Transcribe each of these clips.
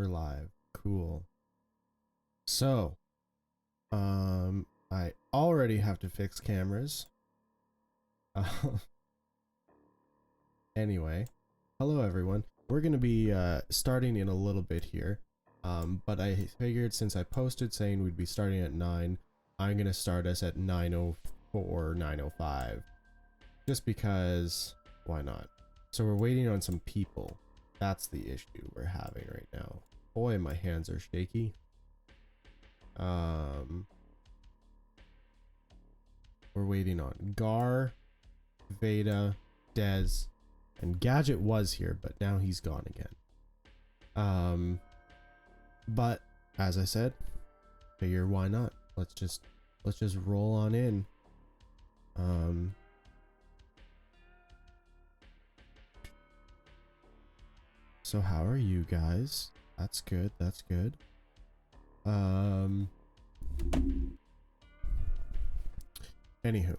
we're live. Cool. So, I already have to fix cameras. Anyway, hello everyone. We're gonna be starting in a little bit here. But I figured since I posted saying we'd be starting at 9, I'm gonna start us at 9:04, 9:05. Just because, why not? So we're waiting on some people. That's the issue we're having right now. Boy, my hands are shaky. We're waiting on Gar, Veda, Dez, and Gadget was here, but now he's gone again. But as I said, figure why not? Let's just roll on in. So how are you guys? That's good. That's good. Anywho,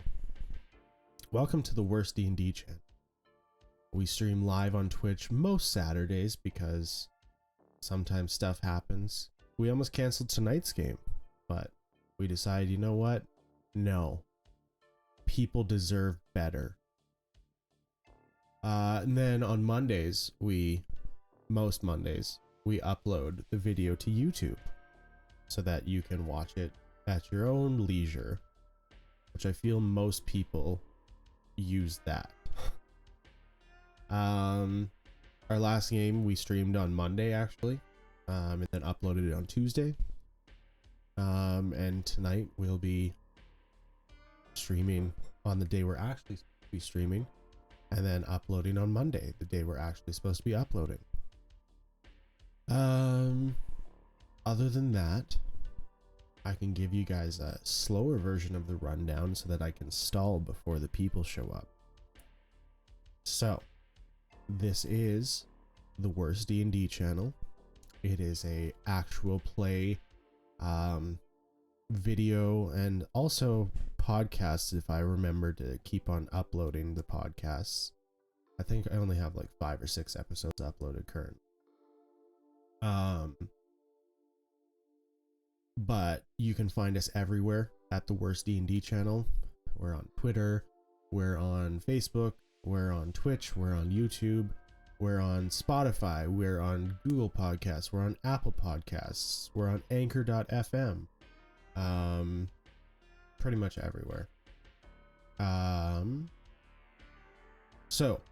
welcome to the Worst D&D channel. We stream live on Twitch most Saturdays because sometimes stuff happens. We almost canceled tonight's game, but we decided, you know what? No. People deserve better. And then on Mondays, most Mondays, we upload the video to YouTube so that you can watch it at your own leisure, which I feel most people use that. Our last game we streamed on Monday actually, and then uploaded it on Tuesday. And tonight we'll be streaming on the day we're actually supposed to be streaming, and then uploading on Monday, the day we're actually supposed to be uploading. Other than that, I can give you guys a slower version of the rundown so that I can stall before the people show up. So, this is the Worst D&D channel. It is a actual play, video, and also podcasts if I remember to keep on uploading the podcasts. I think I only have like 5 or 6 episodes uploaded currently. But you can find us everywhere at the Worst D&D channel. We're on Twitter, we're on Facebook, we're on Twitch, we're on YouTube, we're on Spotify, we're on Google Podcasts, we're on Apple Podcasts, we're on Anchor.fm. Pretty much everywhere. So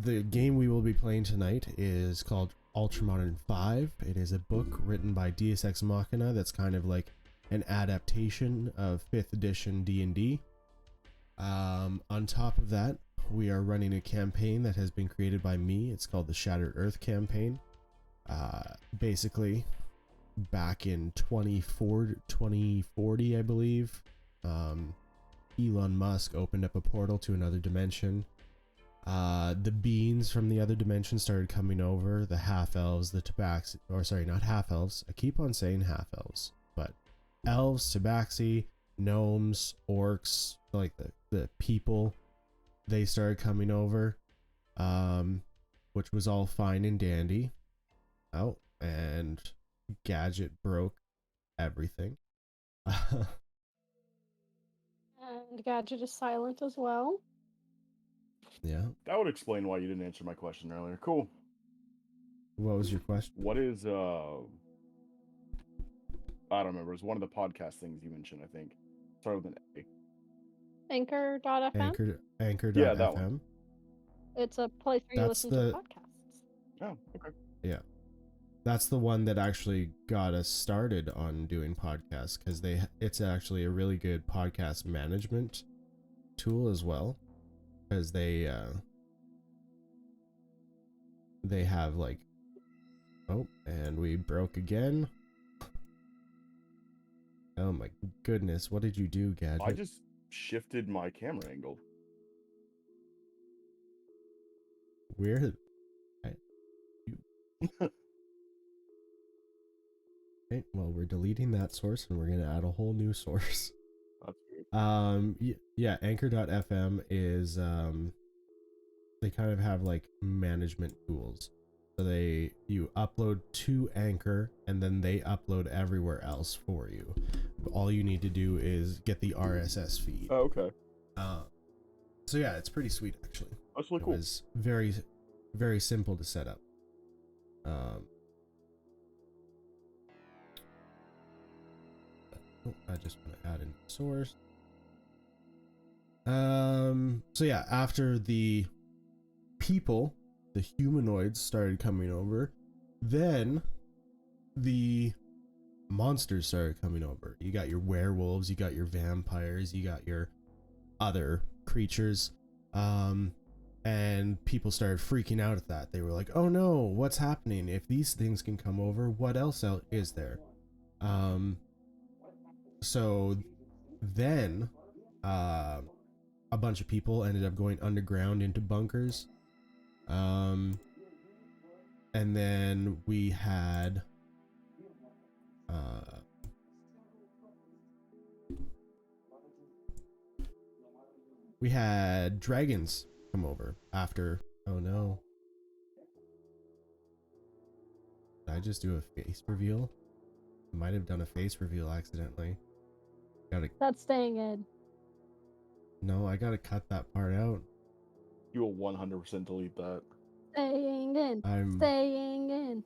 the game we will be playing tonight is called Ultramodern 5. It is a book written by Deus Ex Machina that's kind of like an adaptation of 5th edition D&D. On top of that, we are running a campaign that has been created by me. It's called the Shattered Earth campaign. Basically, back in 2040, I believe, Elon Musk opened up a portal to another dimension. The beings from the other dimension started coming over, the half-elves, the tabaxi, or sorry, not half-elves, I keep on saying half-elves, but elves, tabaxi, gnomes, orcs, like the people, they started coming over, which was all fine and dandy. Oh, and Gadget broke everything. And Gadget is silent as well. Yeah. That would explain why you didn't answer my question earlier. Cool. What was your question? What is I don't remember. It was one of the podcast things you mentioned, I think. Started with an A. Anchor.fm? Anchor.fm. Yeah, that one. It's a place where you listen to podcasts. Oh, okay. Yeah. That's the one that actually got us started on doing podcasts, because it's actually a really good podcast management tool as well, because they have like, oh, and we broke again. Oh my goodness, what did you do, Gadget? I just shifted my camera angle. Where? Okay, well, we're deleting that source and we're gonna add a whole new source. That's weird. Yeah, Anchor.fm is they kind of have like management tools. So you upload to Anchor, and then they upload everywhere else for you. All you need to do is get the RSS feed. Oh, okay. So yeah, it's pretty sweet actually. That's really It cool. was very, very simple to set up. I just want to add in source. So yeah, after the people, the humanoids started coming over, then the monsters started coming over. You got your werewolves, you got your vampires, you got your other creatures, and people started freaking out at that. They were like, oh no, what's happening? If these things can come over, what else is there? So then a bunch of people ended up going underground into bunkers, and then we had dragons come over after. Oh no, did I just do a face reveal? I might have done a face reveal accidentally. That's staying in. No, I gotta cut that part out. You will 100% delete that. Staying in. I'm Staying in.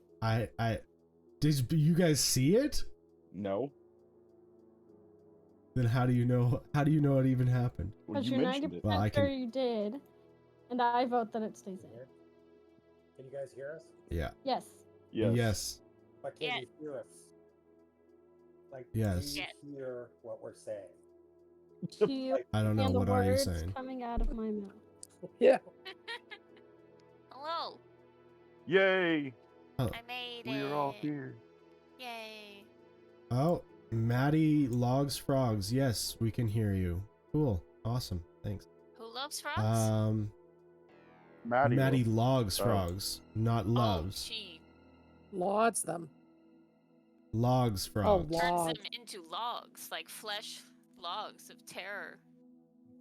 Did you guys see it? No. Then how do you know it even happened? Well, Because you you're mentioned 90% it. Well, I sure can- you did. And I vote that it stays in. Can you guys hear us? Yeah. Yes. Yes. But can you hear us? Like, Yes. do you hear what we're saying? Do you I don't know. and the What are you words saying? coming out of my mouth? Yeah. Hello. Yay! Oh. I made We it. are all here. Yay. Oh, Maddie logs frogs. Yes, we can hear you. Cool. Awesome. Thanks. Who loves frogs? Maddie logs Oh. frogs, not loves. Oh, she Lauds them. Logs frogs. Oh, turns logs. them into logs, like flesh logs of terror.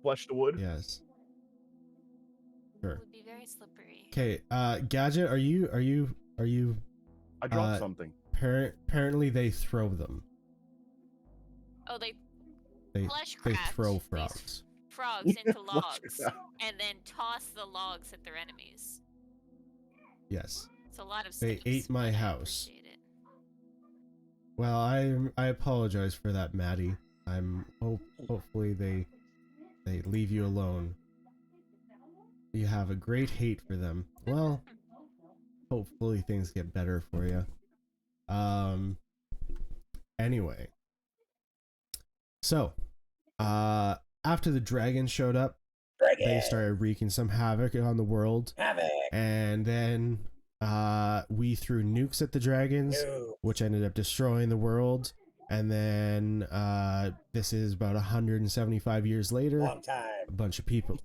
Flesh to wood. Yes. It Sure. would be very slippery. Okay. Gadget, are you? I dropped something. Apparently, they throw them. Oh, they They fleshcraft throw these frogs. frogs into logs Fleshcraft. and then toss the logs at their enemies. Yes. It's a lot of They steps, ate my but I house. appreciate it. Well, I apologize for that, Maddie. Hopefully they leave you alone. You have a great hate for them. Well, hopefully things get better for you. Anyway. So, after the dragons showed up, they started wreaking some havoc on the world. Havoc. And then we threw nukes at the dragons, No. which ended up destroying the world. And then this is about 175 years later. Long time. A bunch of people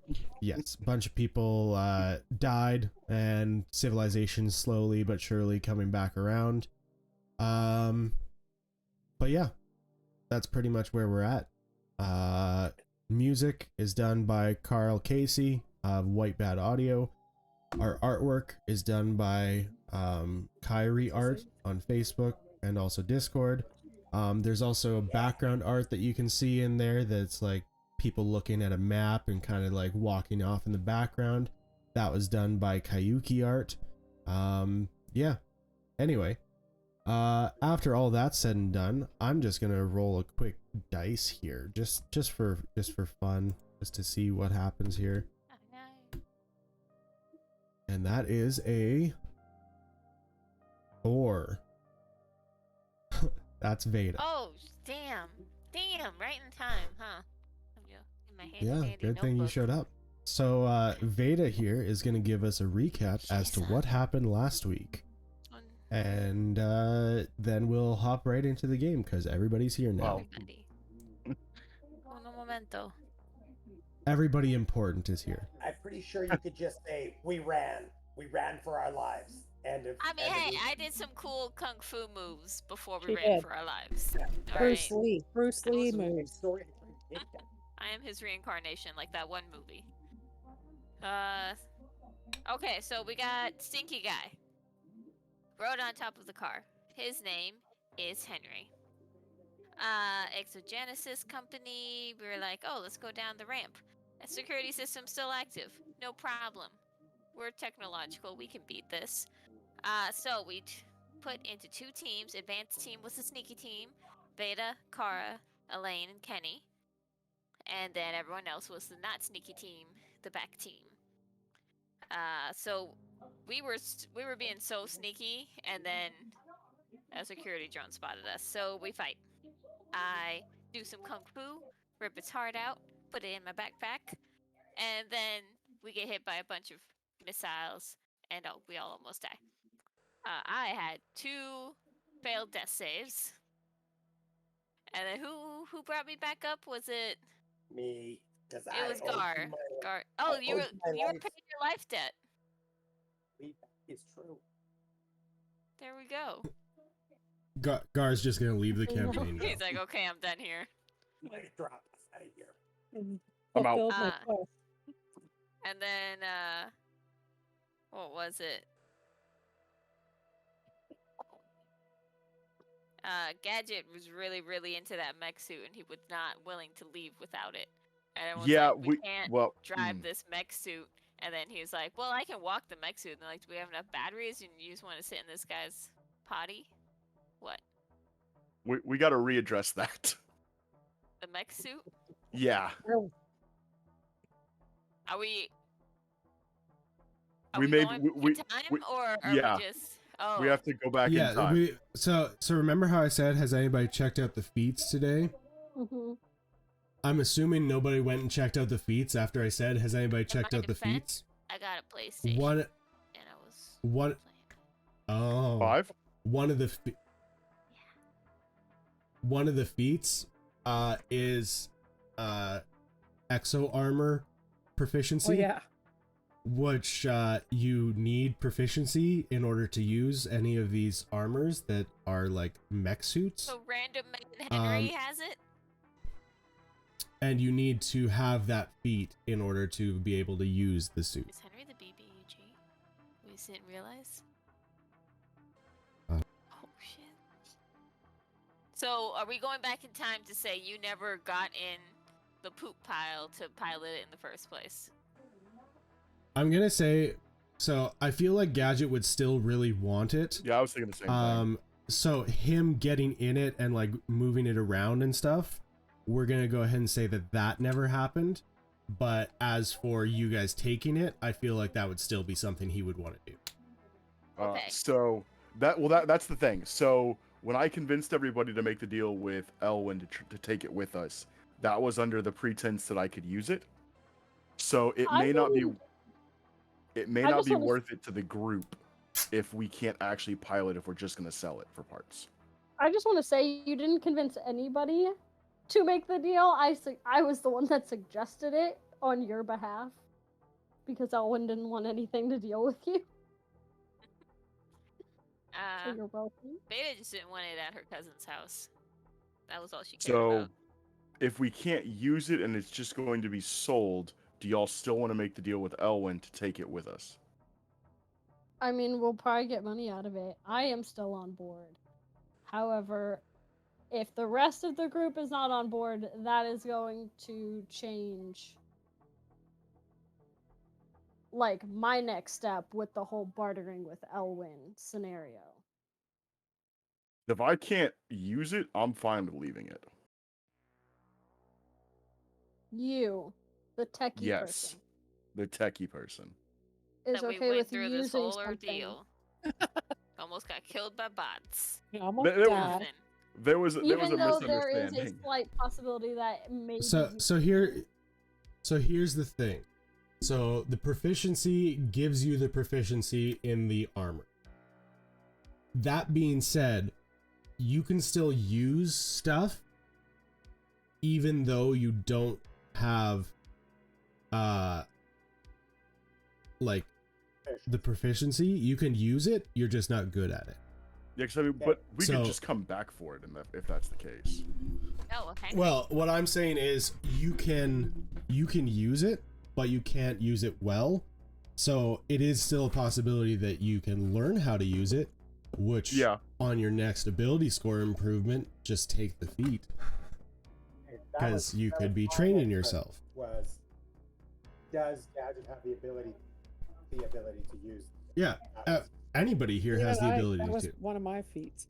died, and civilization slowly but surely coming back around. But yeah, that's pretty much where we're at. Music is done by Carl Casey of White Bad Audio. Our artwork is done by Kyrie Art on Facebook and also Discord. There's also background art that you can see in there that's like people looking at a map and kind of like walking off in the background. That was done by Kayuki Art. Yeah. Anyway, after all that's said and done, I'm just gonna roll a quick dice here, just for fun, just to see what happens here. Oh, no. And that is a 4. That's Veda. Oh, damn. Damn, right in time, huh? In my handy Yeah, dandy good thing you notebook. showed up. So Veda here is going to give us a recap as to what happened last week. And then we'll hop right into the game because everybody's here now. Wow. Everybody. Uno momento. Everybody important is here. I'm pretty sure you could just say, we ran for our lives. And if I mean, hey, I did some cool kung fu moves before we She ran did. for our lives. All Bruce right. Lee. Bruce Lee was- moves. story. I am his reincarnation, like that one movie. Okay, so we got Stinky Guy. rode on top of the car. His name is Henry. Exogenesis company, we were like, oh, let's go down the ramp. A security system still active. No problem. We're technological. We can beat this. So we put into 2 teams. Advanced team was the sneaky team. Beta, Kara, Elaine, and Kenny. And then everyone else was the not sneaky team, the back team. So we were being so sneaky, and then a security drone spotted us. So we fight. I do some kung fu, rip its heart out, put it in my backpack, and then we get hit by a bunch of missiles, and we all almost die. I had 2 failed death saves, and then who brought me back up? Was it? Me, because It was Gar. Gar. Oh, you were paying your life debt. It's true. There we go. Gar's just gonna leave the campaign. He's like, okay, I'm done here. Like, drop us out of here. I'm out. Fulfilled my quest. And then what was it? Gadget was really into that mech suit, and he was not willing to leave without it. And everyone's Yeah, like, we can't drive this mech suit. And then he was like, well, I can walk the mech suit. And they're like, do we have enough batteries? And you just want to sit in this guy's potty? What? We got to readdress that. The mech suit? Yeah. Are we? We made- going we- for time, or are yeah. we just? Oh, We have to go back in Yeah, time. so remember how I said, has anybody checked out the feats today? Mm-hmm. I'm assuming nobody went and checked out the feats after I said, has anybody checked my out the defense, feats? I got a PlayStation. One, And I was one, playing. oh, 5? one of the feats is exo armor proficiency. Oh yeah. Which you need proficiency in order to use any of these armors that are like mech suits. So random man Henry has it? And you need to have that feat in order to be able to use the suit. Is Henry the BBUG? We just didn't realize. Uh. Oh shit. So are we going back in time to say you never got in the poop pile to pilot it in the first place? I'm gonna say, so I feel like Gadget would still really want it. Yeah, I was thinking the same thing. So him getting in it and like moving it around and stuff, we're gonna go ahead and say that never happened. But as for you guys taking it, I feel like that would still be something he would want to do. Okay. So that's the thing. So when I convinced everybody to make the deal with Elwyn to take it with us, that was under the pretense that I could use it. So it may not be worth it to the group if we can't actually pilot, if we're just going to sell it for parts. I just want to say you didn't convince anybody to make the deal. I was the one that suggested it on your behalf because Elwyn didn't want anything to deal with you. So you're welcome. Beta just didn't want it at her cousin's house. That was all she cared So about. if we can't use it and it's just going to be sold, do y'all still want to make the deal with Elwyn to take it with us? I mean, we'll probably get money out of it. I am still on board. However, if the rest of the group is not on board, that is going to change, like, my next step with the whole bartering with Elwyn scenario. If I can't use it, I'm fine with leaving it. You, the techie Yes. person, The techie person. is That we okay went with through using this whole something. ordeal. Almost got killed by bots. You almost There was- died. Nothing. There was a Even though there is a misunderstanding. slight possibility that maybe. So here's the thing. So the proficiency gives you the proficiency in the armor. That being said, you can still use stuff even though you don't have like the proficiency. You can use it, you're just not good at it. Yeah, 'cause I mean, but we So- could just come back for it if that's the case. Oh, okay. Well, what I'm saying is you can use it, but you can't use it well. So it is still a possibility that you can learn how to use it, which Yeah. on your next ability score improvement, just take the feat. Because you could be training yourself. Does Gadget have the ability to use? Yeah, anybody here has the ability that was to. one of my feats.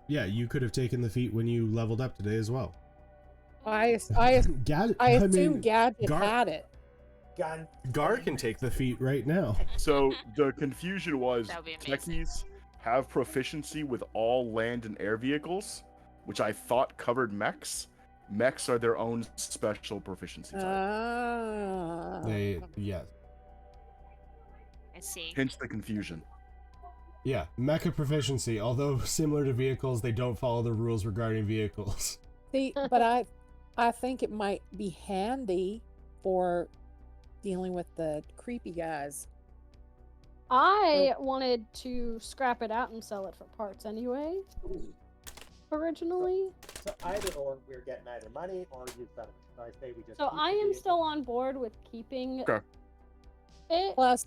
Yeah, you could have taken the feat when you leveled up today as well. I Gadget, assume Gadget Gar- had it. Gun. Gar can take the feat right now. So the confusion was That would be amazing. techies have proficiency with all land and air vehicles, which I thought covered mechs. Mechs are their own special proficiency type. Yes. I see. Hence the confusion. Yeah, mecha proficiency. Although similar to vehicles, they don't follow the rules regarding vehicles. See, but I think it might be handy for dealing with the creepy guys. I wanted to scrap it out and sell it for parts anyway. Originally. So either or, we're getting either money or use benefits. So I say we just. So keep I the am vehicle. still on board with keeping Okay. it. Plus,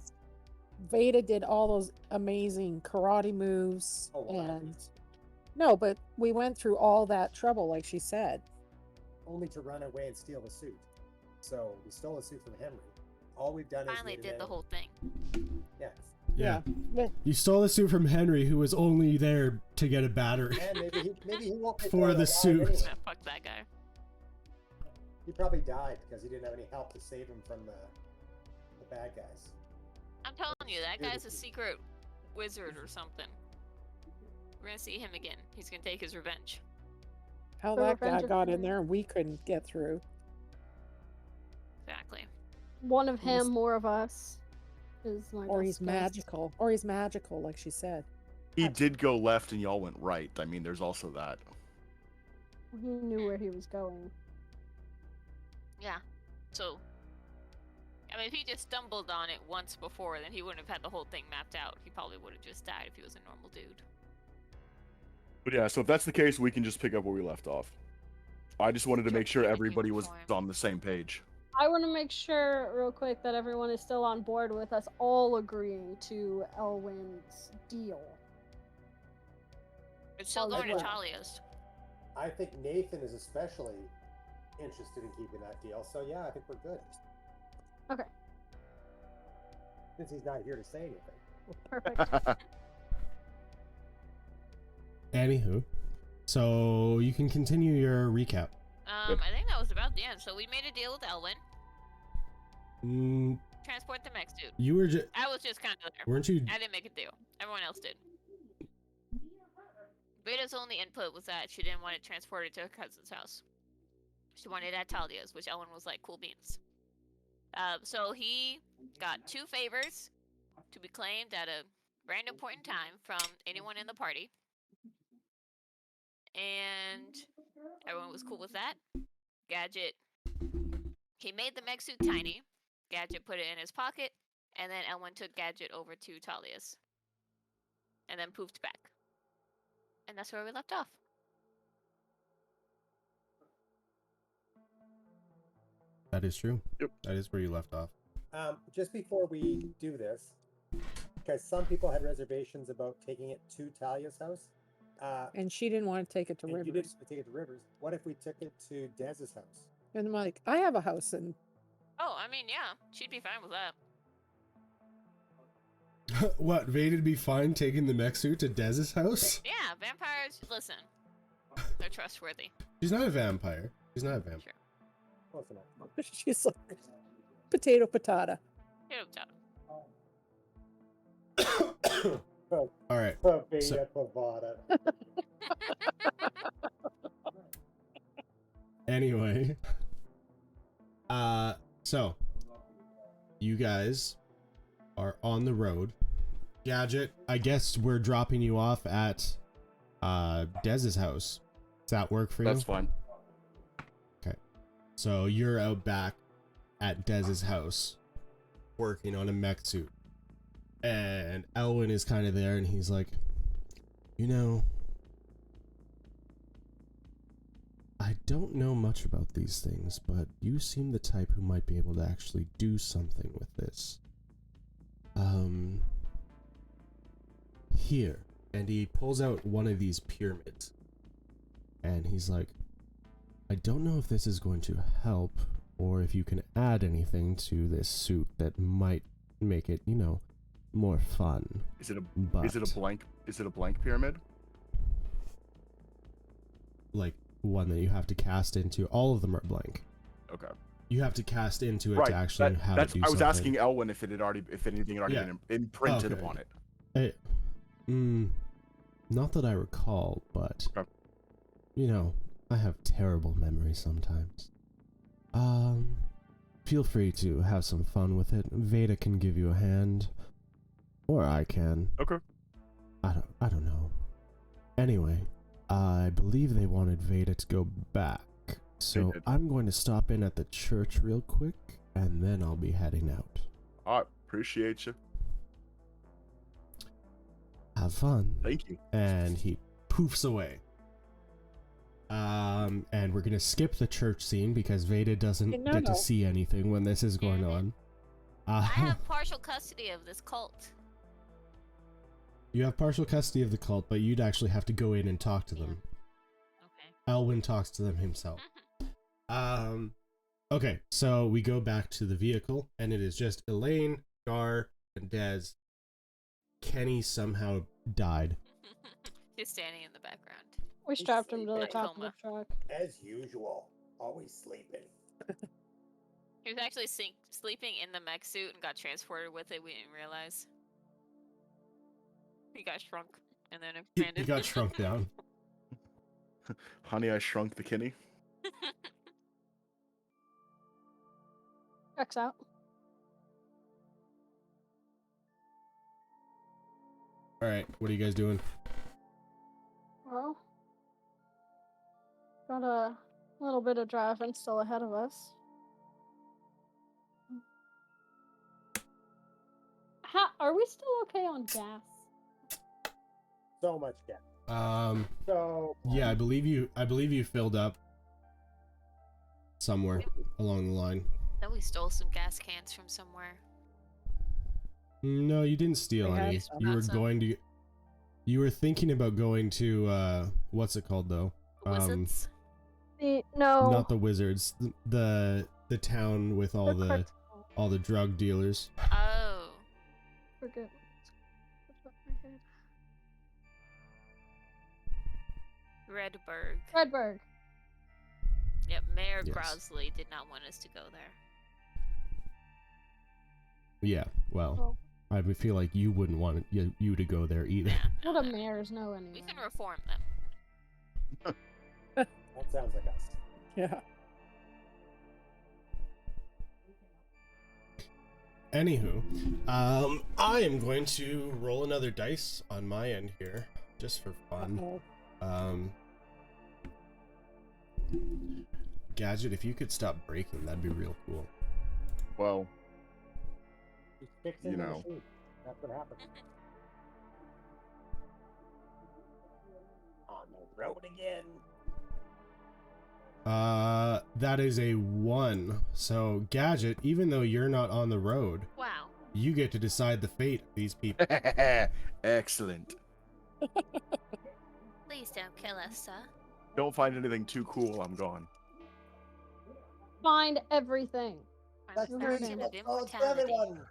Veda did all those amazing karate moves, Oh, well, and no, but we went through all that trouble, like she said. only to run away and steal the suit. So we stole the suit from Henry. All we've done Finally is did the whole thing. Yes. Yeah. Yeah. You stole the suit from Henry, who was only there to get a battery. And maybe he won't. get For caught the alive suit. anyway. Yeah, fuck that guy. He probably died because he didn't have any help to save him from the bad guys. I'm telling you, that guy's a secret wizard or something. We're gonna see him again. He's gonna take his revenge. How The that guy Revenge of got in Henry. there and we couldn't get through. Exactly. One of He's- him, more of us. Is my Or best he's guess. magical. Or he's magical, like she said. He did go left and y'all went right. I mean, there's also that. He knew where he was going. Yeah. So, I mean, if he just stumbled on it once before, then he wouldn't have had the whole thing mapped out. He probably would have just died if he was a normal dude. But yeah, so if that's the case, we can just pick up where we left off. I just wanted to make sure Keep it everybody was uniform. on the same page. I want to make sure, real quick, that everyone is still on board with us all agreeing to Elwyn's deal. It's still Oh, going to well. Talia's. I think Nathan is especially interested in keeping that deal. So yeah, I think we're good. Okay, Since he's not here to say anything. perfect. Anywho, so you can continue your recap. I think that was about the end. So we made a deal with Elwyn. Transport the mech suit. You were just, I was just kind of there. weren't you? I didn't make a deal. Everyone else did. Veda's only input was that she didn't want it transported to her cousin's house. She wanted it at Talia's, which Ellen was like, cool beans. So he got 2 favors to be claimed at a random point in time from anyone in the party. And everyone was cool with that. Gadget, he made the mech suit tiny. Gadget put it in his pocket, and then Elwyn took Gadget over to Talia's. And then poofed back. And that's where we left off. That is true. Yep. That is where you left off. Just before we do this, because some people had reservations about taking it to Talia's house. And she didn't want to take it to And you Rivers. didn't take it to Rivers. What if we took it to Dez's house? And I'm like, I have a house in. Oh, I mean, yeah, she'd be fine with that. What, Vade'd be fine taking the mech suit to Dez's house? Yeah, vampires, listen. They're trustworthy. She's not a vampire. She's not a vampire. Close enough. She's like, potato, patata. Hit up. All right. Beta So- Pavada. Anyway. So you guys are on the road. Gadget, I guess we're dropping you off at Dez's house. Does that work for you? That's fine. So you're out back at Dez's house working on a mech suit. And Elwyn is kind of there and he's like, you know, I don't know much about these things, but you seem the type who might be able to actually do something with this. here. And he pulls out one of these pyramids. And he's like, I don't know if this is going to help, or if you can add anything to this suit that might make it, you know, more fun. Is it a blank pyramid? Like one that you have to cast into. All of them are blank. Okay. You have to cast into it Right. to actually have it do I was something. asking Elwin if anything had already been imprinted Okay. upon it. Not that I recall, but Okay. you know, I have terrible memories sometimes. Feel free to have some fun with it. Veda can give you a hand, or I can. Okay. I don't know. Anyway, I believe they wanted Veda to go back, so did. I'm going to stop in at the church real quick, and then I'll be heading out. Alright, appreciate you. Have fun. Thank you. And he poofs away. And we're gonna skip the church scene because Veda doesn't get to see anything when this is going on. I have partial custody of this cult. You have partial custody of the cult, but you'd actually have to go in and talk to them. Okay. Elwin talks to them himself. Okay, so we go back to the vehicle, and it is just Elaine, Gar, and Dez. Kenny somehow died. He's standing in the background. We strapped him to the Like top of the coma. truck. As usual, always sleeping. He was actually sleeping in the mech suit and got transported with it. We didn't realize. He got shrunk and then expanded. He got shrunk down. Honey, I Shrunk the Kitty. Checks out. Alright, what are you guys doing? Well, got a little bit of driving still ahead of us. Are we still okay on gas? So much gas. So Yeah, I believe you filled up somewhere along the line. Then we stole some gas cans from somewhere. No, you didn't steal We had any. some. You were Not some. going to. You were thinking about going to what's it called though? Wizards. No. Not the Wizards. The town with all the drug dealers. Oh. Forget. Redberg. Redberg. Yep, Mayor Yes. Grosley did not want us to go there. Yeah. Well, Oh, I would feel like you wouldn't want you to go there either. Yeah, what do mayors know anyway? we can reform them. that sounds like us. Yeah. Anywho, I am going to roll another dice on my end here, just for fun. Gadget, if you could stop breaking, that'd be real cool. Well, He's fixing You the know. machine. That's what happened. On the road again. That is a 1. So, Gadget, even though you're not on the road, Wow. you get to decide the fate of these people. excellent. Please don't kill us, sir. Don't find anything too cool, I'm gone. Find everything. I'm That's You the heard reason him. of it's called for immortality. everyone.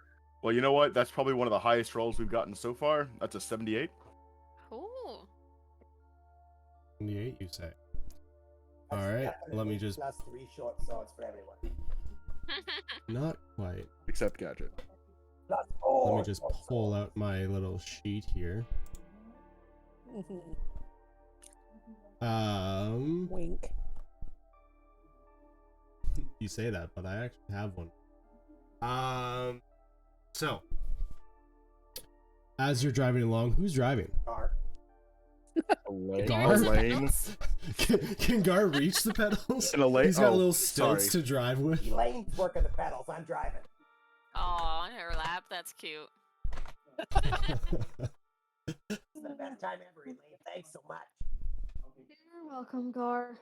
Well, you know what? That's probably one of the highest rolls we've gotten so far. That's a 78. Ooh. 78, you say? That's Alright, definitely let me just... plus 3 short swords for everyone. Not quite. Except Gadget. Plus Let 4 me just short pull swords. out my little sheet here. Wink. You say that, but I actually have one. So, as you're driving along, who's driving? Car. Elaine. Gar? Elaine. Can Gar reach the pedals? And Elaine. He's got oh, little stilts sorry. to drive with. Elaine's working the pedals. I'm driving. Aw, on her lap. That's cute. It's the best time ever, Elaine. Thanks so much. You're welcome, Gar.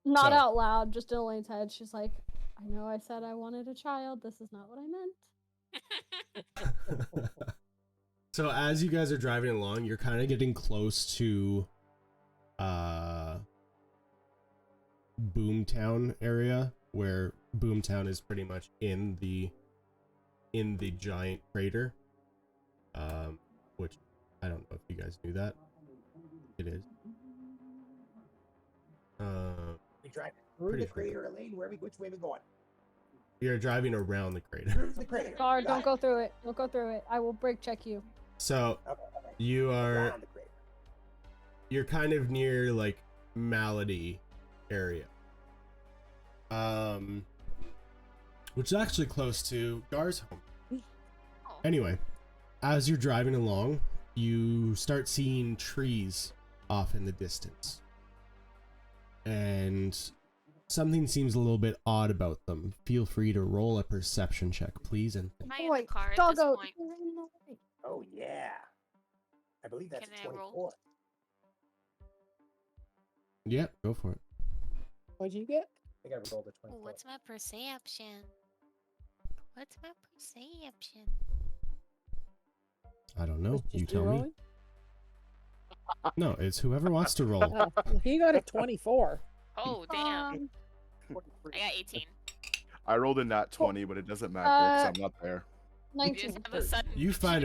Not So- out loud, just in Elaine's head. She's like, I know I said I wanted a child. This is not what I meant. So as you guys are driving along, you're kind of getting close to Boomtown area, where Boomtown is pretty much in the giant crater. Which I don't know if you guys knew that. It is. We drive through Pretty the sure. crater, Elaine. Which way we going? You're driving around the crater. Through the crater. Gar, Got don't it. go through it. Don't go through it. I will brake check you. So Okay. you are Around the crater. you're kind of near like Malady area. Which is actually close to Gar's home. Anyway, as you're driving along, you start seeing trees off in the distance. And something seems a little bit odd about them. Feel free to roll a perception check, please. And Am I in Boy, the car at this doggo. point? Oh yeah. I believe that's Can a I roll? 24. yeah, go for it. What'd you get? I think I rolled a 24. Ooh, what's my perception? What's my perception? I don't know. Was it You just tell me. rolling? No, it's whoever wants to roll. Oh, he got a 24. Oh, damn. 23. I got 18. I rolled in that 20, but it doesn't matter because I'm not there. You just 19. have a sudden. You find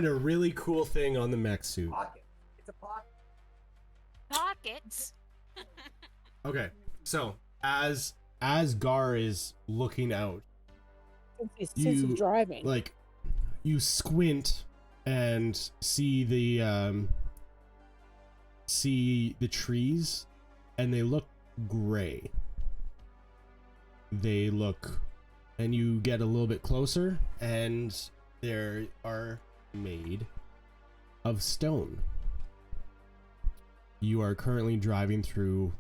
a really cool thing on the mech suit. Pocket. It's a pocket. Pockets. Okay, so as Gar is looking out, Since You, he's driving. like, you squint and see the trees, and they look gray. They look, and you get a little bit closer, and they are made of stone. You are currently driving through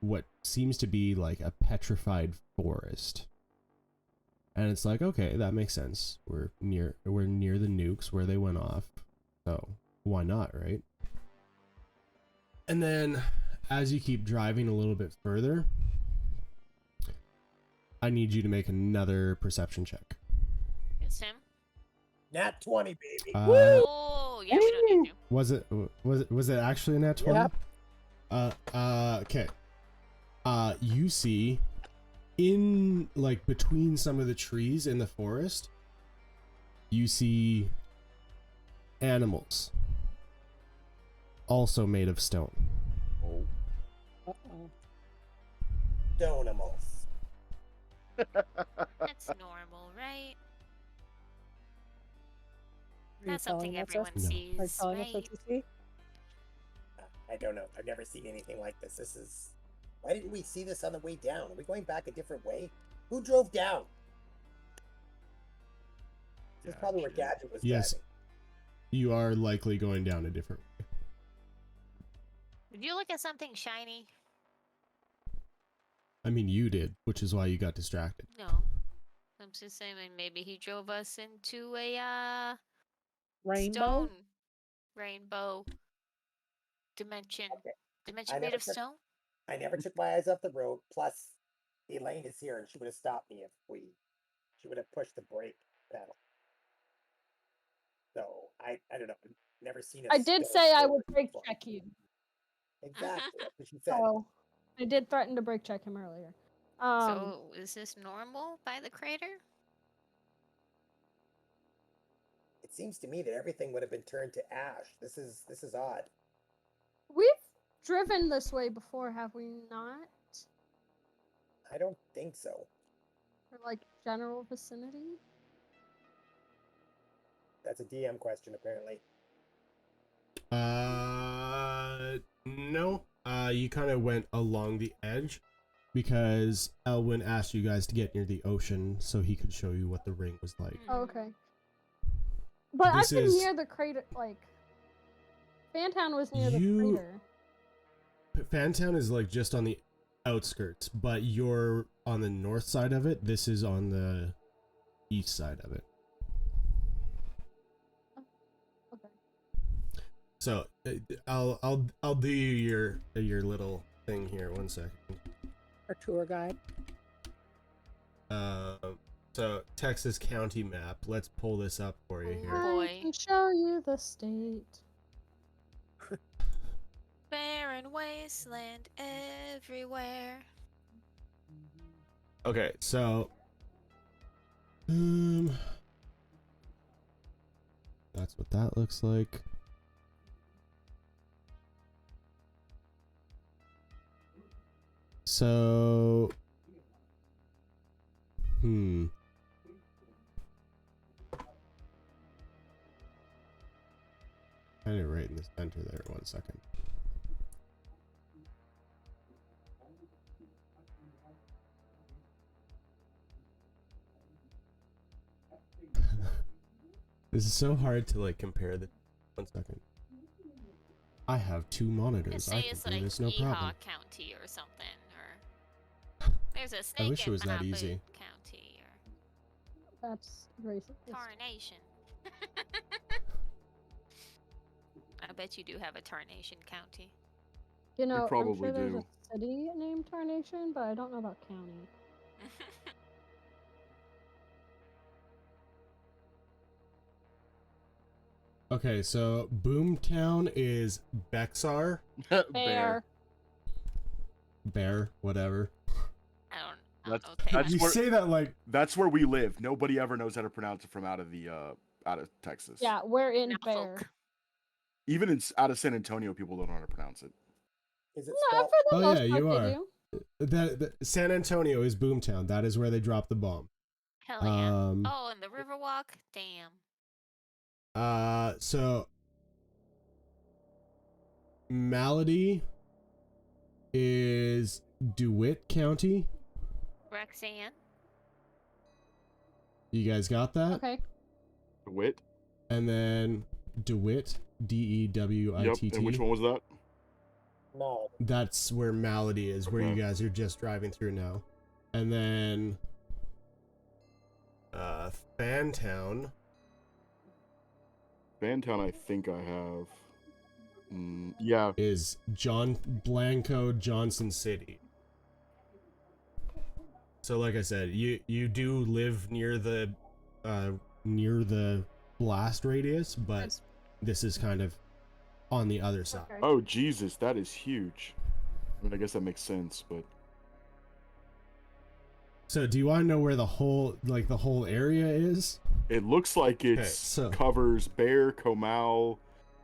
what seems to be like a petrified forest. And it's like, okay, that makes sense. We're near the nukes where they went off. So why not, right? And then as you keep driving a little bit further, I need you to make another perception check. It's him. Nat 20, baby. Oh, yeah, we don't need to. Was it actually a nat 20? Yep. Okay. You see in like between some of the trees in the forest, you see animals also made of stone. Oh. Uh-oh. Donimals. That's normal, right? Are you That's something telling us everyone us? No. Are you sees, telling us what right? you see? I don't know. I've never seen anything like this. This is. Why didn't we see this on the way down? Are we going back a different way? Who drove down? This is probably where Gadget was Yes. driving. You are likely going down a different way. Did you look at something shiny? I mean, you did, which is why you got distracted. No. I'm just saying maybe he drove us into a Rainbow? stone rainbow dimension. Okay. Dimension I made never of took- stone? I never took my eyes off the road. Plus, Elaine is here, and she would have stopped me if she would have pushed the brake pedal. So I don't know. I've never seen it. I did say I would brake check you. Exactly. That's what she said. So I did threaten to brake check him earlier. So is this normal by the crater? It seems to me that everything would have been turned to ash. This is odd. we've driven this way before, have we not? I don't think so. Or like general vicinity? That's a DM question, apparently. No. You kind of went along the edge because Elwyn asked you guys to get near the ocean so he could show you what the ring was like. Oh, okay. But This I've been is- near the crater, like... Fantown was near the You- crater. Fantown is like just on the outskirts, but you're on the north side of it. This is on the east side of it. Okay. So I'll do your little thing here. 1 second. Our tour guide? So Texas county map. Let's pull this up for you here. Oh, boy. I can show you the state. Barren wasteland everywhere. Okay, so that's what that looks like. So I need it right in the center there. 1 second. This is so hard to like compare the. 1 second. I have 2 monitors. Say I can it's do like this no Yeehaw problem. County or something, or there's a snake wish it in was that Mahmoud easy. County, That's racist. or Tarnation. I bet you do have a Tarnation County. You know, I'm probably sure there's do. a city named Tarnation, but I don't know about county. Okay, so Boomtown is Bexar, Bear. Bear, whatever. I don't That's- know. Okay. that's You where- say that like That's where we live. Nobody ever knows how to pronounce it from out of Texas. Yeah, we're in Norfolk. Bear. Even out of San Antonio, people don't know how to pronounce it. Is it No, spelled? for the Oh, most yeah, part you they are. do. that San Antonio is Boomtown. That is where they dropped the bomb. Hell yeah. Um, Oh, and the Riverwalk? Damn. So Malady is DeWitt County. Roxanne? You guys got that? Okay. DeWitt. And then DeWitt, DEWITT. Yep. And which one was that? No. That's where Malady is, where you Okay. guys are just driving through now. And then Fantown. Vantown, I think I have. Yeah. Is John Blanco Johnson City. So like I said, you do live near the blast radius, but That's- this is kind of on the other side. Okay. Oh Jesus, that is huge. I mean, I guess that makes sense, but So do you want to know where the whole area is? it looks like Okay, it's so covers Bear, Comal,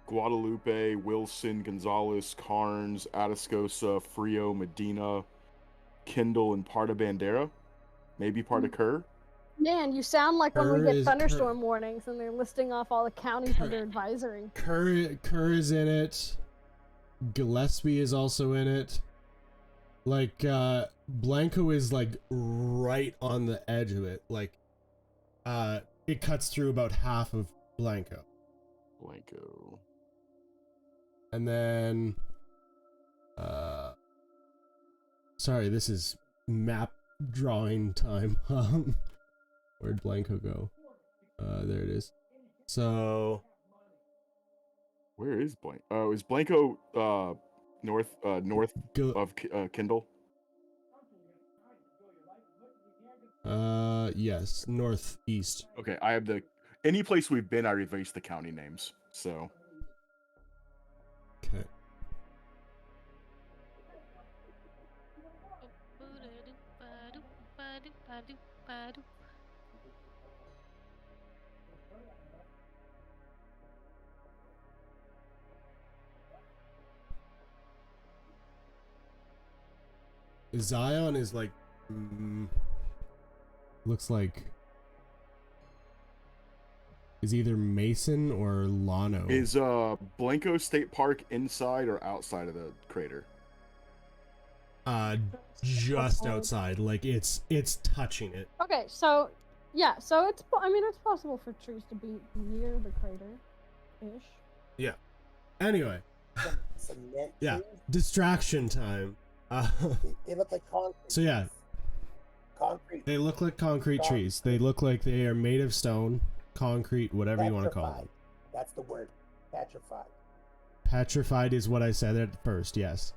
Guadalupe, Wilson, Gonzales, Carnes, Atascosa, Frio, Medina, Kendall, and part of Bandera. Maybe part of Kerr. Man, you sound like when we Kerr get is- thunderstorm warnings and they're listing off all the counties Kerr- under advisory. Kerr is in it. Gillespie is also in it. Like Blanco is like right on the edge of it. Like it cuts through about half of Blanco. Blanco. And then sorry, this is map drawing time. Where'd Blanco go? There it is. So Where is Blanco? Oh, is Blanco north go, of Kendall? yes, northeast. Okay, I have any place we've been, I erased the county names. So Okay. Zion is like looks like is either Mason or Lano. is Blanco State Park inside or outside of the crater? Just outside, like it's touching it. Okay, so yeah, so it's possible for trees to be near the crater-ish. Anyway, Cement yeah, trees? distraction time. They look like concrete. So yeah, trees. Concrete. they look like concrete trees. They look like they are made of stone, concrete, whatever you want to call them. Petrified. That's the word. Petrified. Petrified is what I said at first. Yes.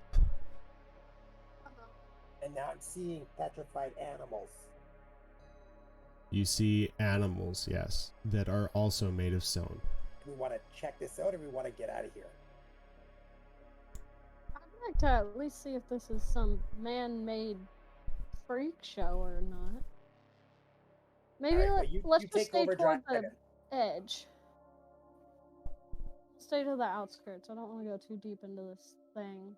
And now I'm seeing petrified animals. You see animals, yes, that are also made of stone. Do we want to check this out, or we want to get out of here? I'd like to at least see if this is some man-made freak show or not. Maybe Alright, well, you let's just take stay over toward the driving. edge. Stay to the outskirts. I don't want to go too deep into this thing.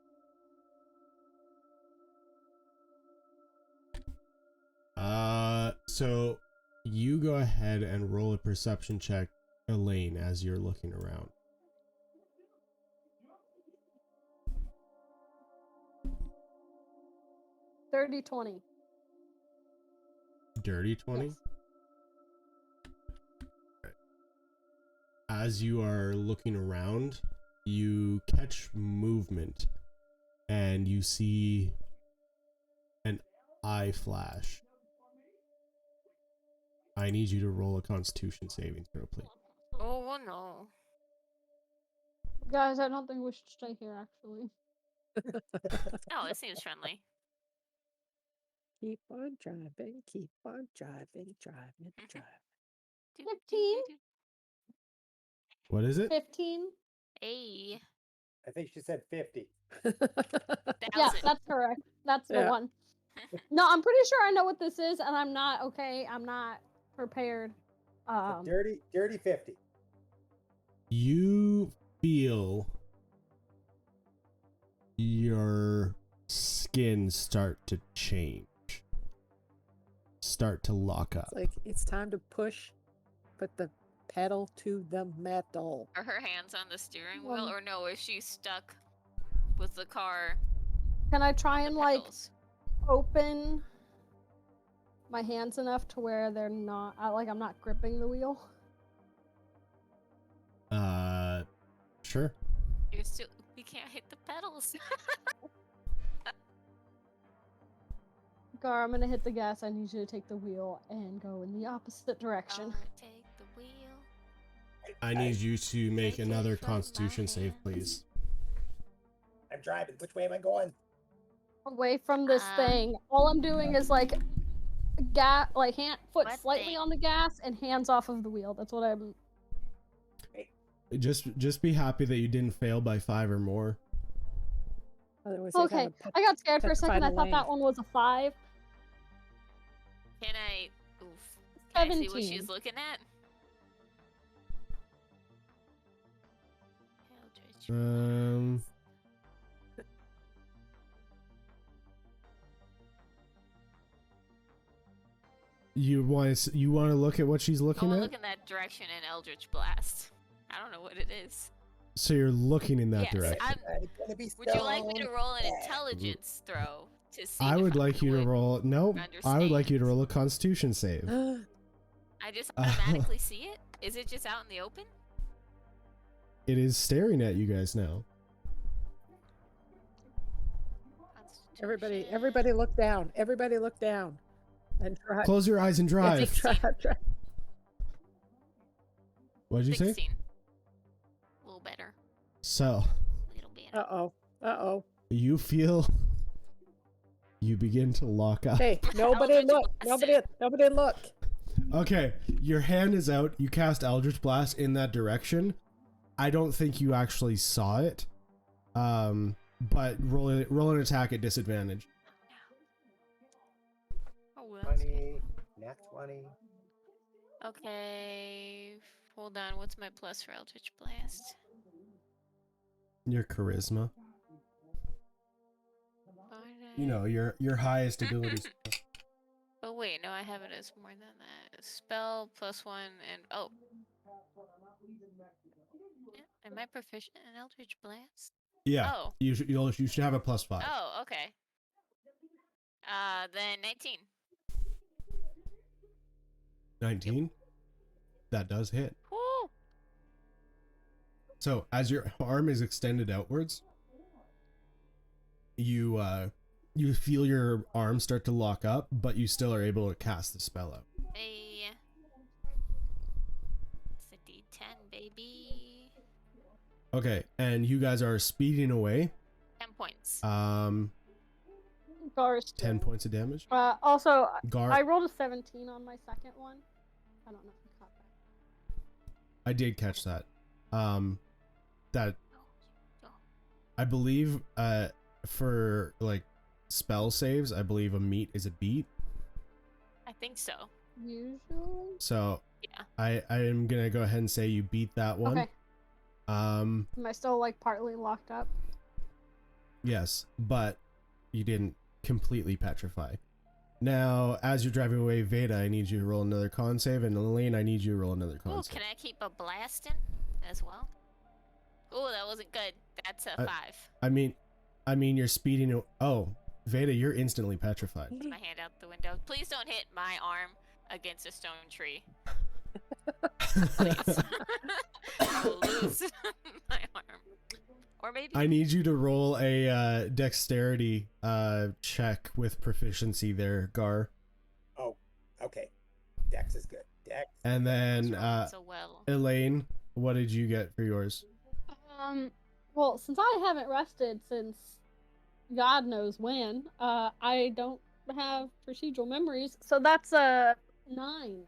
So you go ahead and roll a perception check, Elaine, as you're looking around. Dirty 20. Dirty 20? Yes. As you are looking around, you catch movement and you see an eye flash. I need you to roll a Constitution saving throw, please. Oh no. Guys, I don't think we should stay here, actually. Oh, it seems friendly. Keep on driving, keep on driving, driving, driving. 15? What is it? 15? Hey. I think she said 50. Yeah, that's correct. That's the Yeah. one. No, I'm pretty sure I know what this is, and I'm not prepared. Dirty 50. You feel your skin start to change, start to lock up. It's like it's time to push, put the pedal to the metal. Are her hands on the steering wheel, Well- or no? Is she stuck with the car? Can I try on and the like pedals? open my hands enough to where they're not I'm not gripping the wheel? Sure. You're still. You can't hit the pedals. Gar, I'm gonna hit the gas. I need you to take the wheel and go in the opposite direction. I'll take the wheel. I need you to make Take it another from my Constitution save, hands. please. I'm driving. Which way am I going? Away from this thing. All I'm doing is like foot What slightly thing? on the gas and hands off of the wheel. That's what I'm. Just be happy that you didn't fail by 5 or more. Otherwise, they'd Okay, have a I got scared for a second. I petrified thought lane. that one was a 5. Can I? Oof. Can I see what 17. she's looking at? Eldritch. You want to look at what she's I looking want to at? look in that direction in Eldritch Blast. I don't know what it is. So you're looking in that Yes, direction. I'm- It's gonna be Would you like me to stone. roll an intelligence throw to see? I if would like you to would roll. Nope. I would like you to understand? roll a Constitution save. I just automatically see it. Is it just out in the open? It is staring at you guys now. Everybody look down. Everybody look down. And try. Close your eyes and drive. Try. What did you say? 16. A little better. So, A little better. Uh-oh. you feel you begin to lock up. Hey, nobody Eldritch look. Blast Nobody look. Okay, your hand is out. You cast Eldritch Blast in that direction. I don't think you actually saw it. But roll an attack at disadvantage. Oh, well. 20. Nat 20. Okay. Hold on. What's my plus for Eldritch Blast? Your charisma. You know, your highest abilities. Oh wait, no, I have it as more than that. Spell +1 and oh. Yeah, am I proficient in Eldritch Blast? Yeah. Oh. You should have a +5. Oh, okay. Then 19. 19. That does hit. Woo! So as your arm is extended outwards, you feel your arm start to lock up, but you still are able to cast the spell out. Hey. It's a D10, baby. Okay, and you guys are speeding away. 10 points. Gar's 10 too. points of damage. Also, Gar, I rolled a 17 on my second one. I don't know if you caught that. I did catch that. That Oh. I believe for like spell saves, I believe a meet is a beat. I think so. Usually. So Yeah. I am gonna go ahead and say you beat that one. Okay. Am I still like partly locked up? Yes, but you didn't completely petrify. Now, as you're driving away, Veda, I need you to roll another con save, and Elaine, I need you to roll another con Oh, save. can I keep a blasting as well? Oh, that wasn't good. That's a 5. I mean, you're speeding. Oh, Veda, you're instantly petrified. Put my hand out the window. Please don't hit my arm against a stone tree. Please. I will lose my arm. Or maybe. I need you to roll a dexterity check with proficiency there, Gar. Oh, okay. Dex is good. Dex. And then So well. Elaine, what did you get for yours? Well, since I haven't rested since God knows when, I don't have procedural memories, so that's a 9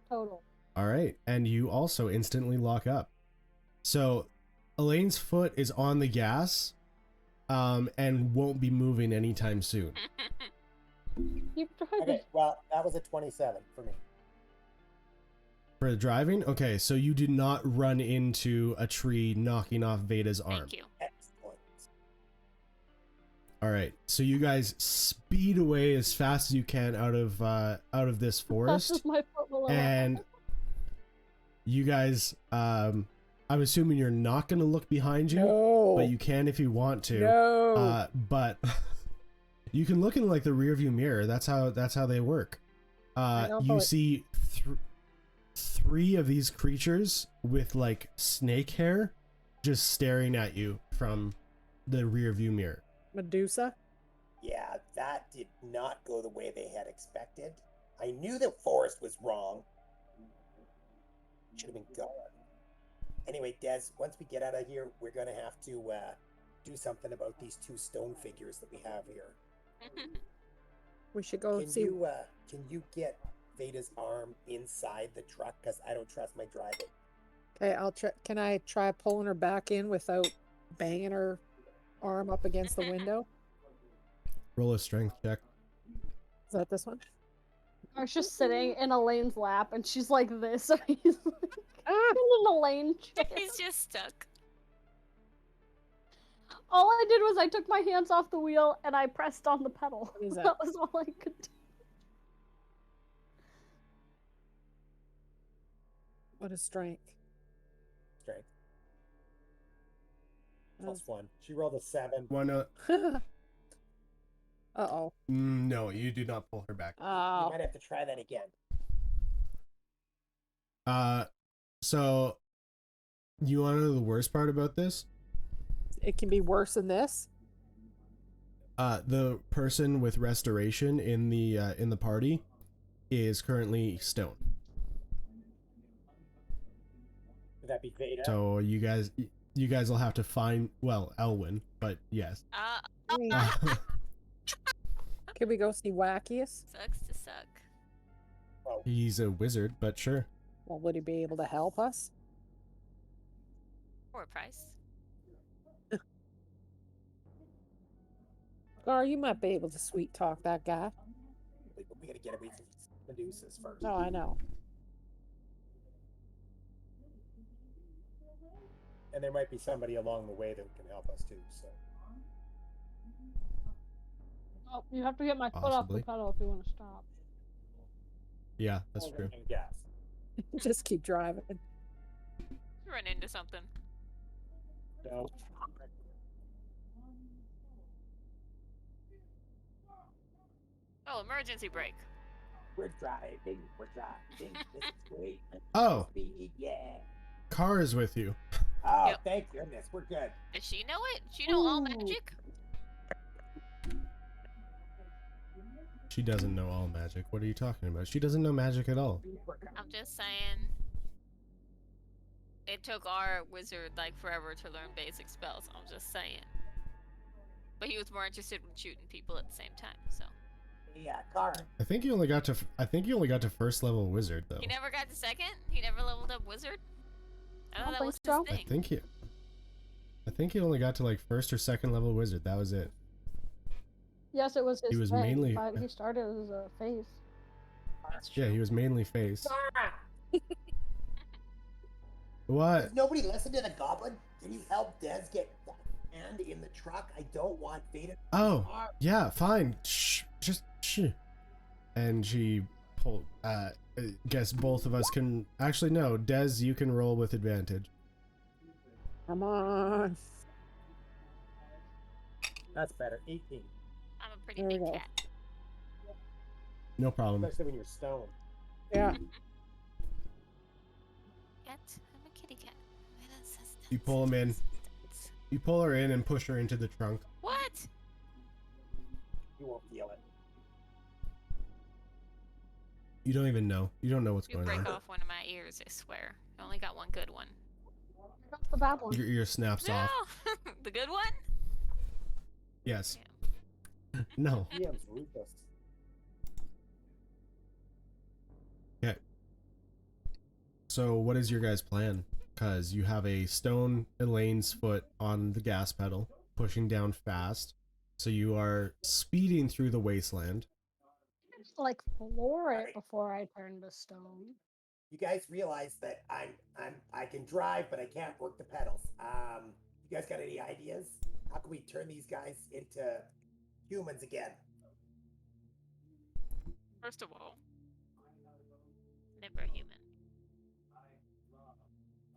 total. All right, and you also instantly lock up. So Elaine's foot is on the gas, and won't be moving anytime soon. You tried Okay, well, that was a 27 for me. For the driving, okay, so you did not run into a tree knocking off Veda's arm. Thank you. Excellent. All right, so you guys speed away as fast as you can out of this That's forest, just my foot below. and you guys, I'm assuming you're not gonna look behind you, No. but you can if you want to. No. But you can look in like the rear view mirror. That's how they work. I know, You but- see 3 of these creatures with like snake hair just staring at you from the rear view mirror. Medusa. Yeah, that did not go the way they had expected. I knew the forest was wrong. Should have been gone. Anyway, Des, once we get out of here, we're gonna have to do something about these 2 stone figures that we have here. We should go Can see. you get Veda's arm inside the truck? Because I don't trust my driving. Okay, I'll try. Can I try pulling her back in without banging her arm up against the window? Roll a strength check. Is that this one? I was just sitting in Elaine's lap, and she's like this. So he's like, in Elaine chair. He's just stuck. All I did was I took my hands off the wheel and I pressed on the pedal. What is That that? was all I could do. What is strength? Strength. +1. She rolled a 7. Uh-oh. No, you do not pull her back. You Oh. might have to try that again. So you want to know the worst part about this? It can be worse than this. The person with restoration in the party is currently stone. Would that be Veda? So you guys will have to find, well, Elwyn, but yes. Can we go see Wackiest? Sucks to suck. Well, He's a wizard, but sure. Well, would he be able to help us? For a price. Gar, you might be able to sweet talk that guy. we gotta get away from Medusas first. No, I know. And there might be somebody along the way that can help us too. So Oh, you have to get my foot off the Possibly. pedal if you want to stop. Yeah, that's true. And gas. Just keep driving. Run into something. No. Oh, emergency brake. We're driving. This is great. Oh, Speed, yeah. Car is with you. Oh, Yep. thank goodness. We're good. Does she know it? She know all Ooh. magic? She doesn't know all magic. What are you talking about? She doesn't know magic at all. I'm just saying. It took our wizard like forever to learn basic spells. I'm just saying. But he was more interested in shooting people at the same time, so. Yeah, Car. I think you only got to first level wizard though. He never got to second? He never leveled up wizard? I thought don't that think was so. his thing. I think he only got to like first or second level wizard. That was it. Yes, it was his He was thing, mainly- but he started as a face. That's true. Yeah, he was mainly face. Car! What? Does nobody listen to the goblin? Can you help Des get that hand in the truck? I don't want Veda. Oh, yeah, fine. Shh, just shh. And she pulled. Guess both of us can. Actually, no. Des, you can roll with advantage. Come on. That's better. 18. I'm a pretty There we big go. cat. No problem. Especially when you're stoned. Yeah. Cat? I'm a kitty cat. You pull him in. You pull her in and push her into the trunk. What? You won't feel it. You don't even know. You don't know what's You going break on. off one of my ears, I swear. I only got one good one. That's the bad one. Your ear snaps No! off. The good one? Yes. Damn. No. DM's ruthless. Okay. So what is your guys' plan? Because you have a stone Elaine's foot on the gas pedal, pushing down fast. So you are speeding through the wasteland. Like floor it before I turn to stone. You guys realize that I can drive, but I can't work the pedals. You guys got any ideas? How can we turn these guys into humans again? First of all, never human.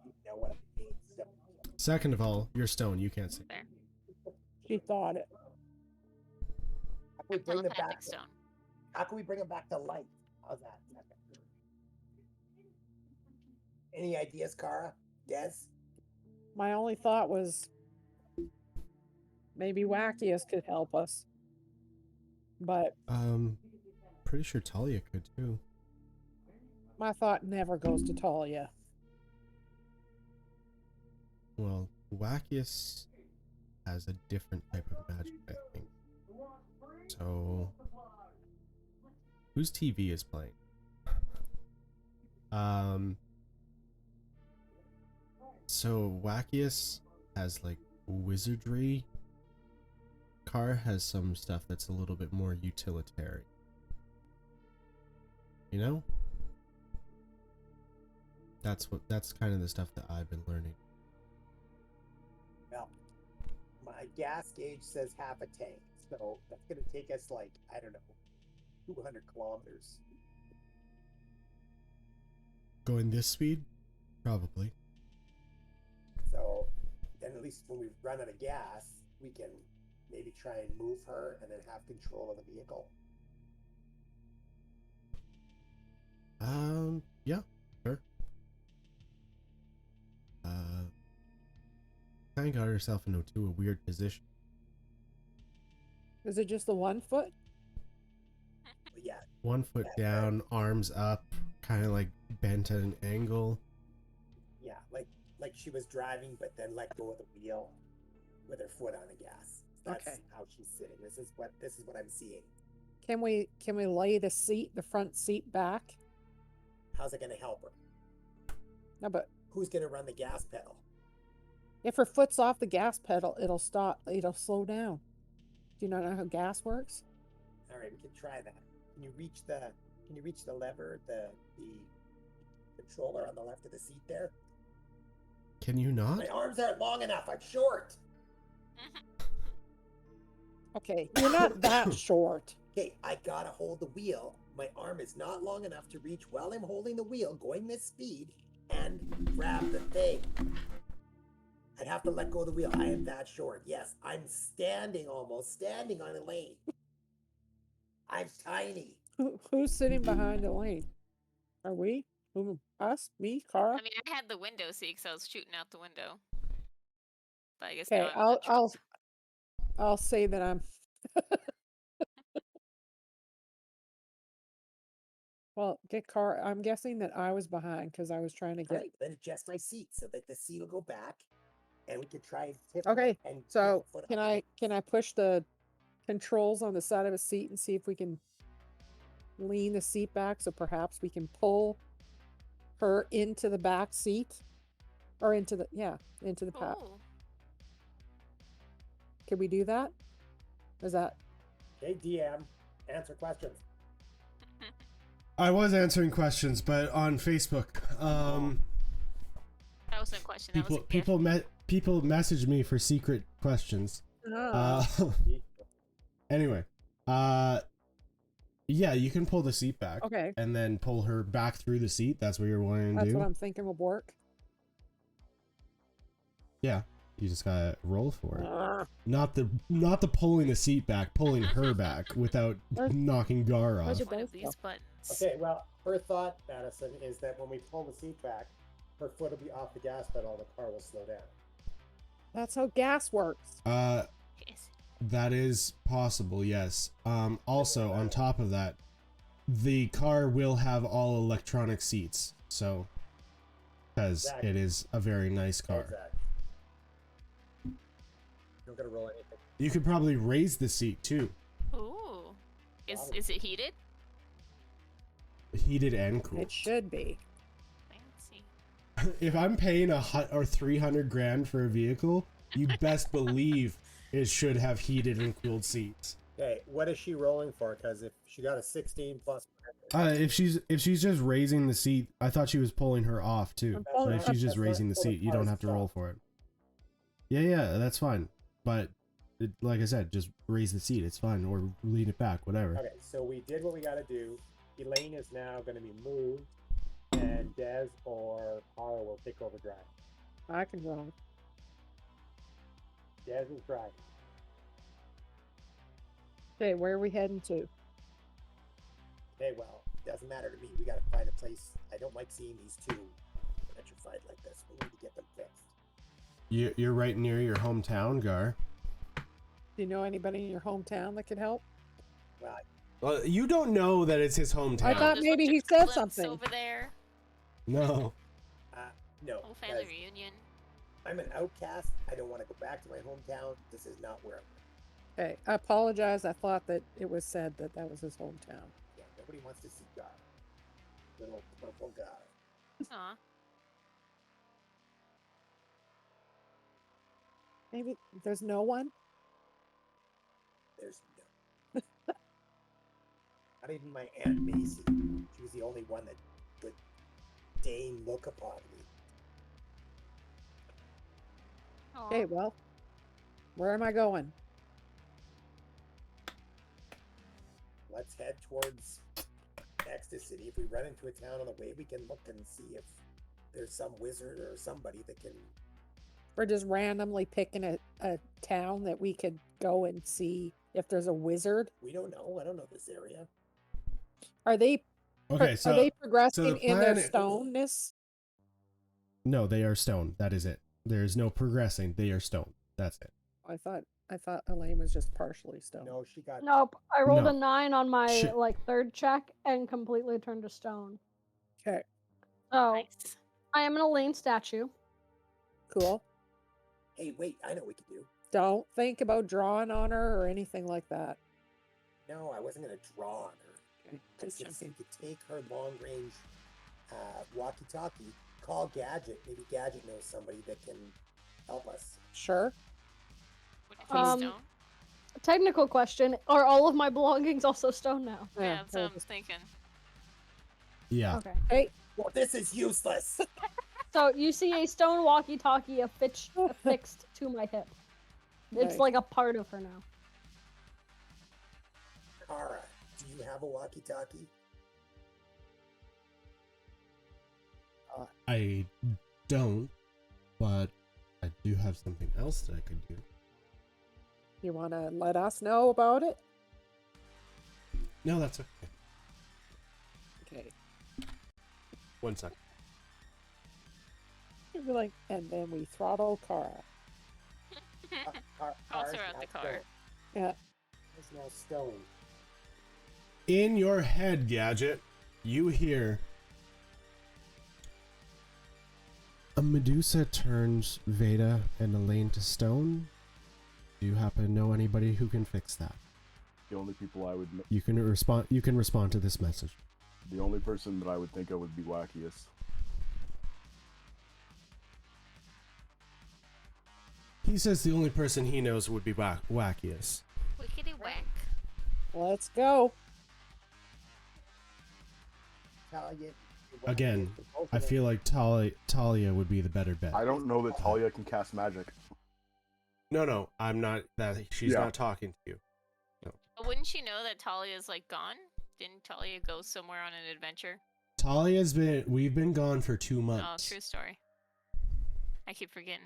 You know what I mean? So, Second of all, you're stone. You can't see. There. She thought it. how can we bring them Telepathic back? stone. How can we bring them back to life? How's that? Any ideas, Kara? Des? My only thought was maybe Wackiest could help us. But Pretty sure Talia could too. my thought never goes to Talia. Well, Wackius has a different type of magic, I think. So, whose TV is playing? So Wackius has like wizardry. Car has some stuff that's a little bit more utilitarian. You know? That's kind of the stuff that I've been learning. Well, my gas gauge says half a tank, so that's going to take us like, I don't know, 200 kilometers. Going this speed? Probably. So then at least when we run out of gas, we can maybe try and move her and then have control of the vehicle. Yeah, sure. Kind of got herself into a weird position. Is it just the one foot? But yeah, 1 foot down, arms up, kind of like bent at an angle. yeah, like she was driving, but then let go of the wheel with her foot on the gas. That's Okay. how she's sitting. This is what I'm seeing. Can we lay the front seat back? How's it going to help her? No, but Who's going to run the gas pedal? if her foot's off the gas pedal, it'll stop. It'll slow down. Do you not know how gas works? All right, we can try that. Can you reach the lever, the controller on the left of the seat there? Can you not? My arms aren't long enough. I'm short. Okay, you're not that short. Okay, I gotta hold the wheel. My arm is not long enough to reach while I'm holding the wheel, going this speed, and grab the thing. I'd have to let go of the wheel. I am that short. Yes, I'm almost standing on a lane. I'm tiny. Who's sitting behind Elaine? Are we? Who? Us? Me? Cara? I mean, I had the window seat because I was shooting out the window. But I guess Okay, now I'm in the I'll trunk. I'll say that I'm. Well, get car. I'm guessing that I was behind because I was trying to All get. right, then adjust my seat so that the seat will go back. and we could try and tip Okay, it and so get a foot can on it. I push the controls on the side of a seat and see if we can lean the seat back so perhaps we can pull her into the back seat or into the path. Ooh. Can we do that? Is that Okay, DM, answer questions. I was answering questions, but on Facebook, That wasn't a question. That was people a gift. people message me for secret questions. Anyway, yeah, you can pull the seat back. okay? And then pull her back through the seat. That's what you're wanting to That's do. what I'm thinking will work. Yeah, you just gotta roll for it. Ugh. Not the pulling the seat back, pulling her back without knocking Gar off. Where's your One of dice these go? buttons. Okay, well, her thought, Madison, is that when we pull the seat back, her foot will be off the gas pedal, the car will slow down. That's how gas works. Yes. That is possible, yes. Also, on top of that, the car will have all electronic seats, so because Exactly. it is a very nice car. Exactly. You're not gonna roll anything. You could probably raise the seat too, Ooh. Is it heated? heated and cooled. It should be. Fancy. If I'm paying or 300 grand for a vehicle, you best believe it should have heated and cooled seats. Okay, what is she rolling for? Because if she got a 16 plus, If she's just raising the seat, I thought she was pulling her off too. I'm But pulling if her she's up, just that's raising the not- well, seat, you don't cars have to roll stop. for it. Yeah, that's fine. But like I said, just raise the seat. It's fine, or lean it back, whatever. okay, so we did what we got to do. Elaine is now going to be moved, and Des or Tara will take over driving. I can drive. Des is driving. Okay, where are we heading to? Okay, well, doesn't matter to me. We got to find a place. I don't like seeing these two petrified like this. We need to get them fixed. You're right near your hometown, Gar. Do you know anybody in your hometown that could help? Well, Well, you don't know that it's his hometown. I thought There's maybe a he bunch of said glimpse something. over there. No. no. Whole family 'cause reunion. I'm an outcast. I don't want to go back to my hometown. This is not where I'm. Okay, I apologize. I thought that it was said that that was his hometown. Yeah, nobody wants to see God. Little purple guy. Aw. Maybe there's no one. There's no. Not even my Aunt Macy. She was the only one that would deign look upon me. Aw. Okay, well, where am I going? Let's head towards Ecstacity. If we run into a town on the way, we can look and see if there's some wizard or somebody that can. We're just randomly picking a town that we could go and see if there's a wizard. We don't know. I don't know this area. Are they Okay, are so they progressing the in their plan- stoneness? no, they are stone. That is it. There is no progressing. They are stone. That's it. I thought Elaine was just partially stoned. No, she got. Nope. I rolled No. a 9 on my Shit. third check and completely turned to stone. Okay, So Nice. I am an Elaine statue. cool. Hey, wait! I know what we could do. Don't think about drawing on her or anything like that. No, I wasn't gonna draw on her. Okay, I was gonna say we could take her long range walkie-talkie, call Gadget. Maybe Gadget knows somebody that can help us. Sure. Would it be stone? Technical question: are all of my belongings also stone now? Yeah, that's we'll what I'm just- thinking. Yeah. Okay. Hey, Well, this is useless. So you see a stone walkie-talkie affixed to my hip. It's Okay. like a part of her now. Kara, do you have a walkie-talkie? I don't, but I do have something else that I could do. you want to let us know about it? No, that's okay. Okay. 1 second. You'd be like, and then we throttle Kara. Toss Kara's her out now the car. stone. Yeah. Kara's now stone. In your head, Gadget, you hear A Medusa turns Veda and Elaine to stone. Do you happen to know anybody who can fix that? The only people I would, You can respond. You can respond to this message. the only person that I would think of would be Wackius. He says the only person he knows would be Wackius. Wickety whack. Let's go. Talia, Again, I feel like Talia would be the better bet. I don't know that Talia can cast magic. No, I'm not. That she's Yeah. not talking to you. But wouldn't she know that Talia's like gone? Didn't Talia go somewhere on an adventure? Talia's been. We've been gone for 2 Oh, months. true story. I keep forgetting.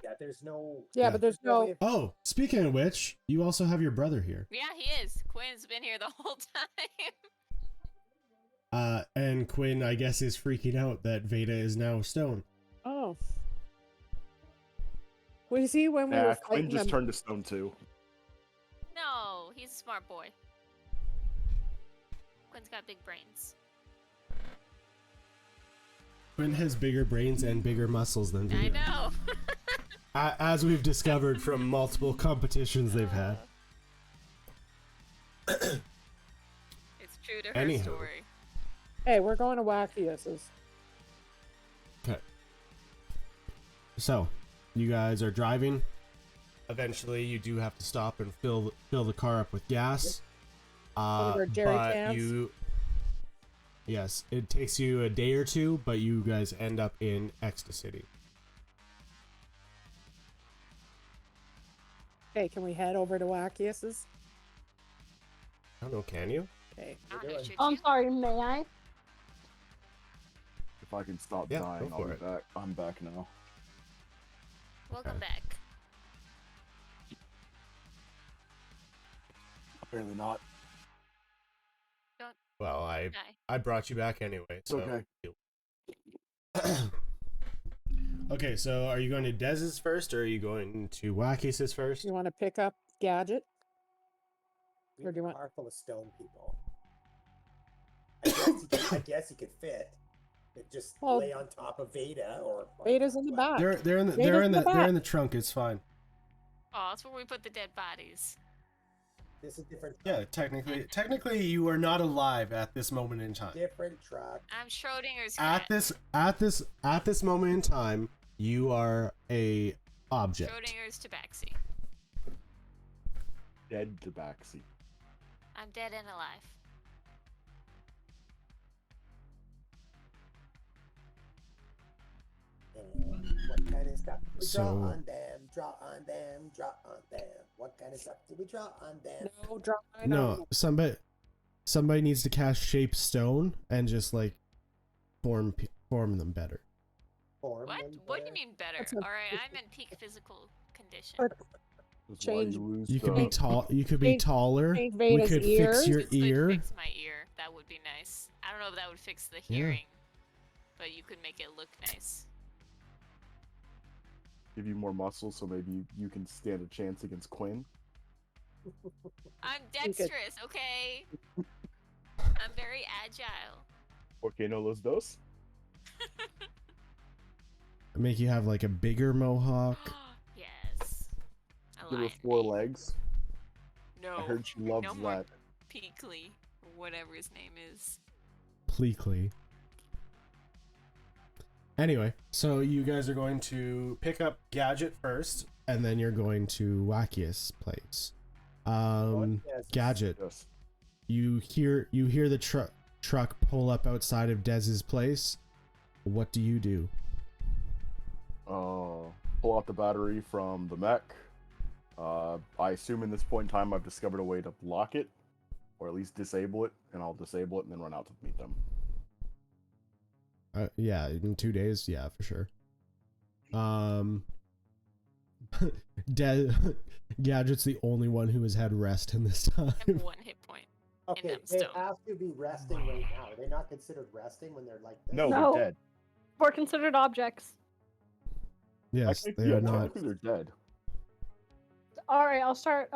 Yeah, there's no. Yeah, but there's no. Oh, speaking of which, you also have your brother here. Yeah, he is. Quinn's been here the whole time. And Quinn, I guess, is freaking out that Veda is now stone. Oh. Was he when we were Yeah, fighting Quinn just them? turned to stone too. No, he's a smart boy. Quinn's got big brains. Quinn has bigger brains and bigger muscles than Veda. I know. As we've discovered from multiple competitions they've had. It's true to her Anywho. story. Hey, we're going to Wackius's. Okay. So, you guys are driving. Eventually, you do have to stop and fill the car up with gas. One of our jerry cans? Yes, it takes you a day or two, but you guys end up in Ecstacity. Okay, can we head over to Wackius's? I don't know, can you? Okay. I don't know, should I'm you? sorry, may I? If I can stop Yeah, dying, go I'll for be it. back. I'm back now. Welcome back. Apparently not. Well, Hi. I brought you back anyway. So. Okay. Okay, so are you going to Dez's first, or are you going to Wackius's first? You want to pick up Gadget? We Or do you want- are full of stone people. I guess he could fit. It just Well- lay on top of Veda or. Vada's in the back. They're in the Vada's they're in in the the they're back. in the trunk. It's fine. Oh, that's where we put the dead bodies. This is different. Yeah, technically you are not alive at this moment in time. Different truck. I'm Schrodinger's cat. At this moment in time, you are a object. Schrodinger's tabaxi. Dead tabaxi. I'm dead and alive. And what kind of stuff do we So- draw on them? Draw on them. Draw on them. What kind of stuff do we draw on them? No, dry No, somebody needs to cast shape stone and just like form them better. Form What? them What do you better. mean better? That's a- Alright, I'm in peak physical condition. But That's why Change- you lose You could be stuff. tall. You could be Change- taller. change We Veda's could ears. fix your You could ear. fix my ear. That would be nice. I don't know if that would fix the hearing, but you could make it look nice. Give you more muscle, so maybe you can stand a chance against Quinn. I'm You could- dexterous, okay? I'm very agile. Okay, no los dos. Make you have like a bigger mohawk. Yes. A Give her lion 4 mane. legs. No. I heard she loves no more that. Peakley, or whatever his name is. Pleakley. Anyway, so you guys are going to pick up Gadget first, and then you're going to Wackius' place. Yes. Gadget, Yes. you hear the truck pull up outside of Dez's place. What do you do? Pull out the battery from the mech. I assume in this point in time I've discovered a way to block it, or at least disable it, and I'll disable it and then run out to meet them. Yeah, in 2 days, yeah, for sure. Gadget's the only one who has had rest in this I have time. 1 hit point. Okay, them they stone. have to be resting right now. Are they not considered resting when they're like this? No, No. they're dead. We're considered objects. Yes, Technically, they yeah, are not. technically they're dead. All right, I'll start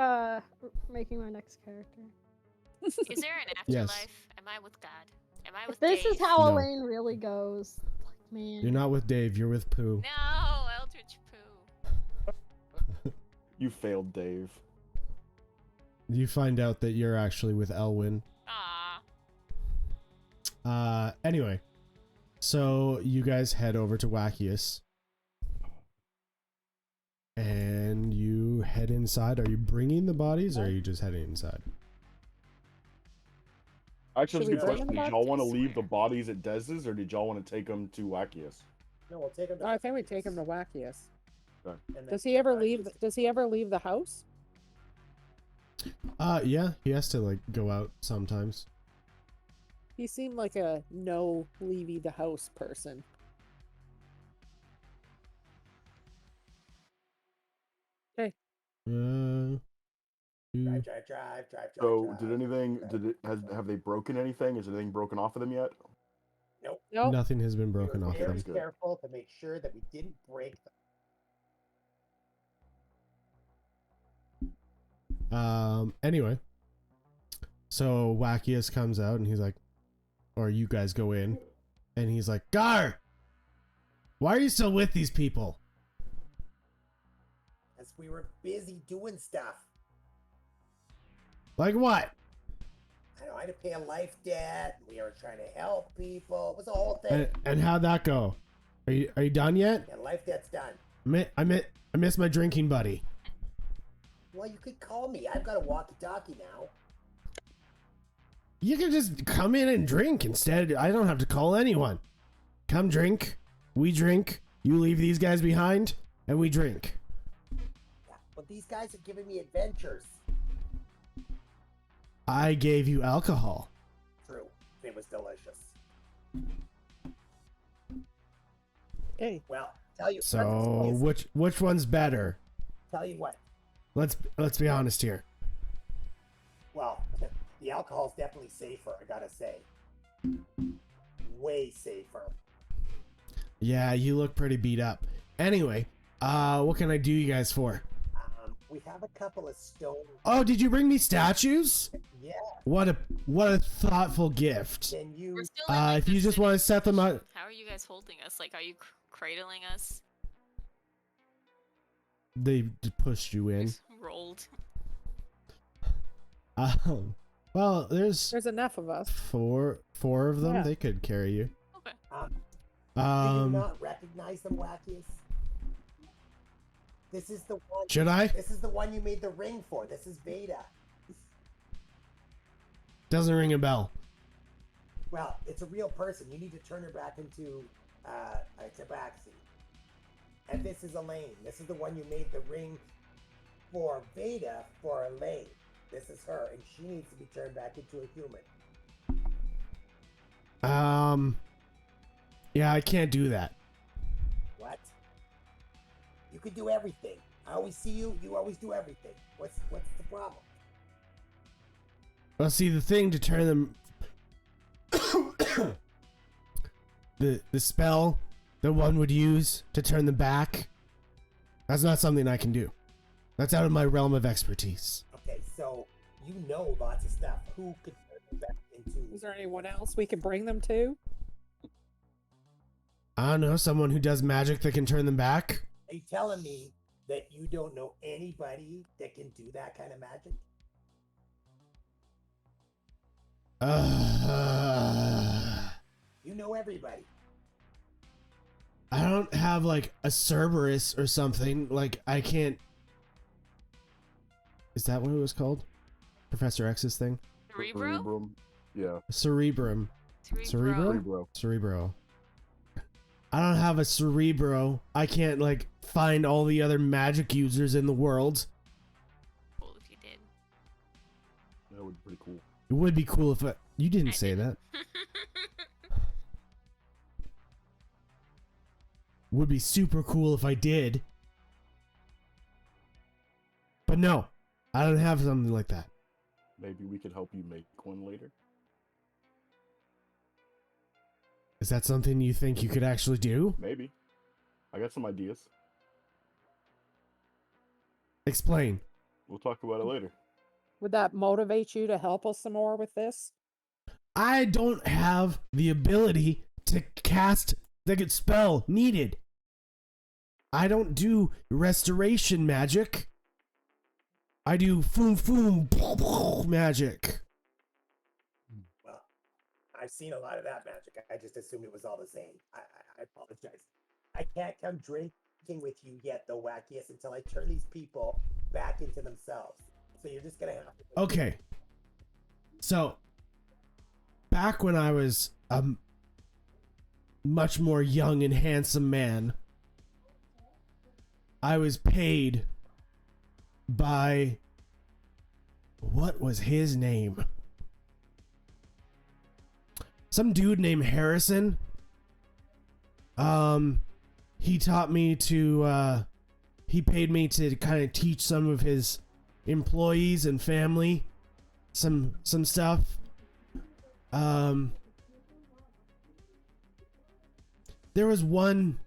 making my next character. Is there an Yes. afterlife? Am I with God? Am I with If this is Dave? how No. Elaine really goes, like, man. You're not with Dave, you're with Pooh. No, Eldritch Poo. You failed, Dave. You find out that you're actually with Elwyn. Anyway. So you guys head over to Wackius. And you head inside. Are you bringing the bodies or are you just heading inside? Actually, Should that's a we good question. bring them Did back y'all to want to leave the swear? bodies at Dez's, or did y'all want to take them to Wackius? No, we'll take him. I think we take him to Wackius. Okay. Does he ever leave? Does he ever leave the house? Yeah, he has to like go out sometimes. He seemed like a no leaving the house person. Okay. Drive, drive, drive, drive, So, drive. did anything? Have they broken anything? Is anything broken off of them yet? Nope. Nope. Nothing has been We broken were off very them. Good. careful to make sure that we didn't break them. Anyway. So Wackius comes out and he's like, or you guys go in, and he's like, Gar! Why are you still with these people? As we were busy doing stuff. Like what? I know I had to pay a life debt. We were trying to help people. It was a whole thing. And how'd that go? Are you done yet? Yeah, life debt's done. I miss my drinking buddy. Well, you could call me. I've got a walkie-talkie now. You can just come in and drink instead. I don't have to call anyone. Come drink. We drink. You leave these guys behind, and we drink. Yeah, but these guys are giving me adventures. I gave you alcohol. True. It was delicious. Hey. Well, tell you. So which one's better? Tell you what. Let's be honest here. Well, the alcohol's definitely safer. I gotta say. Way safer. Yeah, you look pretty beat up. Anyway, what can I do you guys for? We have a couple of stone. Oh, did you bring me statues? Yeah. What a thoughtful gift. Can you? We're still in, like, If the you just want to set them up, How are you guys holding us? Like, are you cradling us? they pushed you in. Just rolled. Well, there's There's enough of us. four of them. Yeah. They could carry you. Okay. Do you not recognize them, Wackies? This is the one. Should I? This is the one you made the ring for. This is Veda. Doesn't ring a bell. Well, it's a real person. You need to turn her back into a tabaxi. And this is Elaine. This is the one you made the ring for Veda for Elaine. This is her, and she needs to be turned back into a human. Yeah, I can't do that. What? You could do everything. I always see you. You always do everything. What's the problem? Well, see, the thing to turn them, the spell that one would use to turn them back, that's not something I can do. That's out of my realm of expertise. Okay, so you know lots of stuff. Who could turn them back into? Is there anyone else we can bring them to? I don't know, someone who does magic that can turn them back? Are you telling me that you don't know anybody that can do that kind of magic? You know everybody. I don't have like a Cerberus or something. Like I can't. Is that what it was called? Professor X's thing? Cerebro? Cerebrum. Yeah. Cerebrum. Cerebro? Cerebro. Cerebro. I don't have a Cerebro. I can't like find all the other magic users in the world. Cool if you did. That would be pretty cool. It would be cool if you didn't I say didn't. that. Would be super cool if I did. But no, I don't have something like that. Maybe we could help you make one later. Is that something you think you could actually do? Maybe. I got some ideas. Explain. We'll talk about it later. Would that motivate you to help us some more with this? I don't have the ability to cast Second spell needed. I don't do restoration magic. I do foom foom magic. Well, I've seen a lot of that magic. I just assumed it was all the same. I apologize. I can't come drinking with you yet, though, Wackiest, until I turn these people back into themselves. So you're just gonna have to. Okay. So, back when I was a much more young and handsome man, I was paid by, what was his name? Some dude named Harrison. He taught me to, he paid me to kind of teach some of his employees and family some stuff. There was one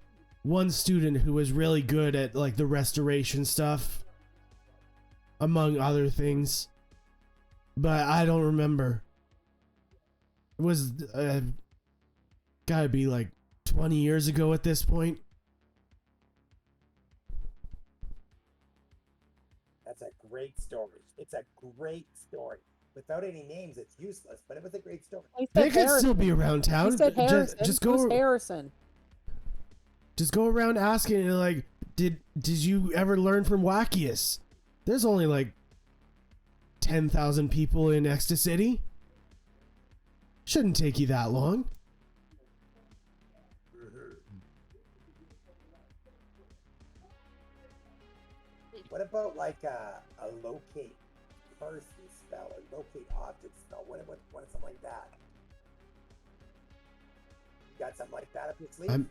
student who was really good at like the restoration stuff, among other things, but I don't remember. It was gotta be like 20 years ago at this point. That's a great story. It's a great story. Without any names, it's useless, but it was a great story. He They said could still be Harrison. around town. He said Harrison. Just Who's go. Harrison? Just go around asking, like, did you ever learn from Wackiest? There's only like 10,000 people in Ecstacity. Shouldn't take you that long. What about like a locate person spell or locate object spell? What something like that? You got something like that up your sleeve?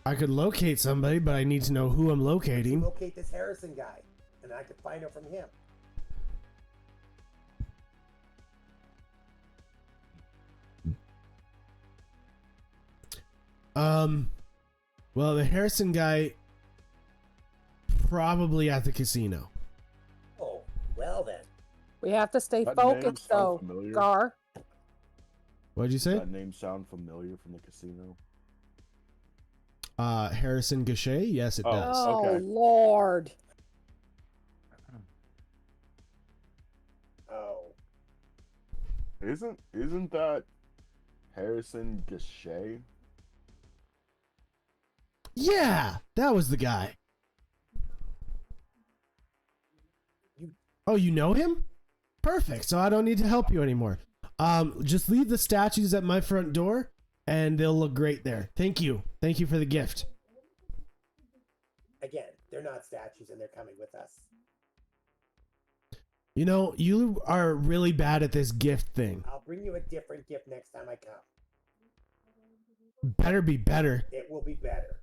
I could locate somebody, but I need to know who I'm locating. Locate this Harrison guy, and I could find out from him. Well, the Harrison guy probably at the casino. Oh, well then. We have to stay That name focused, sounds though, familiar. Gar. What'd you say? That name sound familiar from the casino? Harrison Gachet? Yes, it Oh. does. Oh, Okay. Lord. Oh. Isn't that Harrison Gachet? Yeah, that was the guy. Oh, you know him? Perfect. So I don't need to help you anymore. Just leave the statues at my front door, and they'll look great there. Thank you. Thank you for the gift. Again, they're not statues, and they're coming with us. You know, you are really bad at this gift thing. I'll bring you a different gift next time I come. Better be better. It will be better.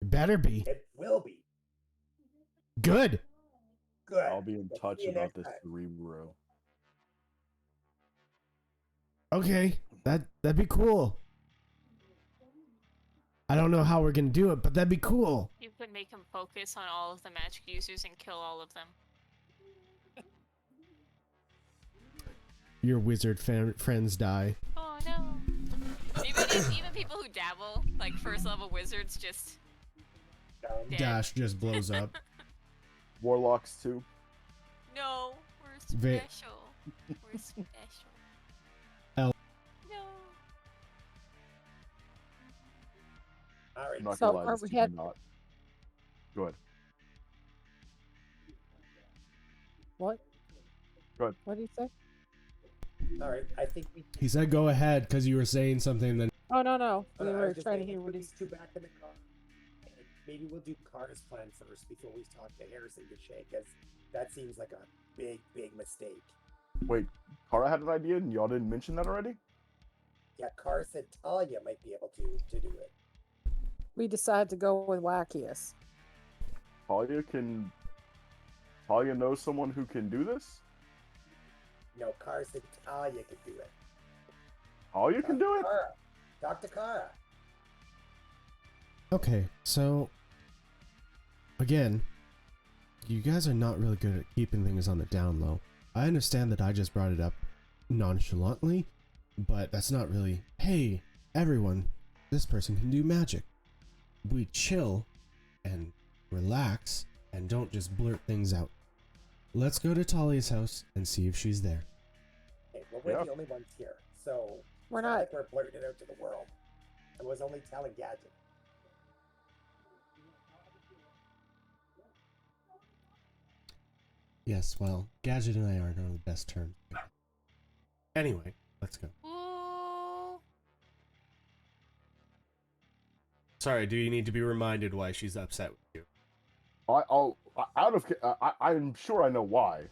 Better be. It will be. Good. Good. I'll be in We'll touch see you about next this time. cerebro. Okay. That'd be cool. I don't know how we're gonna do it, but that'd be cool. You could make him focus on all of the magic users and kill all of them. Your wizard friends die. Oh no. Even people who dabble, like first level wizards, just dead. Dash just blows up. Warlocks too. No, we're Va- special. We're special. L- No. All right. I'm not So, gonna lie, are this we dude had- not. Go ahead. What? Go ahead. What did he say? All right. I think we. He said go ahead because you were saying something. Then Oh, no. We I were was just trying to thinking, hear put what he these two back in the car. And maybe we'll do Car's plan first before we talk to Harrison Gachet, because that seems like a big mistake. Wait, Kara had an idea and y'all didn't mention that already? Yeah, Car said Talia might be able to do it. We decided to go with Wackiest. Talia knows someone who can do this? No, Car said Talia could do it. Talia can do it? Kara. Talk to Kara. okay, so again, you guys are not really good at keeping things on the down low. I understand that I just brought it up nonchalantly, but that's not really. Hey, everyone, this person can do magic. We chill and relax and don't just blurt things out. Let's go to Talia's house and see if she's there. Hey, well, we're Yep. the only ones here, so We're it's not. like we're blurting it out to the world. I was only telling Gadget. Yes, well, Gadget and I aren't on the best terms. Anyway, let's go. Ooh. Sorry, do you need to be reminded why she's upset with you? I'm sure I know why,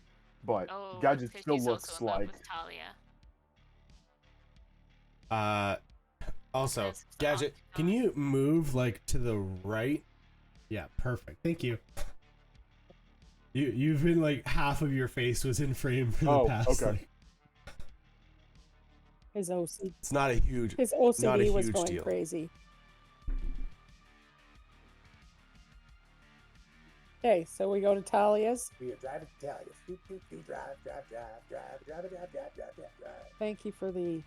but Oh, Gadget 'cause still she's looks also in love like with Talia. Also, Yes, it's Gadget, off. can you move, like, to the right? Yeah, perfect. Thank you. You've been, like, half of your face was in frame for the Oh, past, okay. like... His OCD. It's not a huge... His not a OCD was huge going deal. crazy. Okay, so we go to Talia's. We are driving to Talia. Scoot, scoot, scoot, drive, drive, drive, drive, drive, drive, drive, drive, drive, drive. Thank you for the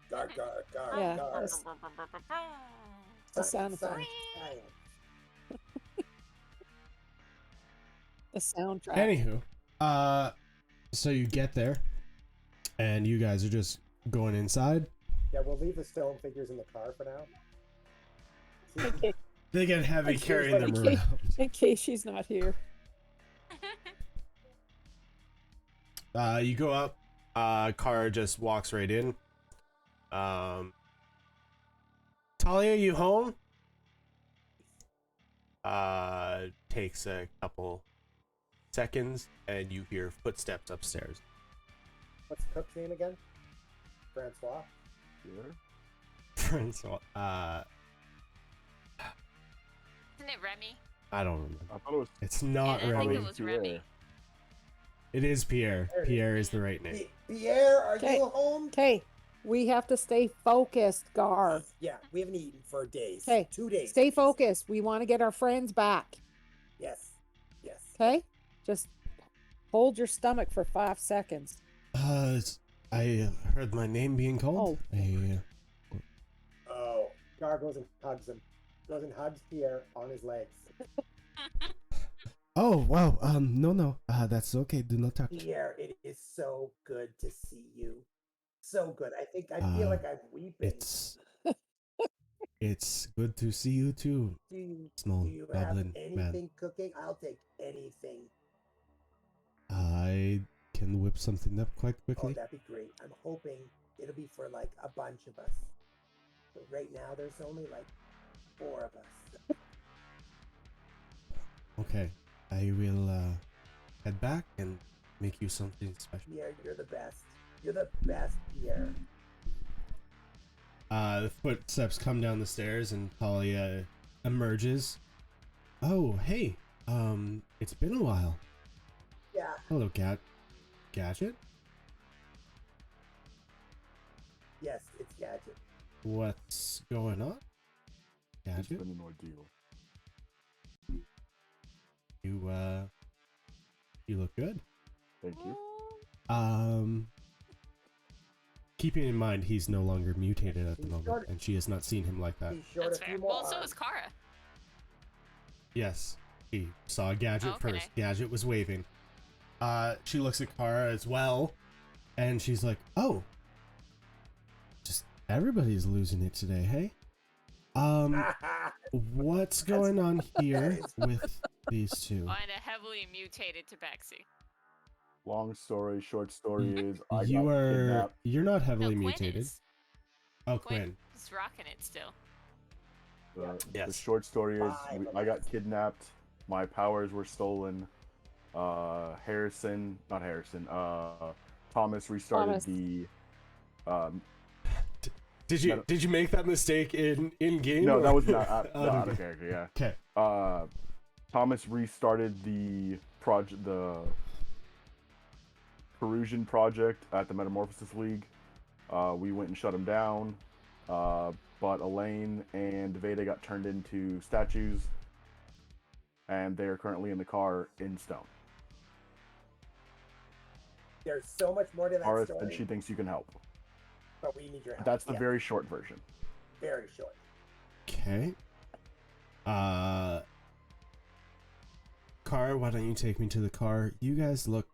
Guard, guard, guard, Yeah, guard. that's- the sound effect. The soundtrack. Anywho, so you get there, and you guys are just going inside. Yeah, we'll leave the stone figures in the car for now. Okay, They get heavy Like, carrying them seriously. around. in case she's not here. You go up, car just walks right in. Talia, you home? Takes a couple seconds, and you hear footsteps upstairs. What's the cook's name again? Francois? Sure. So, Isn't it Remy? I don't remember. I thought it was It's not Yeah, I think Remy. it was Remy. It is Pierre. There it is. Pierre is the right name. Pierre, are Okay. you home? Okay, we have to stay focused, Gar. Yeah, we haven't eaten for days. Okay, 2 days. stay focused. We want to get our friends back. Yes. Yes. Okay? Just hold your stomach for 5 seconds. I heard my name being called. Oh, Gar goes and hugs him. Goes and hugs Pierre on his legs. Oh, wow. No. That's okay. Do not touch. Pierre, it is so good to see you. So good. I feel like I'm weeping. It's good to see you too, small Do you have goblin anything man. cooking? I'll take anything. I can whip something up quite Oh, quickly. that'd be great. I'm hoping it'll be for like a bunch of us. But right now, there's only like 4 of us. Okay, I will head back and make you something special. Pierre, you're the best. You're the best, Pierre. The footsteps come down the stairs and Talia emerges. Oh, hey. It's been a while. Yeah. Hello, Gadget. Yes, it's Gadget. What's going on? It's Gadget, been an ordeal. you look good. Thank you. Keeping in mind he's no longer mutated at the He's moment, short. and she has not seen him like that. He's short That's a few fair. more Well, so arms. is Kara. Yes, she saw Gadget Okay. first. Gadget was waving. She looks at Kara as well, and she's like, "Oh, just everybody's losing it today, hey? What's going on here with these two? Find a heavily mutated tabaxi. Long story, short story is I You got are kidnapped. you're not No, heavily Quinn mutated. is. Oh, Quinn Quinn. is rocking it still. The Yes. short story is Five of I got us. kidnapped. My powers were stolen. Thomas restarted Thomas. the. Did you make that mistake in game? No, or- that was not Out of out game? of character. Yeah. Okay. Thomas restarted the Perusian project at the Metamorphosis League. We went and shut him down, but Elaine and Veda got turned into statues, and they are currently in the car in stone. There's so much more to that Aris, story. and she thinks you can help. But we need your help. That's the Yeah. very short version. Very short. Okay. Car, why don't you take me to the car? You guys look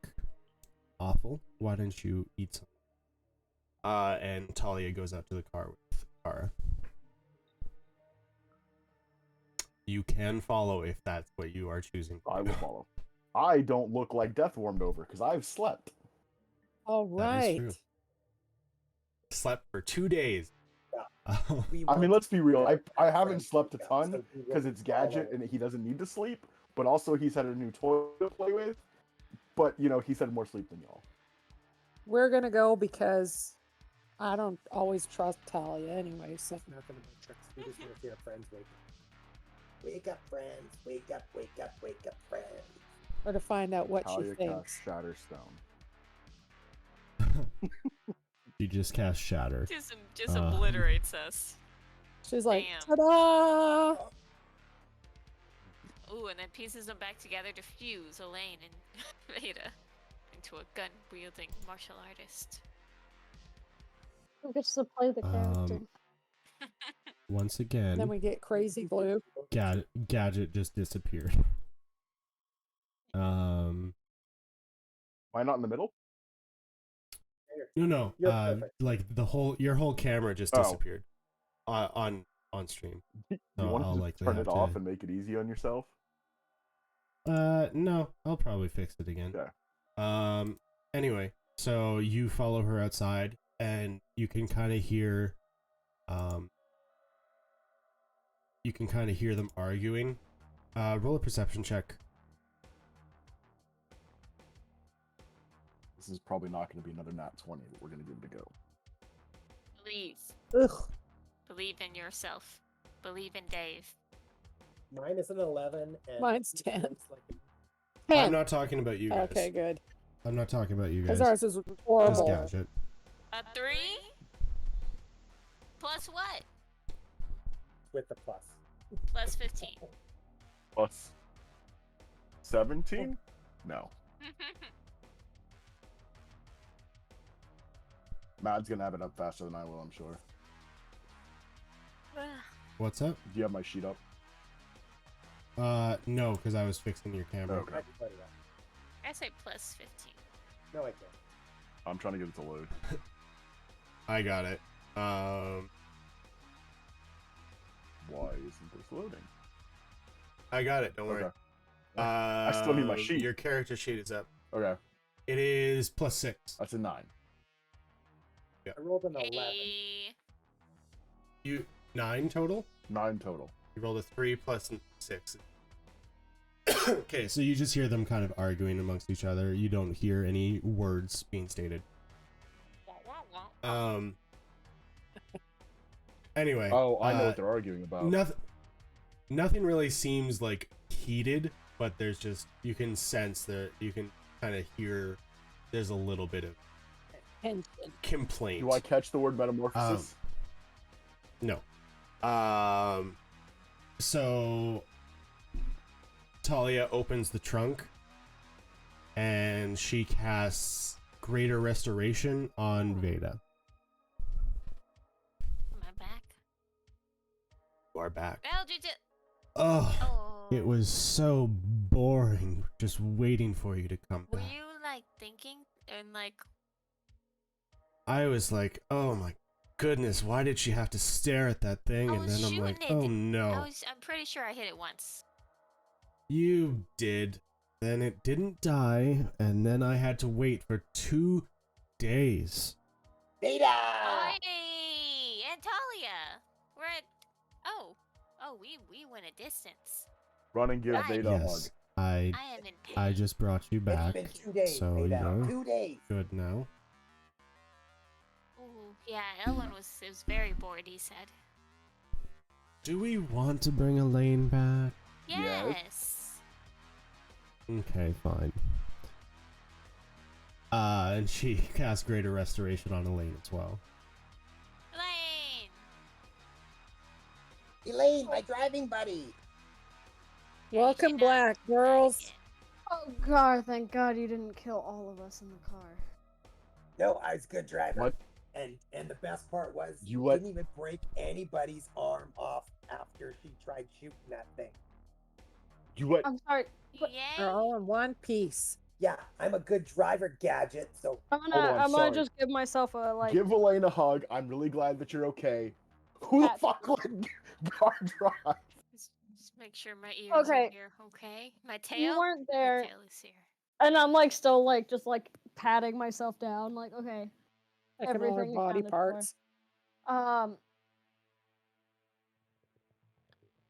awful. Why don't you eat some? And Talia goes out to the car with Kara. You can follow if that's what you are choosing. I will follow. I don't look like death warmed over because I've slept. All That is right. true. Slept for 2 days. Yeah. We I mean, want let's to be real. get I our haven't friends slept a back, ton so we will because it's follow. Gadget and he doesn't need to sleep. But also, he's had a new toy to play with. But you know, he's had more sleep than y'all. We're gonna go because I don't always trust Talia anyway. So Nothing about tricks. We just want to see our friends wake up. Wake up, friends. Wake up, wake up, wake up, friends. or to find out what Talia she thinks. cast Shatterstone. You just cast Shatter. Just obliterates us. She's like, Damn. ta-da! Ooh, and then pieces them back together to fuse Elaine and Veda into a gun-wielding martial artist. Who gets to play the character? Once Then again, we get crazy blue. Gadget just disappeared. Am I not in the middle? No. You're perfect. Like your whole camera just Oh. disappeared. On stream. You So want I'll to likely turn have it off to- and make it easy on yourself? No, I'll probably fix it again. Yeah. Anyway, so you follow her outside and you can kind of hear them arguing. Roll a perception check. This is probably not going to be another nat 20, but we're going to give it a go. Believe. Ugh. Believe in yourself. Believe in Dave. Mine is an 11. And Mine's it 10. looks like a- 10. I'm not talking about you guys. Okay, good. I'm not talking about you guys. Because ours is Just horrible. Gadget. A 3? Plus what? with the plus. Plus 15. Plus 17? No. Mad's going to have it up faster than I will, I'm sure. What's up? Do you have my sheet up? No, because I was fixing your camera. Okay. I can put it up. I say plus 15. No, I can't. I'm trying to get it to load. I got it. Why isn't this loading? I got it. Don't worry. Okay. I still need my sheet. Your character sheet is up. Okay. It is +6. That's a 9. I rolled an 11. Hey. You 9 total. 9 total. You rolled a 3 plus 6. Okay, so you just hear them kind of arguing amongst each other. You don't hear any words being stated. Anyway. Oh, I know what they're arguing about. Nothing really seems like heated, but there's just, you can sense that, you can kind of hear there's a little bit of Tension. complaint. Do I catch the word metamorphosis? No. So Talia opens the trunk and she casts Greater Restoration on Veda. Am I back? You are back. Well, did it? Oh, Oh. it was so boring just waiting for you to come Were back. you like thinking and like? I was like, oh my goodness, why did she have to stare at that thing? I And was then I'm like, shooting it. oh no. I'm pretty sure I hit it once. You did. Then it didn't die, and then I had to wait for 2 days. Beta! Hey, and Talia. We're at. Oh, we went a distance. Run and give Right. Veda a hug. Yes, I I am in pain. I just brought you back, It's been 2 days, so Beta. you're 2 days. good now. Ooh, yeah, Elwin was very bored. He said. Do we want to bring Elaine back? Yes. Yes. Okay, fine. And she casts Greater Restoration on Elaine as well. Elaine. Elaine, my driving buddy. Welcome, black girls. Oh God, thank God you didn't kill all of us in the car. No, I was a good driver. What? And the best part was You you let- didn't even break anybody's arm off after she tried shooting that thing. You let I'm sorry. They're Yay! all in one piece. Yeah, I'm a good driver, Gadget. So I'm Hold gonna on, I'm sorry. gonna just give myself a like. give Elaine a hug. I'm really glad that you're okay. Who the Pat. fuck let Gar drive? Just make sure my ears Okay. are here, okay? My tail? You weren't My there, tail is here. and I'm like still like just like patting myself down, like okay, Checking all our everything body accounted for. parts.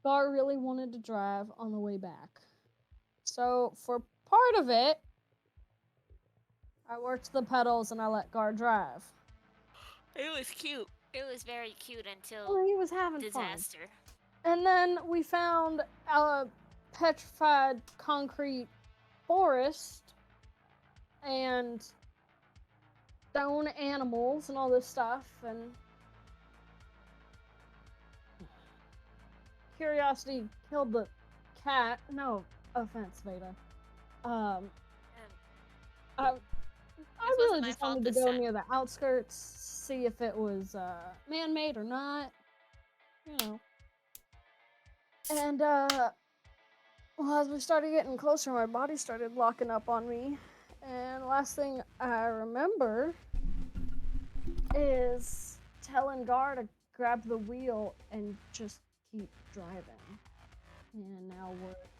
Gar really wanted to drive on the way back, so for part of it, I worked the pedals and I let Gar drive. It was cute. It was very cute until Well, he was having fun. disaster. And then we found a petrified concrete forest and stone animals and all this stuff, and curiosity killed the cat. No offense, Veda. I This really wasn't my just fault wanted to this go time. near the outskirts, see if it was man-made or not, you know. And well, as we started getting closer, my body started locking up on me, and last thing I remember is telling Gar to grab the wheel and just keep driving. And now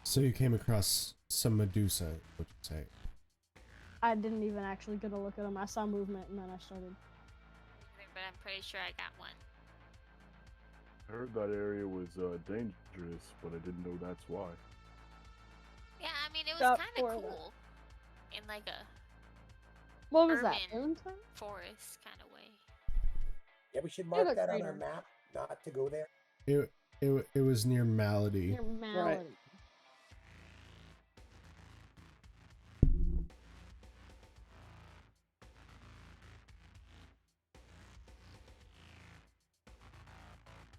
So you came across some Medusa, would you say? I didn't even actually get a look at them. I saw movement and then I started. But I'm pretty sure I got one. I heard that area was dangerous, but I didn't know that's why. Yeah, I mean, it was Stop kind for of that. cool. In like a What was that? Urban. Inventory? forest kind of way. yeah, we should Near mark the that on our crater. map, not to go there. It was near Malady. Near Malady.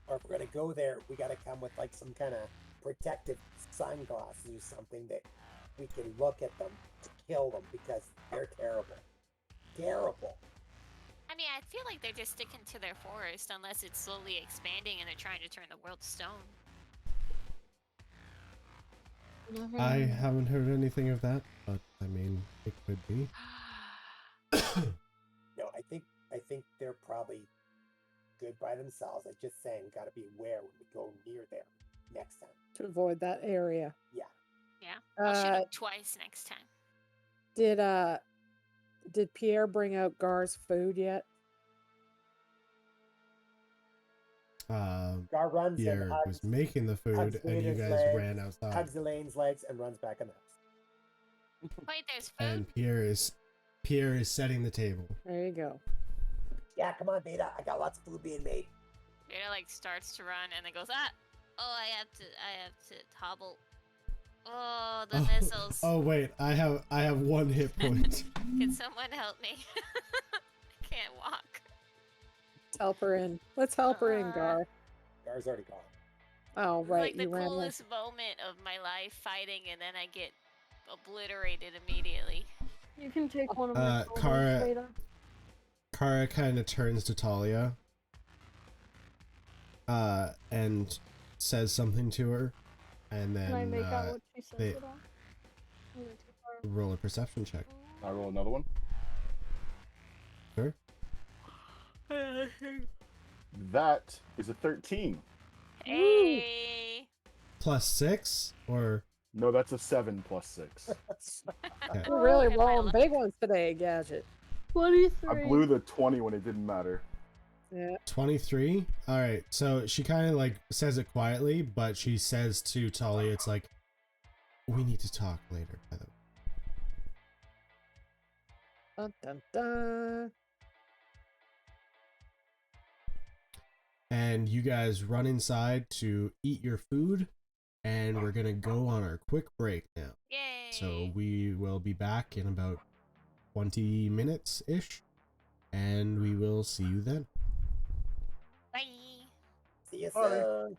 Or if we're gonna go there, we gotta come with like some kind of protective sunglasses or something that we can look at them to kill them because they're terrible. Terrible. I mean, I feel like they're just sticking to their forest unless it's slowly expanding and they're trying to turn the world to stone. I haven't heard anything of that, but I mean, it could be. No, I think they're probably good by themselves. I'm just saying, gotta be aware when we go near there next time. To avoid that area. Yeah. Yeah, I'll shoot Uh, them twice next time. did Pierre bring out Gar's food yet? Gar runs Pierre and was hugs, making the hugs food, and you Vader's guys legs, ran outside. hugs Elaine's legs, and runs back in the house. Wait, there's food? And Pierre is setting the table. There you go. Yeah, come on, Beta. I got lots of food being made. Vader like starts to run and then goes, ah! Oh, I have to hobble. Oh, the missiles. Oh wait, I have 1 hit point. Can someone help me? I can't walk. Let's help her in. Let's help her in, Gar. Gar's already gone. Oh, It's right. like the You ran away. coolest moment of my life fighting, and then I get obliterated immediately. You can take one of my shoulders, Kara- Veda. Kara kind of turns to Talia, and says something to her, and then Can I make out what she says they- at all? I'm gonna take our- roll a perception check. I roll another one. Sure. That is a 13. Hey! +6 or No, that's a 7 plus 6. okay. You're really Am I rolling lucky? big ones today, Gadget. 23. I blew the 20 when it didn't matter. Yeah. 23. All right. So she kind of like says it quietly, but she says to Talia, "It's like we need to talk later." By the way. Dun, dun, dun. And you guys run inside to eat your food, and we're gonna go on our quick break now. Yay! So we will be back in about 20 minutes ish, and we will see you then. Bye! See you Bye. soon.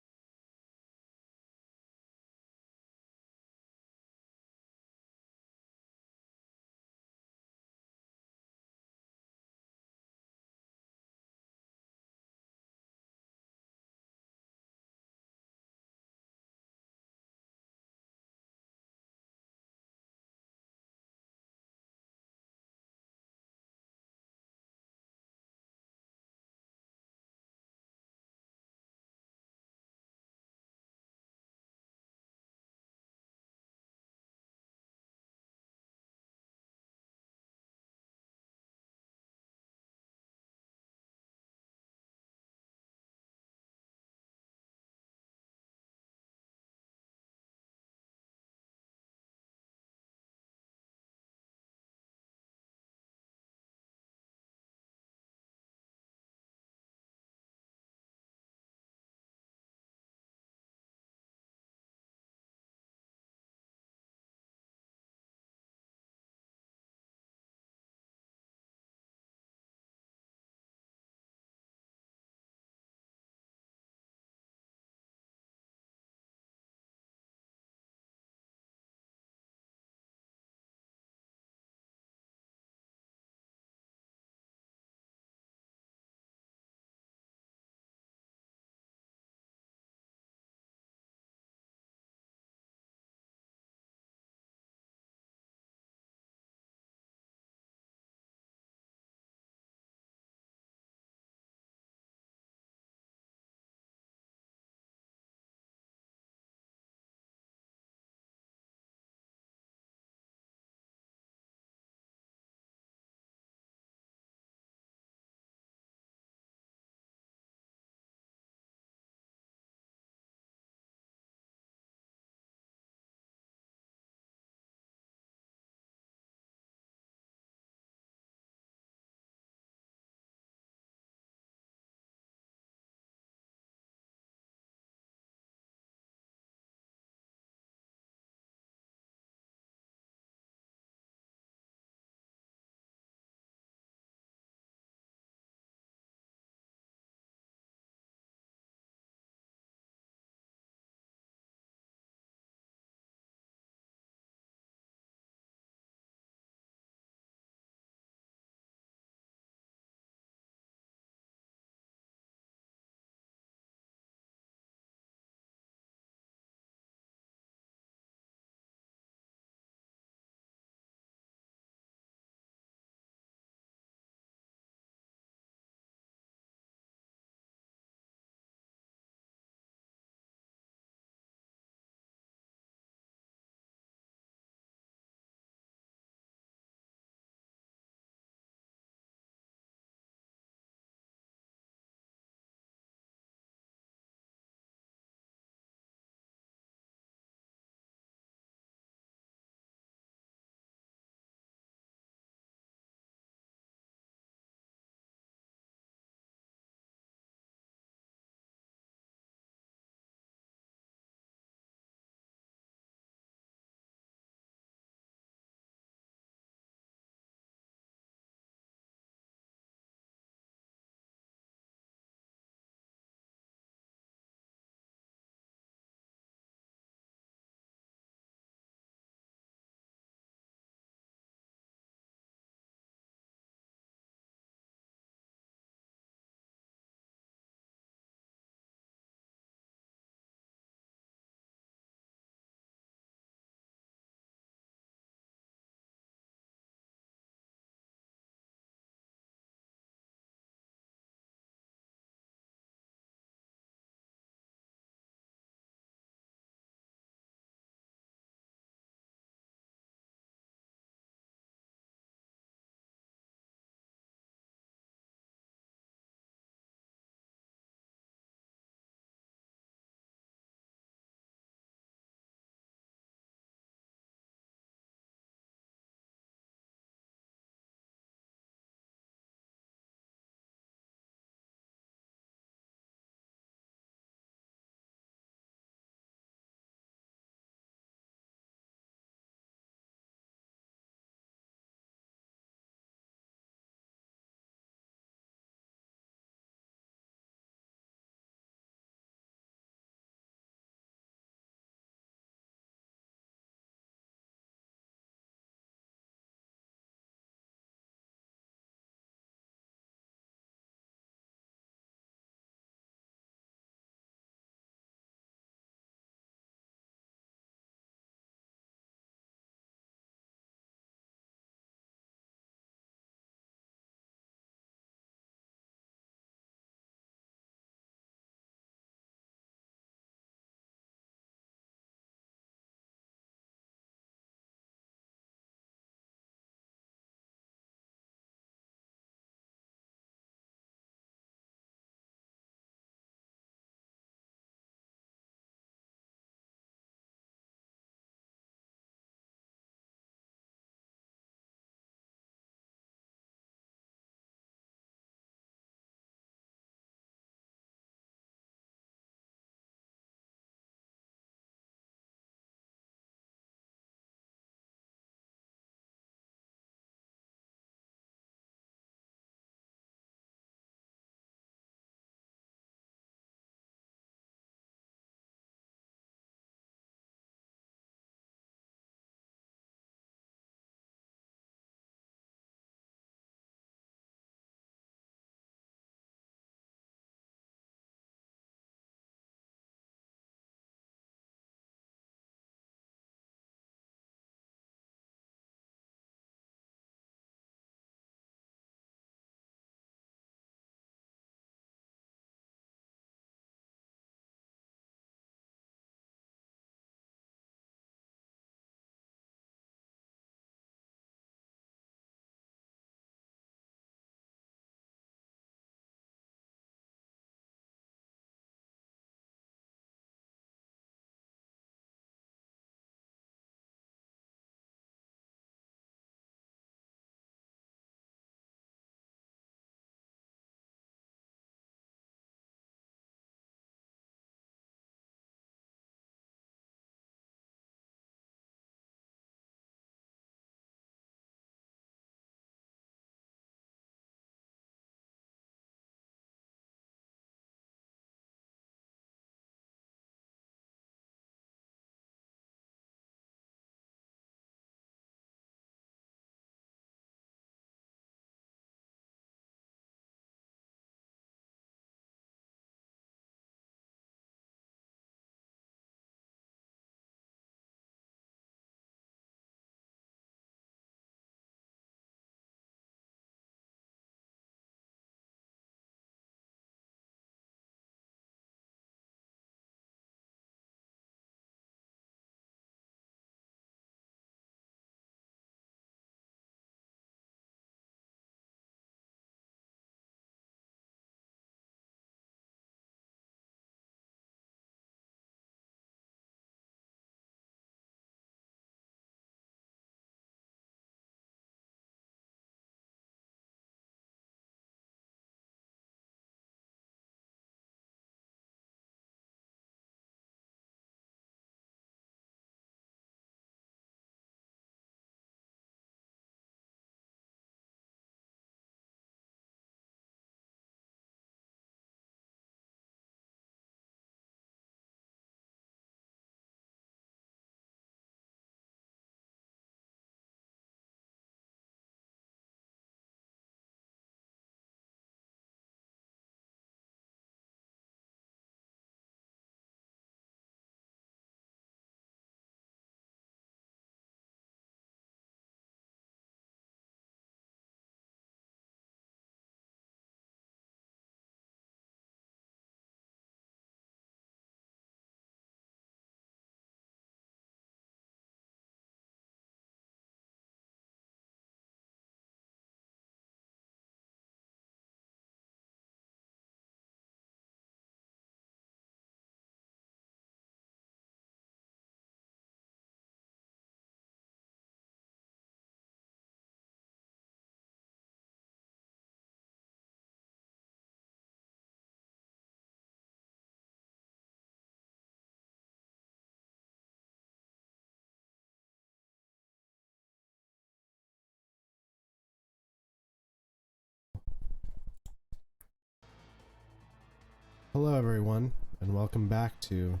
Hello everyone, and welcome back to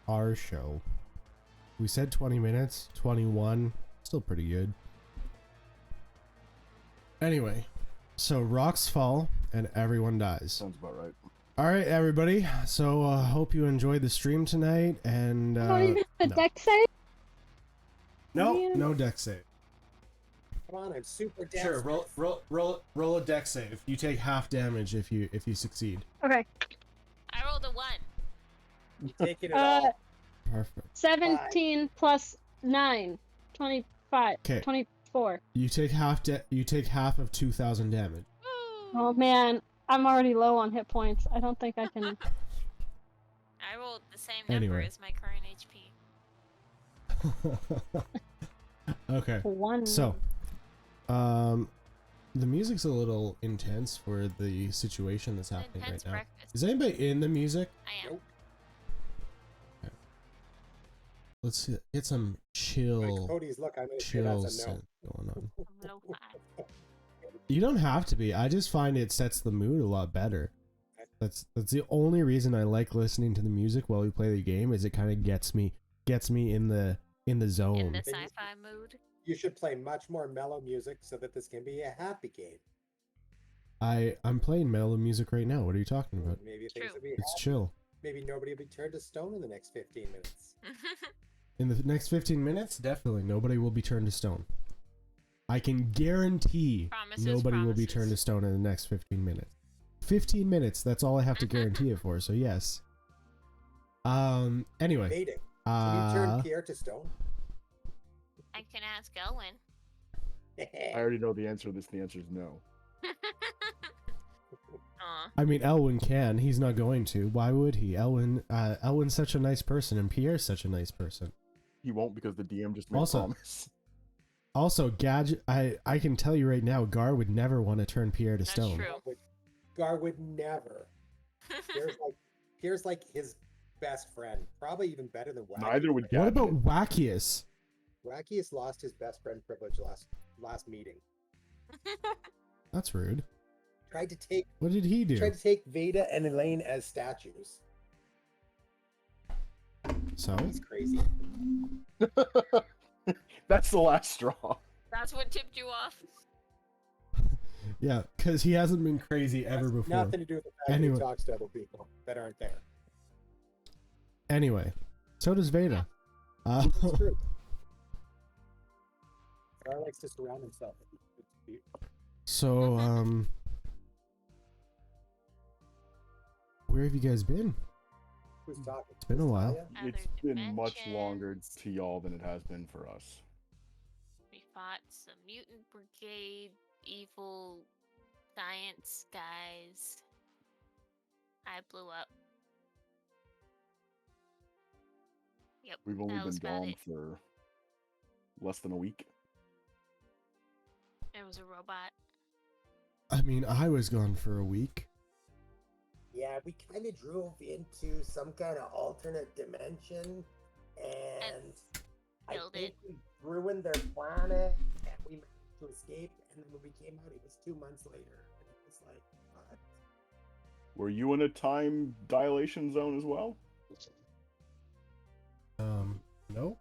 our show. We said 20 minutes, 21, still pretty good. Anyway, so rocks fall and everyone dies. Sounds about right. Alright everybody, so hope you enjoyed the stream tonight, and Not even a no. deck save? No, Man. no deck save. Come on, I'm super down. Sure, roll a deck save. You take half damage if you succeed. Okay. I rolled a 1. You taking it all. Perfect. 17 plus 9. 25. 'Kay. 24. You take half of 2,000 damage. Oh man, I'm already low on hit points. I don't think I can. I rolled the same number Anyway. as my current HP. Okay. One. So, the music's a little intense for the situation that's happening Intense right now. breakfast. Is anybody in the music? I am. Nope. Let's get some Like chill, Cody's look, I'm gonna say chill that's a no. synth going on. I'm lo-fi. You don't have to be. I just find it sets the mood a lot better. That's the only reason I like listening to the music while we play the game. Is it kind of gets me in the zone. In the sci-fi mood. You should play much more mellow music so that this can be a happy game. I'm playing mellow music right now. What are you talking about? Maybe True. things will be It's happy. chill. Maybe nobody will be turned to stone in the next 15 minutes. In the next 15 minutes, definitely nobody will be turned to stone. I can guarantee Promises, nobody will be promises. turned to stone in the next 15 minutes. 15 minutes, that's all I have to guarantee it for, so yes. Anyway. Mating. Can you turn Uh, Pierre to stone? I can ask Elwin. I already know the answer to this. The answer is no. Aw. I mean, Elwin can. He's not going to. Why would he? Elwin's such a nice person, and Pierre's such a nice person. He won't because the DM just made a Also- promise. Also, Gadget, I can tell you right now, Gar would never want to turn Pierre to That's stone. true. Gar would never. Pierre's like his best friend. Probably even better than Wacky. Neither would What Gadget. about Wackius? Wacky has lost his best friend privilege last meeting. That's rude. Tried to take What did he do? Veda and Elaine as statues. So? He's crazy. That's the last straw. That's what tipped you off. Yeah, because he hasn't been crazy ever Has before. Nothing to do with the fact Anyway. that he talks to other people that aren't there. Anyway, so does Veda. It's true. Gar likes to surround himself with people. So, where have you guys been? Who's talking? It's been a while. Talia? It's Other been much longer dimensions. to y'all than it has been for us. We fought some mutant brigade, evil science guys. I blew up. Yep. We've only that been was about gone it. for less than a week. It was a robot. I mean, I was gone for a week. Yeah, we kind of drove into some kind of alternate dimension, and I killed think it. we ruined their planet, and we managed to escape. And then when we came out, it was 2 months later, and it was like, what? Were you in a time dilation zone as well? No?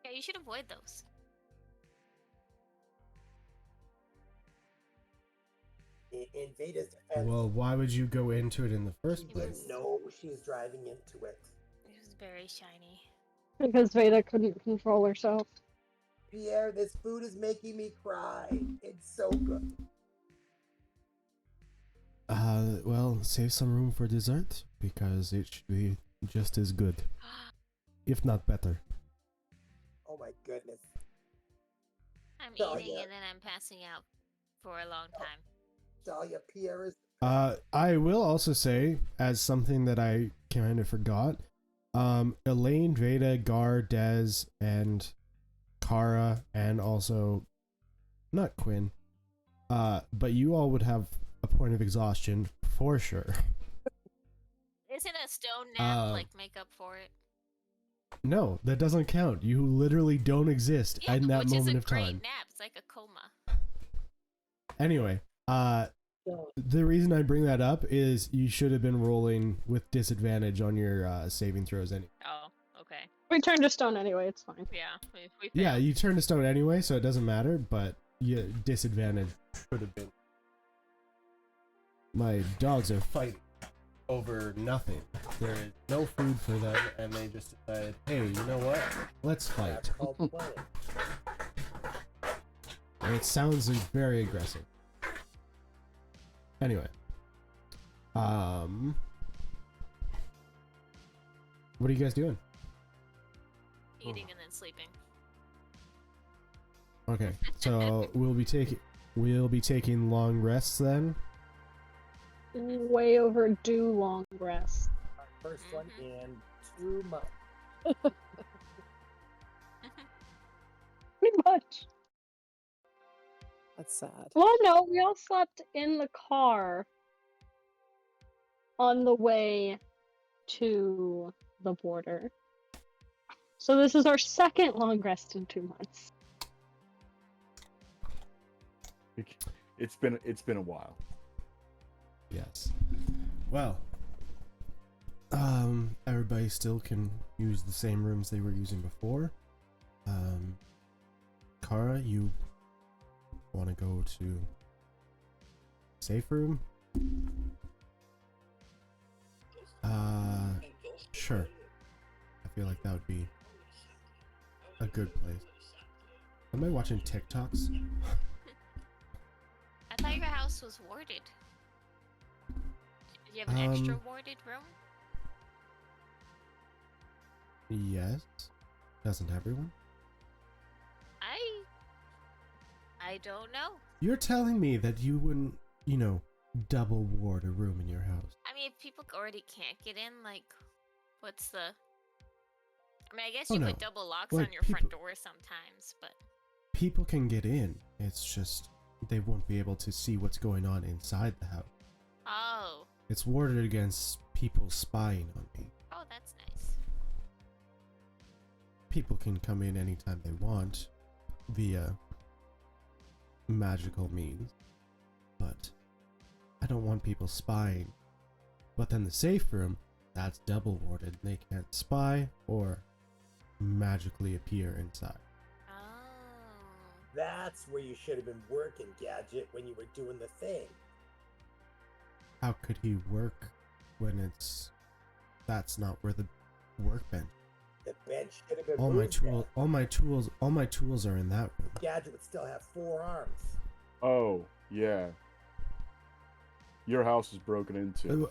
Yeah, you should avoid those. In Veda's defense, Well, why would you go into it in the first she place? didn't know she was driving into it. It was very shiny. Because Veda couldn't control herself. Pierre, this food is making me cry. It's so good. Well, save some room for dessert, because it should be just as good, if not better. Oh my goodness. I'm Talia. eating and then I'm passing out for a long time. Talia, Pierre is I will also say, as something that I kind of forgot, Elaine, Veda, Gar, Dez, and Kara, and also not Quinn, but you all would have a point of exhaustion for sure. Isn't a stone nap like make up for it? No, that doesn't count. You literally don't exist Yeah, in that which is moment a of great time. nap. It's like a coma. Anyway, The reason I bring that up is you should have been rolling with disadvantage on your saving throws. Oh, okay. We turned to stone anyway. It's fine. Yeah, we Yeah, failed. you turned to stone anyway, so it doesn't matter. But yeah, disadvantage should have been. My dogs are fighting over nothing. There is no food for them, and they just decided, hey, you know what? Let's fight. That's called playing. It sounds very aggressive. Anyway. What are you guys doing? Eating and then sleeping. Okay, so we'll be taking long rests then. Way overdue long rest. Our first one in 2 months. Pretty much. That's sad. Well, no, we all slept in the car on the way to the border. So this is our second long rest in 2 months. It's been a while. Yes. Well, everybody still can use the same rooms they were using before. Kara, you want to go to safe room? Sure. I feel like that would be a good place. Am I watching TikToks? I thought your house was warded. Did you have an extra warded room? Yes. Doesn't everyone? I don't know. You're telling me that you wouldn't, double ward a room in your house. I mean, if people already can't get in, like, what's the... I mean, I guess Oh, you no. put double locks Like, on your front door sometimes, but... People can get in. It's just they won't be able to see what's going on inside the house. Oh. It's warded against people spying on me. Oh, that's nice. People can come in anytime they want via magical means, but I don't want people spying. But then the safe room, that's double warded. They can't spy or magically appear inside. Oh. That's where you should have been working, Gadget, when you were doing the thing. How could he work when that's not where the workbench? The bench should have been All my moved then. all my tools are in that room. Gadget would still have 4 arms. Oh, yeah. Your house is broken into.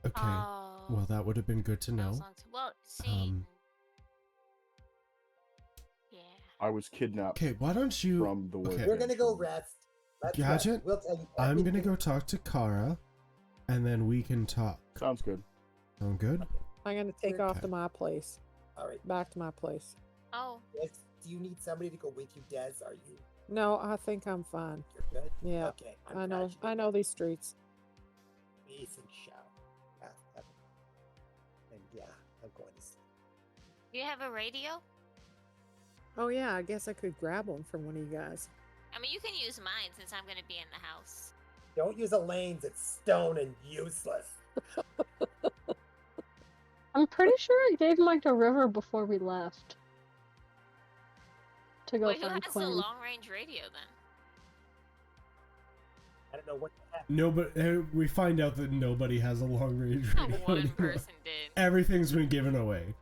Okay. Oh. Well, that would have been good to That know. was long well, see... yeah. I was kidnapped Okay, why don't you? from the okay. workbench. We're gonna go rest. Let's rest. Gadget, We'll tell you I'm gonna everything. go talk to Kara, and then we can talk. Sounds good. Sound good? I'm gonna take off Okay. to my place. All right. Back to my place. Oh. Yes. Do you need somebody to go with you, Des? Are you? No, I think I'm fine. You're good. Yeah, Okay. I'm I know. glad you I know these streets. Decent shower. And yeah, I'm going to sleep. Do you have a radio? Oh yeah, I guess I could grab one from one of you guys. I mean, you can use mine since I'm going to be in the house. Don't use a lanes. It's stone and useless. I'm pretty sure I gave Mike a river before we left. To go Wait, who find has the Quinn. long-range radio then? I don't know what the heck. No, but we find out that nobody has a long range Oh, radio. one anymore. person did. Everything's been given away.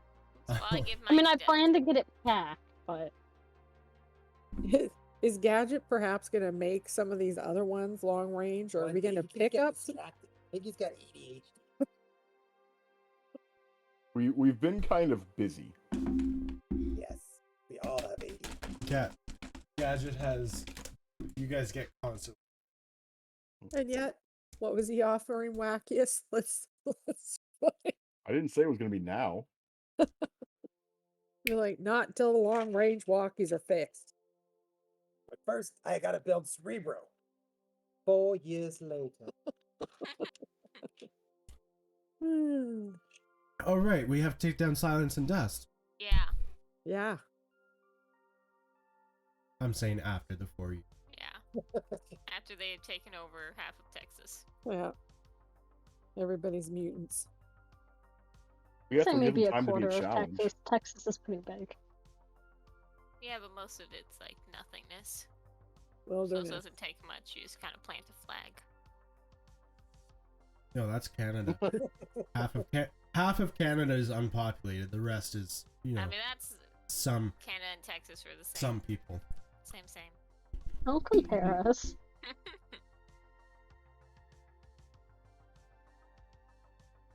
So I'll give I mean, mine I to Des. planned to get it packed, but Is Gadget perhaps gonna make some of these other ones long range, or are we gonna pick up? Piggy's got ADHD. We've been kind of busy. Yes, we all have ADHD. Gadget has. You guys get constant. And yet, what was he offering wackiest? Let's I didn't say it was gonna be now. You're like, not until the long range walkies are fixed. But first, I gotta build Cerebro. 4 years later. Hmm. All right, we have to take down Silence and Dust. Yeah, Yeah. I'm saying after the 4 years. yeah. after they have taken over half of Texas. Yeah. Everybody's mutants. We have Say to give maybe them a time to be quarter of challenged. Texas. Texas is pretty big. Yeah, but most of it's like nothingness. Well So done. it doesn't take much. You just kind of plant a flag. No, that's Canada. half of Canada is unpopulated. The rest is, you know, I mean, that's some Canada and Texas are the same. some people. Same. Don't compare us.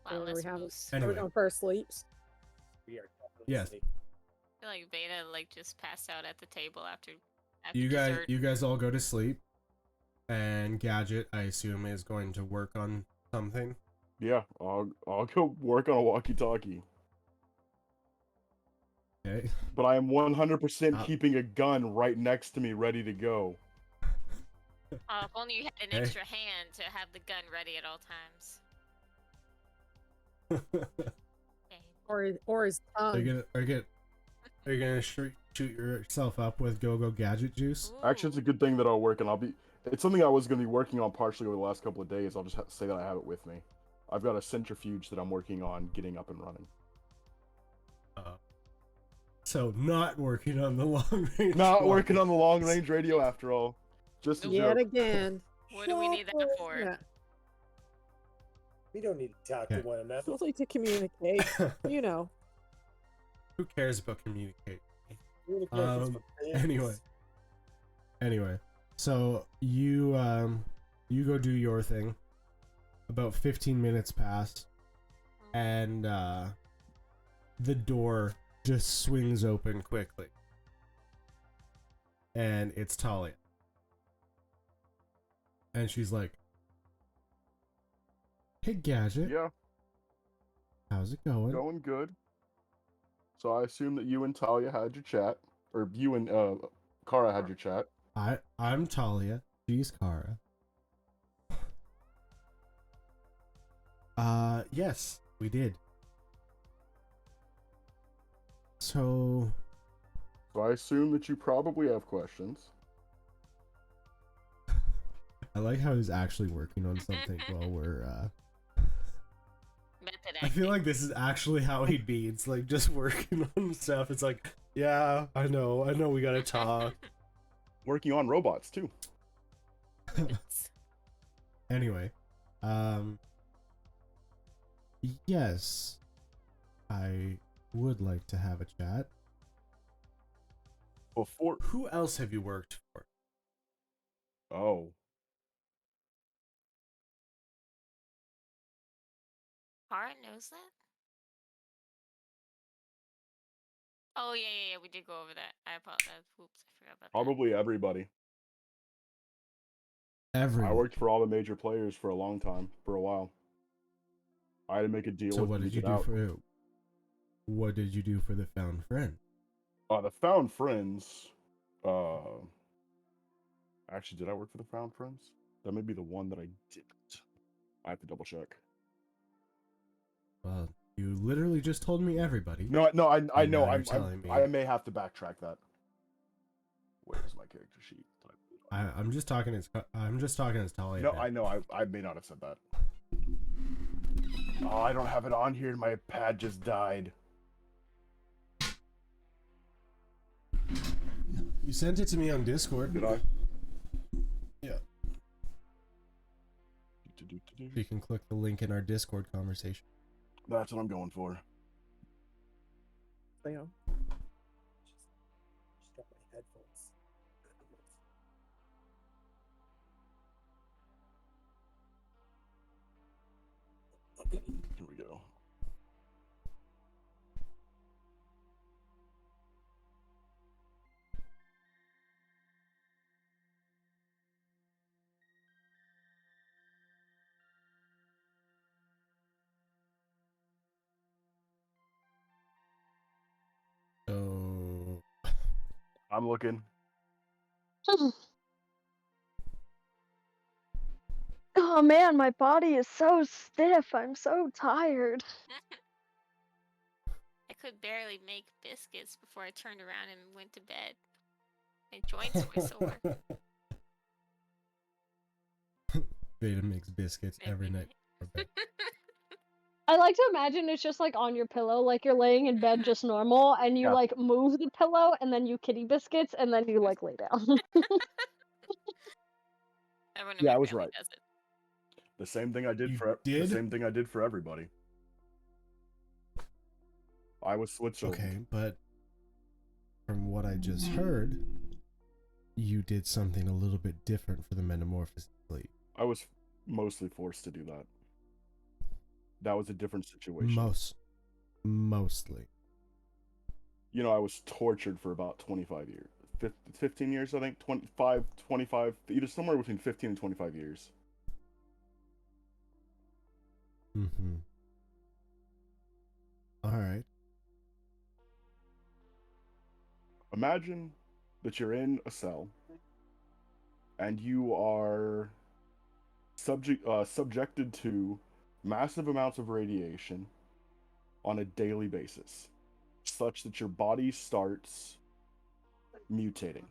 Wow, Where less we have moose. Anyway. on first sleeps. We are definitely Yes. sleeping. I feel like Beta just passed out at the table after You dessert. guys all go to sleep, and Gadget, I assume, is going to work on something. Yeah, I'll go work on a walkie-talkie. Okay. But I am 100% Uh, keeping a gun right next to me, ready to go. If only you had an Hey. extra hand to have the gun ready at all times. Dang. Or his Are tongue. you gonna shoot yourself up with go gadget juice? Actually, it's a Ooh. good thing that I'll work, and it's something I was going to be working on partially over the last couple of days. I'll just say that I have it with me. I've got a centrifuge that I'm working on getting up and running. So not working on the long range. Not one. working on the long-range radio after all. Just a Yet joke. again. What do we need that for? Yeah. We don't need to talk Okay. to one another. Only to communicate. You know. Who cares about communicate? Communication's for fans. Anyway, so you go do your thing. About 15 minutes pass, and the door just swings open quickly, and it's Talia, and she's like, "Hey, Gadget, Yeah, how's it going?" going good. So I assume that you and Talia had your chat, or you and Kara had your chat. I'm Talia. She's Kara. Yes, we did. So So I assume that you probably have questions. I like how he's actually working on something while we're Method I feel like this is actually how he'd be. It's like just working on stuff. It's like, yeah, I know we gotta talk. Working on robots too. Anyway, yes, I would like to have a chat. Before Who else have you worked for? oh, Kara knows that? Oh, yeah, we did go over that. I apologize. Oops, I forgot about that. probably everybody. I Everyone. worked for all the major players for a long time, for a while. I had to make a deal So with what them did to you get do out. for the found friend? The Found Friends. Actually, did I work for the Found Friends? That may be the one that I didn't. I have to double check. Well, you literally just told me everybody. No, I know. And now you're telling me. I may have to backtrack that. Where's my character sheet? I'm just talking as Talia. No, I know. I may not have said that. Oh, I don't have it on here. My pad just died. You sent it to me on Discord. Did I? Yeah. You can click the link in our Discord conversation. That's what I'm going for. Yeah. Just got my headphones. Here we go. So I'm looking. Oh man, my body is so stiff. I'm so tired. I could barely make biscuits before I turned around and went to bed. My joints were sore. Vitamix biscuits every night for bed. I like to imagine it's just like on your pillow, like you're laying in bed just normal, and you Yeah. like move the pillow, and then you kitty biscuits, and then you like lay down. Everyone in Yeah, my I was family right. does it. The same thing I did You for the did? same thing I did for everybody. I was Switzerland. Okay, but from what I just heard, you did something a little bit different for the Metamorphosis League. I was mostly forced to do that. That was a different situation. Mostly. You know, I was tortured for about 25 years. 15 years, I think. 25, either somewhere between 15 and 25 years. Mm-hmm. Alright. Imagine that you're in a cell and you are subjected to massive amounts of radiation on a daily basis, such that your body starts mutating.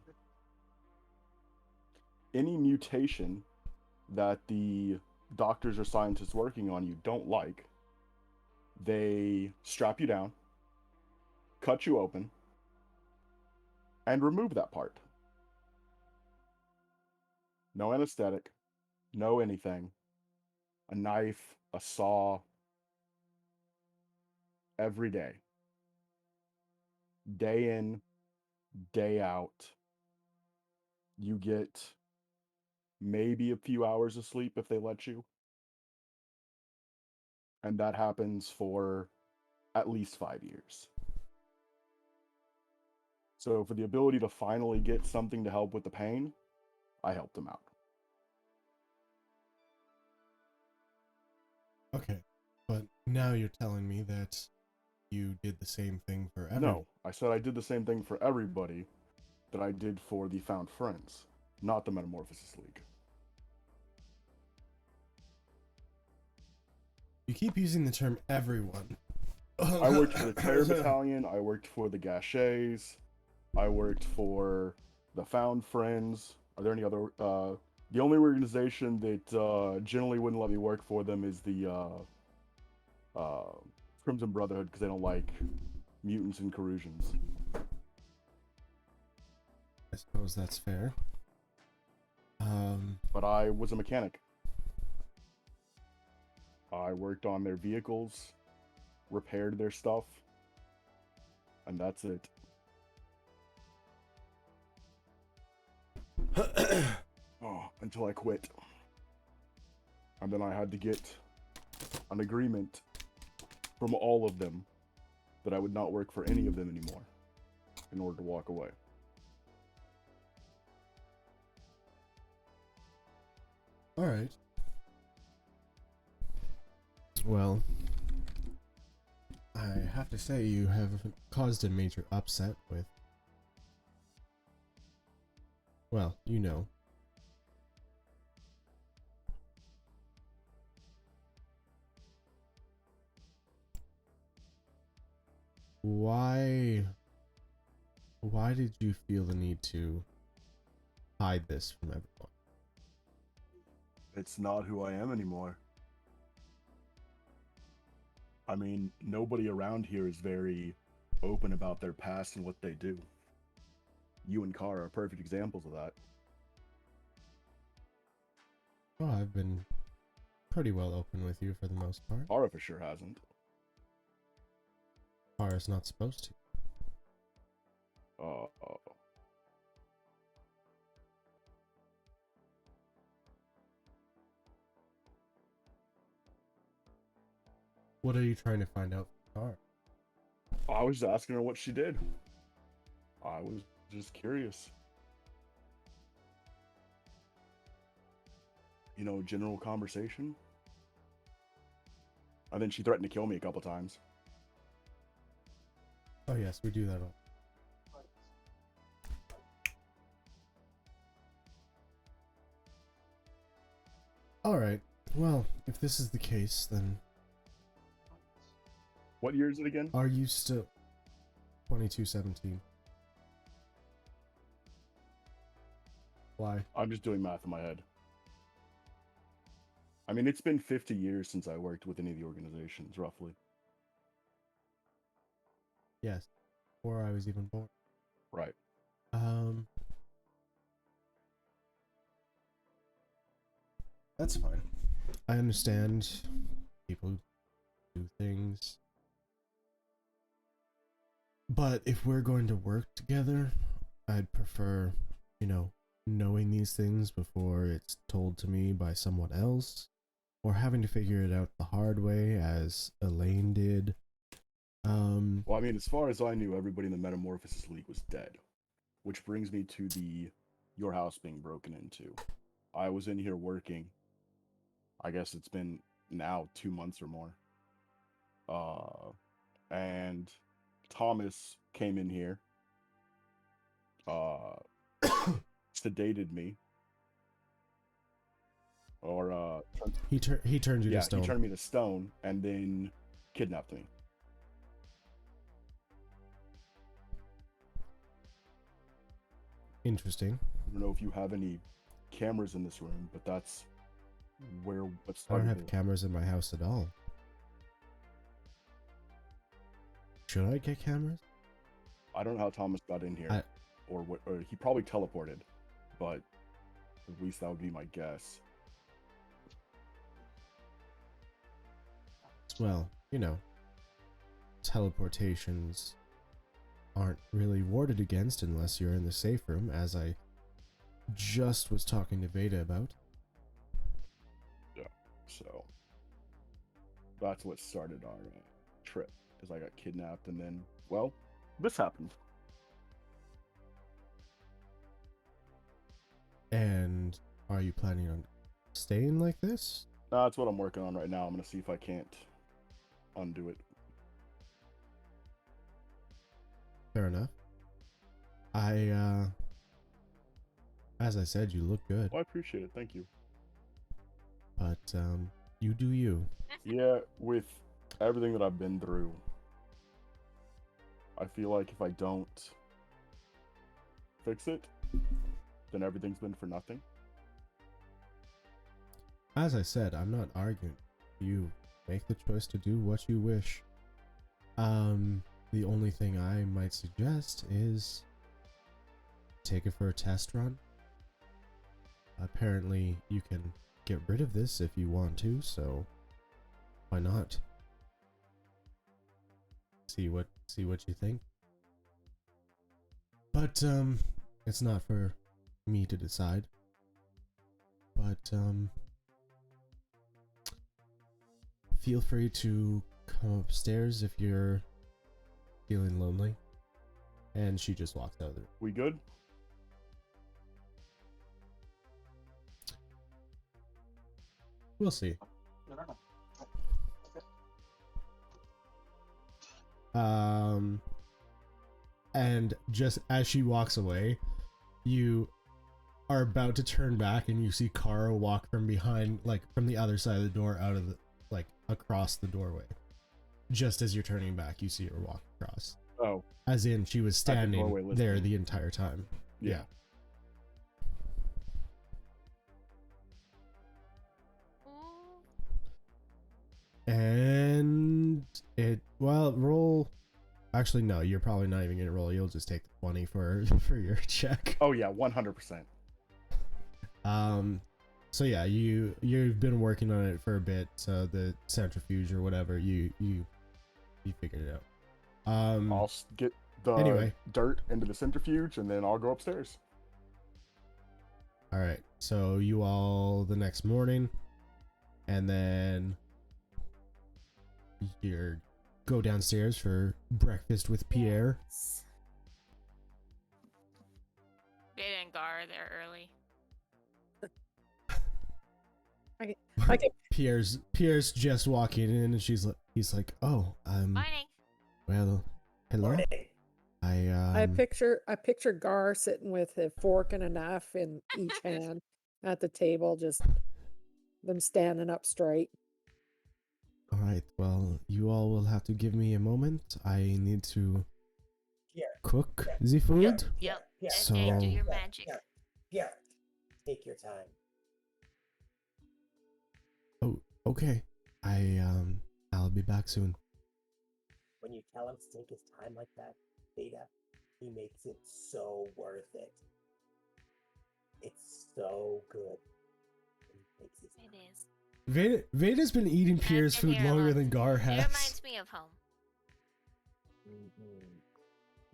Any mutation that the doctors or scientists working on you don't like, they strap you down, cut you open, and remove that part. No anesthetic, no anything. A knife, a saw, every day. Day in, day out. You get maybe a few hours of sleep if they let you. And that happens for at least 5 years. So for the ability to finally get something to help with the pain, I helped him out. Okay, but now you're telling me that you did the same thing for everyone. No, I said I did the same thing for everybody that I did for the Found Friends, not the Metamorphosis League. You keep using the term everyone. I worked for the Terror Battalion, I worked for the Gachets, I worked for the Found Friends. Are there any other... the only organization that generally wouldn't let me work for them is the Crimson Brotherhood, because they don't like mutants and Carusians. I suppose that's fair. But I was a mechanic. I worked on their vehicles, repaired their stuff, and that's it. Until I quit. And then I had to get an agreement from all of them that I would not work for any of them anymore in order to walk away. Alright. Well, I have to say you have caused a major upset with... Well, you know. Why did you feel the need to hide this from everyone? It's not who I am anymore. I mean, nobody around here is very open about their past and what they do. You and Kara are perfect examples of that. Well, I've been pretty well open with you for the most part. Kara for sure hasn't. Kara's not supposed to. What are you trying to find out from Kara? I was just asking her what she did. I was just curious. You know, general conversation. And then she threatened to kill me a couple times. Oh yes, we do that all. Alright, well, if this is the case, then... What year is it again? Are you still... 2217. Why? I'm just doing math in my head. I mean, it's been 50 years since I worked with any of the organizations, roughly. Yes, before I was even born. Right. That's fine. I understand people do things. But if we're going to work together, I'd prefer, knowing these things before it's told to me by someone else, or having to figure it out the hard way as Elaine did. Well, I mean, as far as I knew, everybody in the Metamorphosis League was dead. Which brings me to your house being broken into. I was in here working. I guess it's been now 2 months or more. And Thomas came in here, sedated me, or he turned you to stone. He turned me to stone, and then kidnapped me. Interesting. I don't know if you have any cameras in this room, but that's where what's I don't started. have cameras in my house at all. Should I get cameras? I don't know how Thomas got in here, or he probably teleported, but at least that would be my guess. Well, teleportations aren't really warded against unless you're in the safe room, as I just was talking to Veda about. Yeah, so that's what started our trip, because I got kidnapped, and then, well, this happened. And are you planning on staying like this? That's what I'm working on right now. I'm going to see if I can't undo it. Fair enough. As I said, you look good. Well, I appreciate it. Thank you. But, you do you. Yeah, with everything that I've been through, I feel like if I don't fix it, then everything's been for nothing. As I said, I'm not arguing. You make the choice to do what you wish. The only thing I might suggest is take it for a test run. Apparently, you can get rid of this if you want to, so why not? See what you think. But it's not for me to decide. But feel free to come upstairs if you're feeling lonely. And she just walks out of the room. We good? We'll see. And just as she walks away, you are about to turn back and you see Kara walk from behind, like from the other side of the door, out of the, like across the doorway. Just as you're turning back, you see her walk across. Oh. As in, she was standing doorway there listening. the entire time. Yeah. And roll. Actually, no, you're probably not even gonna roll. You'll just take the 20 for your check. Oh yeah, 100%. So yeah, you've been working on it for a bit. So the centrifuge or whatever, you figured it out. I'll get the dirt into the centrifuge, and then I'll go upstairs. All right. So you all the next morning, and then you go downstairs for breakfast with Pierre. Beta and Gar are there early. I can Pierre's just walking in, and he's like, oh, Morning. well, hello. Morning. I picture Gar sitting with a fork and a knife in each hand at the table, just them standing up straight. All right, well, you all will have to give me a moment. I need to cook the food. Yep. So- Okay, do your magic. Yeah. Take your time. Okay. I'll be back soon. When you tell him to take his time like that, Beta, he makes it so worth it. It's so good. He takes his It time. is. Veda's been eating I've Pierre's been food here a longer long than Gar It has. reminds me of home.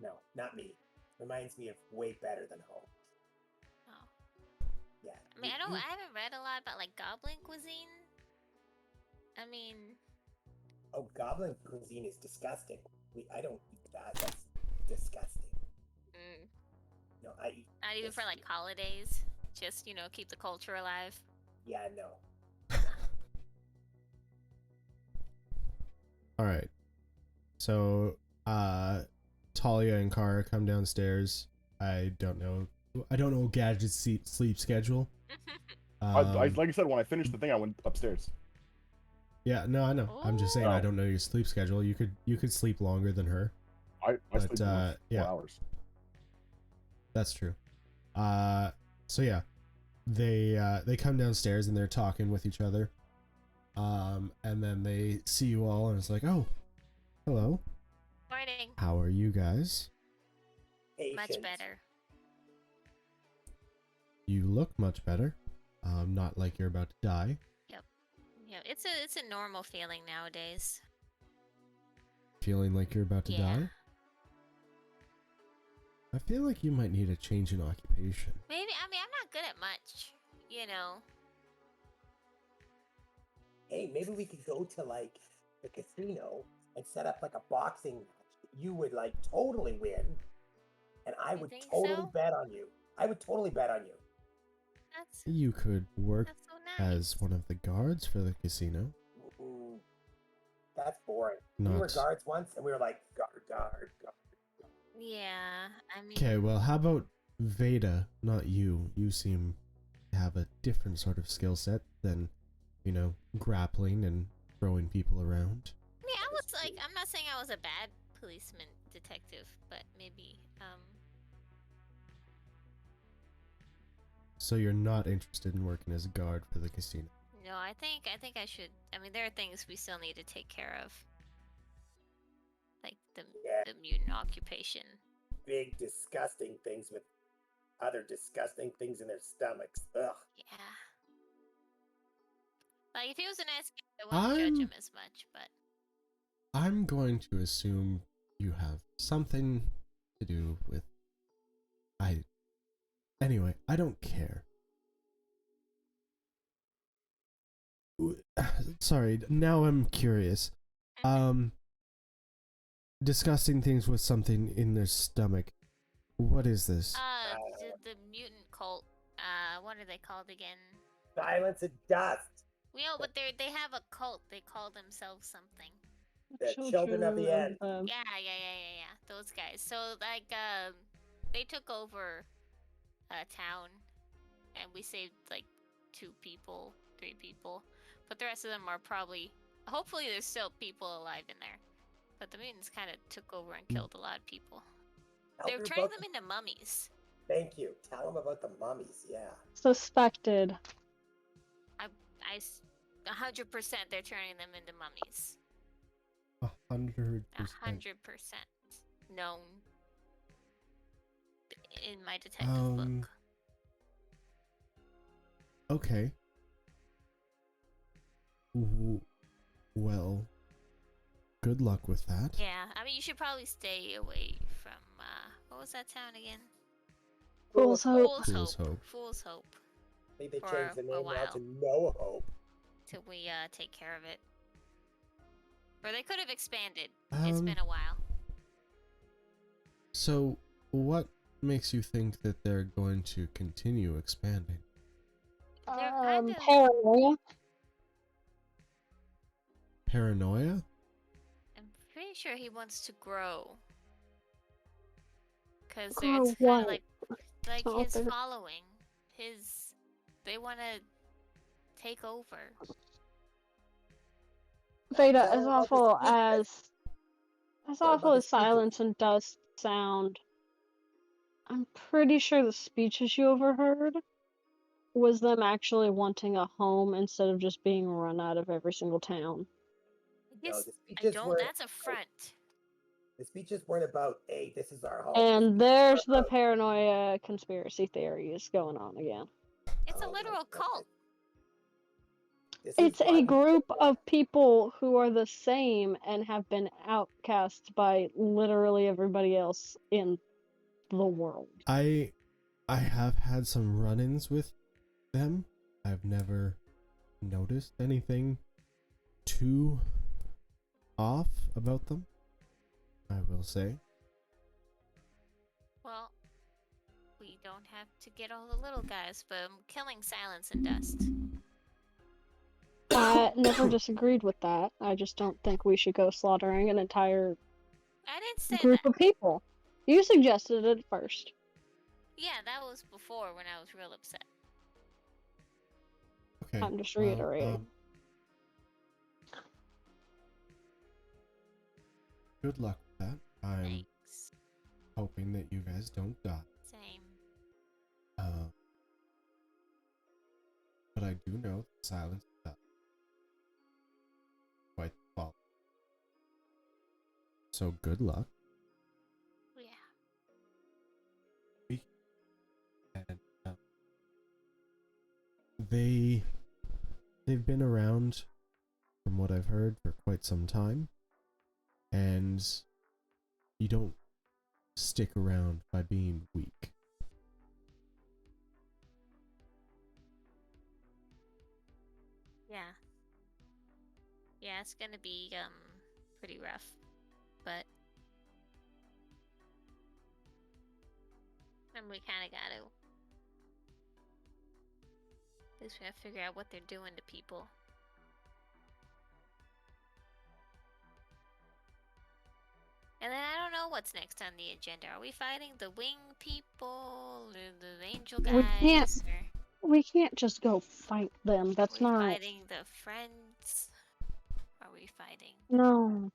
No, not me. Reminds me of way better than home. Oh. Yeah. I mean, I haven't read a lot about like goblin cuisine. I mean, Oh, goblin cuisine is disgusting. I don't eat that. That's disgusting. No, I eat. not even this. for like holidays. Just keep the culture alive. Yeah, no. All right. So, Talia and Kara come downstairs. I don't know Gadget's sleep schedule. Like I said, when I finished the thing, I went upstairs. Yeah, no, I know. I'm just saying Oh. I don't know your sleep schedule. You could sleep longer than her. I sleep for like 4 yeah, hours. that's true. So yeah, they come downstairs and they're talking with each other. And then they see you all and it's like, oh, hello. Morning. How are you guys? Much Patient. better. You look much better. Not like you're about to die. Yeah, it's a normal feeling nowadays. Feeling like you're about to Yeah. die? I feel like you might need a change in occupation. Maybe. I mean, I'm not good at much. Hey, maybe we could go to like the casino and set up like a boxing match. You would like totally win, and I You would think totally so? bet on you. I would totally bet on you. That's You could work that's so nice. as one of the guards for the casino. Ooh, that's boring. We were Not. guards once, and we were like guard. Yeah, I mean. Okay, well, how about Veda, not you? You seem to have a different sort of skill set than, grappling and throwing people around. I mean, I was like, I'm not saying I was a bad policeman detective, but maybe, So you're not interested in working as a guard for the casino? no, I think I should. I mean, there are things we still need to take care of, like the mutant occupation. Big disgusting things with other disgusting things in their stomachs. Ugh. Yeah. Like if he was a nice guy, I wouldn't judge him as much, but I'm going to assume you have something to do with... Anyway, I don't care. Sorry, now I'm curious. Discussing things with something in their stomach. What is this? the mutant cult. What are they called again? Silence and dust. But they have a cult. They call themselves something. The children of the end. Yeah. Those guys. So like, they took over a town, and we saved like 2 people, 3 people, but the rest of them are probably. Hopefully, there's still people alive in there. But the mutants kind of took over and killed a lot of people. They're turning them into mummies. Thank you. Tell them about the mummies. Yeah. Suspected. I 100% they're turning them into mummies. 100%. 100% known in my detective book. Okay. Well, good luck with that. Yeah, I mean you should probably stay away from what was that town again? Fool's Hope. Fool's Hope. I think they For changed the a name now while. to No Hope. Till we take care of it. Or they could have expanded. It's been a while. So, what makes you think that they're going to continue expanding? They're kind of... Paranoia. Paranoia? I'm pretty sure he wants to grow. Because Grow it's kind of what? like Not his there. following. They want to take over. Veda, Tell as them about the awful secrets. as What about awful the as silence and dust sound, I'm pretty sure the speeches you overheard was them actually wanting a home instead of just being run out of every single town. I guess the I speeches don't. were That's a front. the speeches weren't about, hey, this is our home. And The speeches there's were the about, paranoia conspiracy theories going on again. It's a oh my literal cult. goodness. This It's is why a we group don't of people who are the same and have been outcast by literally everybody else in the world. I have had some run-ins with them. I've never noticed anything too off about them, I will say. Well, we don't have to get all the little guys, but I'm killing Silence and Dust. I never disagreed with that. I just don't think we should go slaughtering an entire I didn't say group that. of people. You suggested it first. Yeah, that was before when I was real upset. Okay. I'm just well, reiterating. Good luck with that. I'm Thanks. hoping that you guys don't die. Same. But I do know that silence is up. Quite the fault. So good luck. Yeah. And they've been around, from what I've heard, for quite some time. And you don't stick around by being weak. Yeah. Yeah, it's gonna be pretty rough. But and we kinda gotta at least we gotta figure out what they're doing to people. And then I don't know what's next on the agenda. Are we fighting the wing people, or the angel guys, We can't just go fight them. That's are we not. fighting the friends? Are we fighting? No.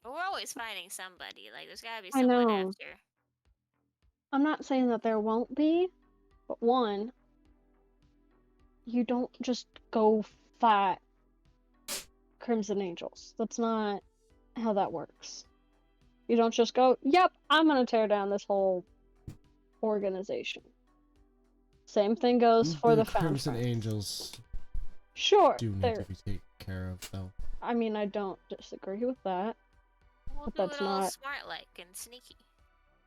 We're always fighting somebody. Like there's gotta be I someone know. after. I'm not saying that there won't be, but one, you don't just go fight Crimson Angels. That's not how that works. You don't just go, yep, I'm gonna tear down this whole organization. Same thing goes for the Found Crimson Friends. Angels Sure, do need they're. to be taken care of, though. I mean, I don't disagree with that. We'll But do that's it all not. smart-like and sneaky.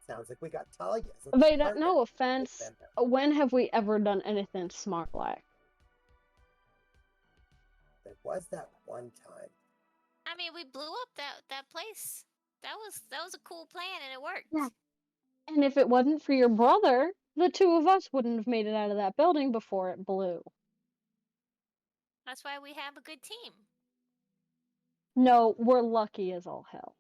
Sounds like we got Talia. Veda, no offense. When have we ever done anything smart like? There was that one time. I mean, we blew up that place. That was a cool plan and it worked. Yeah. And if it wasn't for your brother, the two of us wouldn't have made it out of that building before it blew. That's why we have a good team. No, we're lucky as all hell.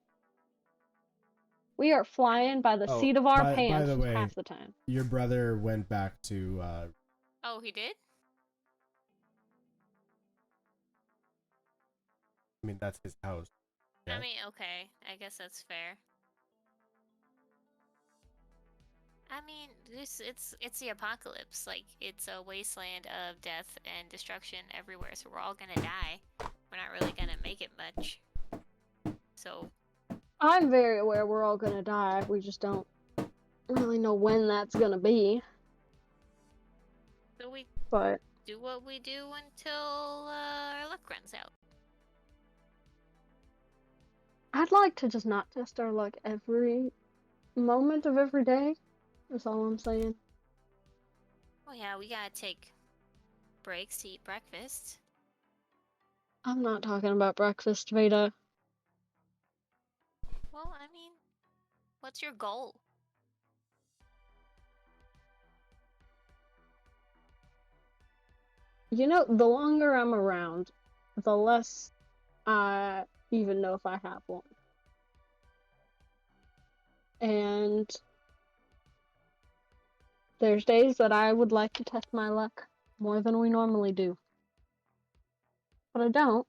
We are flying by the seat of our pants by the way, half the time. Your brother went back to Oh, he did? I mean, that's his house. I mean, okay. I guess that's fair. I mean, it's the apocalypse. Like, it's a wasteland of death and destruction everywhere, so we're all gonna die. We're not really gonna make it much. So... I'm very aware we're all gonna die. We just don't really know when that's gonna be. So we But do what we do until our luck runs out. I'd like to just not test our luck every moment of every day. That's all I'm saying. Oh yeah, we gotta take breaks to eat breakfast. I'm not talking about breakfast, Veda. Well, I mean, what's your goal? You know, the longer I'm around, the less I even know if I have one. And there's days that I would like to test my luck more than we normally do. But I don't.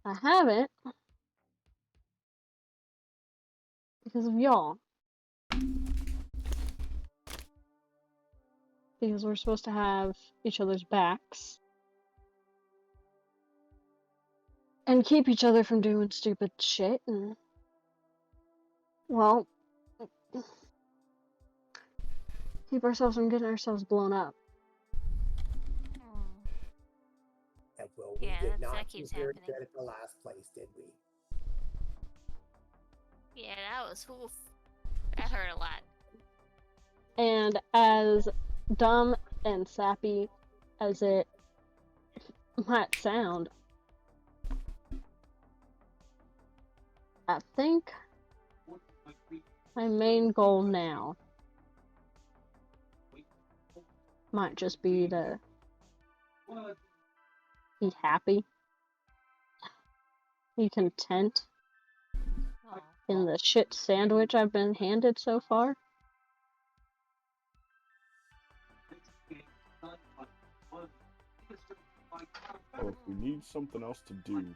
I haven't. Because of y'all. because we're supposed to have each other's backs and keep each other from doing stupid shit and, well, keep ourselves from getting ourselves blown up. And well, we Yeah, did that not do keeps very happening. good at the last place, did we? Yeah, that was oof. That hurt a lot. And as dumb and sappy as it might sound, I think my main goal now might just be to be happy, be content Oh. in the shit sandwich I've been handed so far. Or if we need something else to do,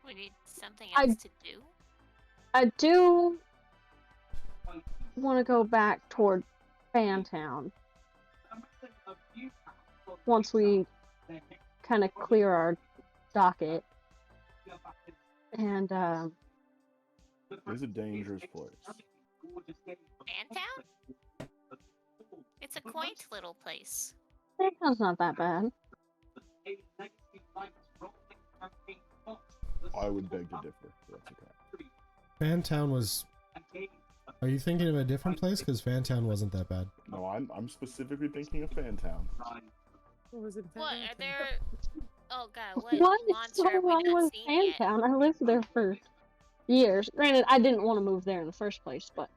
We need something I- else to do. I do want to go back toward Fantown once we kind of clear our docket. And it's a dangerous place. Fantown? It's a quaint little place. Fantown's not that bad. I would beg to differ. But that's okay. Fantown was. Are you thinking of a different place? Because Fantown wasn't that bad. No, I'm specifically thinking of Fantown. What was it? What are Paddington? there? Oh god, what What is monster so have we wrong not with seen yet? Fantown? I lived there for years. Granted, I didn't want to move there in the first place, but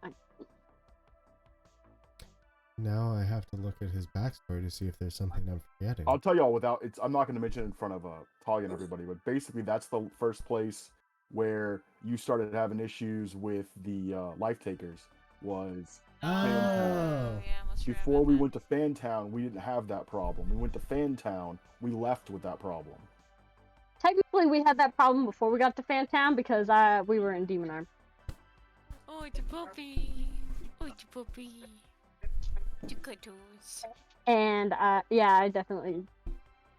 Now I have to look at his backstory to see if there's something I'm forgetting. I'll tell y'all without it's. I'm not going to mention it in front of Talia and everybody, but basically that's the first place where you started having issues with the life takers. Was Oh. Yeah, I must before remember we that. went to Fantown, we didn't have that problem. We went to Fantown, we left with that problem. technically we had that problem before we got to Fantown because we were in Demon Arm. Oh, it's a puppy. Oh, it's a puppy. It's a cuddles. And yeah,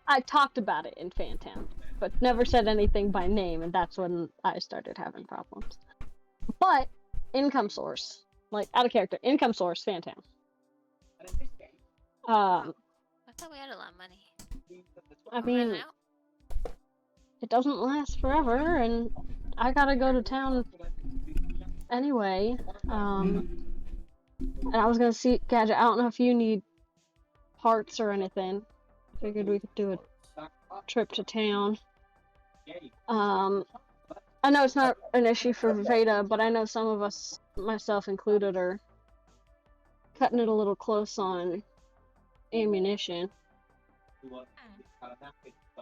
I talked about it in Fantown, but never said anything by name, and that's when I started having problems. But income source, like out of character, income source, Fantown. I thought we had a lot of money. I We're running mean, out? it doesn't last forever, and I gotta go to town anyway. And I was gonna see Gadget. I don't know if you need parts or anything. Figured we could do a trip to town. I know it's not an issue for Veda, but I know some of us, myself included, are cutting it a little close on ammunition.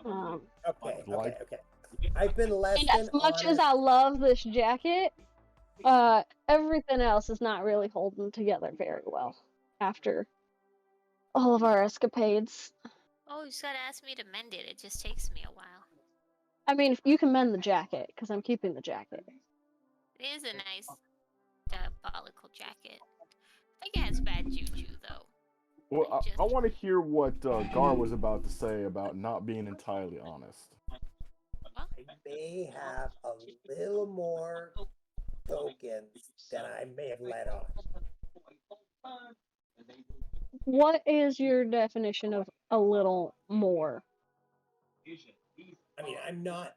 Okay. I've been less And than as much as honest. I love this jacket, everything else is not really holding together very well after all of our escapades. Oh, you just gotta ask me to mend it. It just takes me a while. I mean, if you can mend the jacket, because I'm keeping the jacket. It is a nice diabolical jacket. I think it has bad juju though. Well, I want to hear what Gar was about to say about not being entirely honest. I may have a little more tokens than I may have let on. What is your definition of a little more? I'm not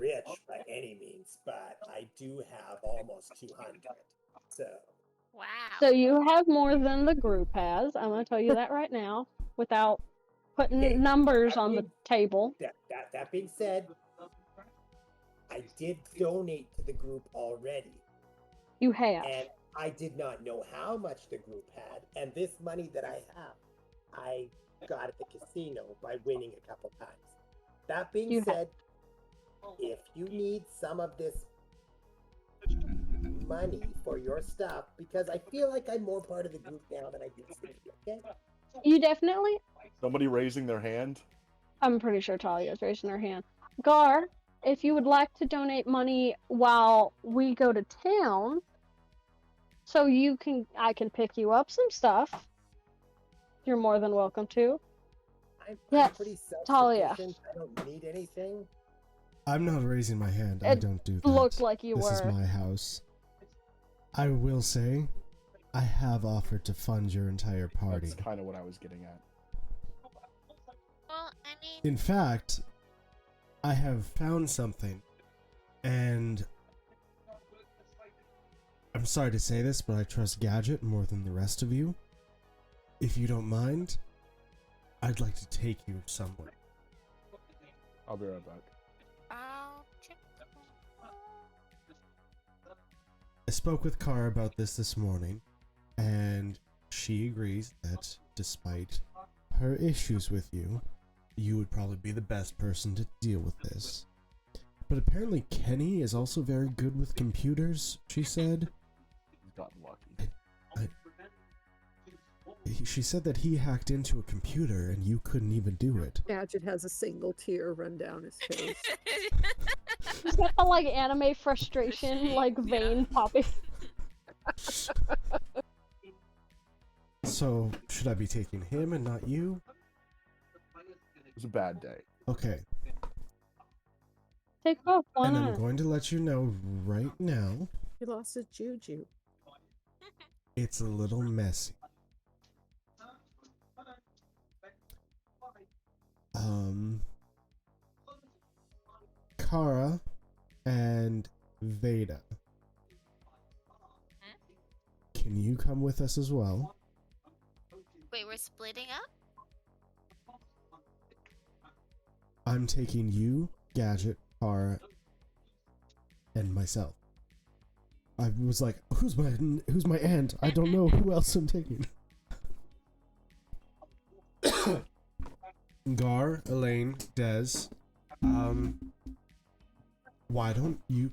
rich by any means, but I do have almost 200. So Wow. So you have more than the group has. I'm going to tell you that right now, without putting Okay, numbers on the table. that being said, I did donate to the group already, You have. and I did not know how much the group had. And this money that I have, I got at the casino by winning a couple times. That being You said, if you need some of this money for your stuff, because I feel like I'm more part of the group now than I used to be, okay? You definitely. Somebody raising their hand? I'm pretty sure Talia's raising her hand. Gar, if you would like to donate money while we go to town, So I can pick you up some stuff. You're more than welcome to. I'm Yes, pretty Talia. self-sufficient. I don't need anything. I'm not raising my hand. I It don't do that. looked like you This were. is my house. I will say, I have offered to fund your entire party. That's kind of what I was getting at. Well, I mean, In fact, I have found something, and I'm sorry to say this, but I trust Gadget more than the rest of you. If you don't mind, I'd like to take you somewhere. I'll be right back. I'll check. I spoke with Kara about this morning, and she agrees that despite her issues with you, you would probably be the best person to deal with this. But apparently Kenny is also very good with computers, she said. He's gotten lucky. She said that he hacked into a computer and you couldn't even do it. Gadget has a single tear run down his face. Is that the like anime frustration, like vein popping? So, should I be taking him and not you? It was a bad day. Okay, Take both. Why and I'm not? going to let you know right now, He lost his juju. it's a little messy. Kara and Veda. Can you come with us as well? Wait, we're splitting up? I'm taking you, Gadget, Kara, and myself. I was like, who's my aunt? I don't know who else I'm taking. Gar, Elaine, Dez. Why don't you?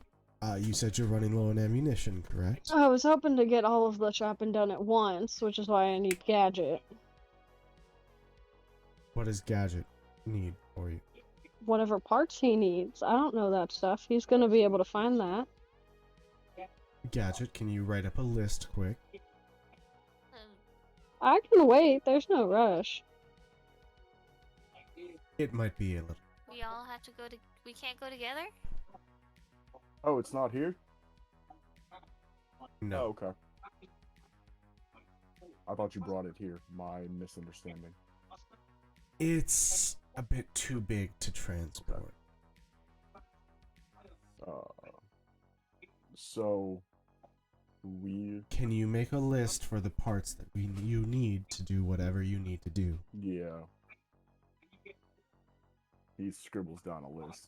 You said you're running low on ammunition, correct? I was hoping to get all of the shopping done at once, which is why I need Gadget. What does Gadget need for you? Whatever parts he needs. I don't know that stuff. He's gonna be able to find that. Gadget, can you write up a list quick? I can wait. There's no rush. It might be a little. We all have to go to. We can't go together? Oh, it's not here? No. Oh, okay. I thought you brought it here. My misunderstanding. It's a bit too big to transport. So we. Can you make a list for the parts that you need to do whatever you need to do? Yeah. He scribbles down a list.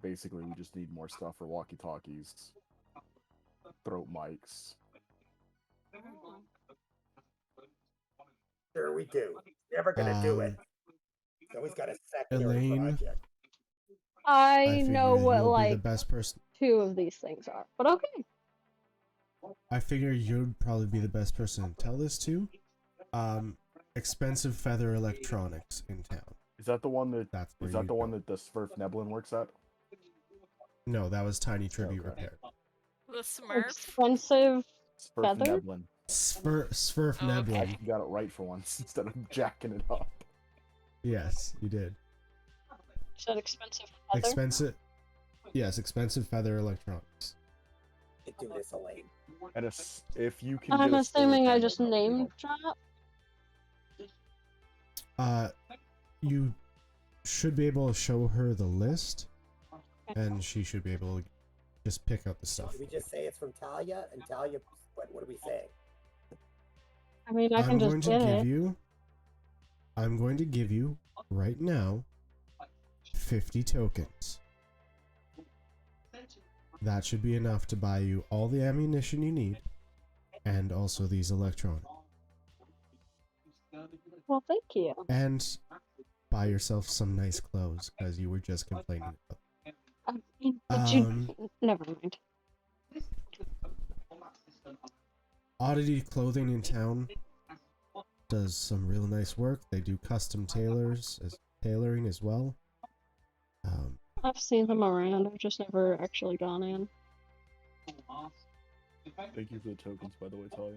Basically, we just need more stuff for walkie-talkies, throat mics. Sure we do. Never gonna do it. So he's got a secondary Elaine? project. I figure know what you'll be the like best person. 2 of these things are, but okay. I figure you'd probably be the best person to tell this to. Expensive Feather Electronics in town. Is that the one that? That's where Is that you'd the one go. that the Swerf Neblin works at? No, that was Tiny Tribute Okay. Repair. The Smurf? Expensive. Swerf Feather? Neblin. Swerf Oh, okay. I Neblin. actually got it right for once instead of jacking it up. Yes, you did. You said expensive feather? Expensive. Yes, Expensive Feather Electronics. To do this, Elaine. And if you can. I'm get a solar assuming I panel, just that would be name helpful. drop. You should be able to show her the list, and she should be able to just pick out the stuff. Did we just say it's from Talia? And Talia, what are we saying? I mean, I can just get it. I'm going to give you right now 50 tokens. That should be enough to buy you all the ammunition you need, and also these electronics. Well, thank you. And buy yourself some nice clothes, because you were just complaining about. But never mind. Oddity Clothing in town does some real nice work. They do custom tailoring as well. I've seen them around. I've just never actually gone in. Thank you for the tokens, by the way, Talia.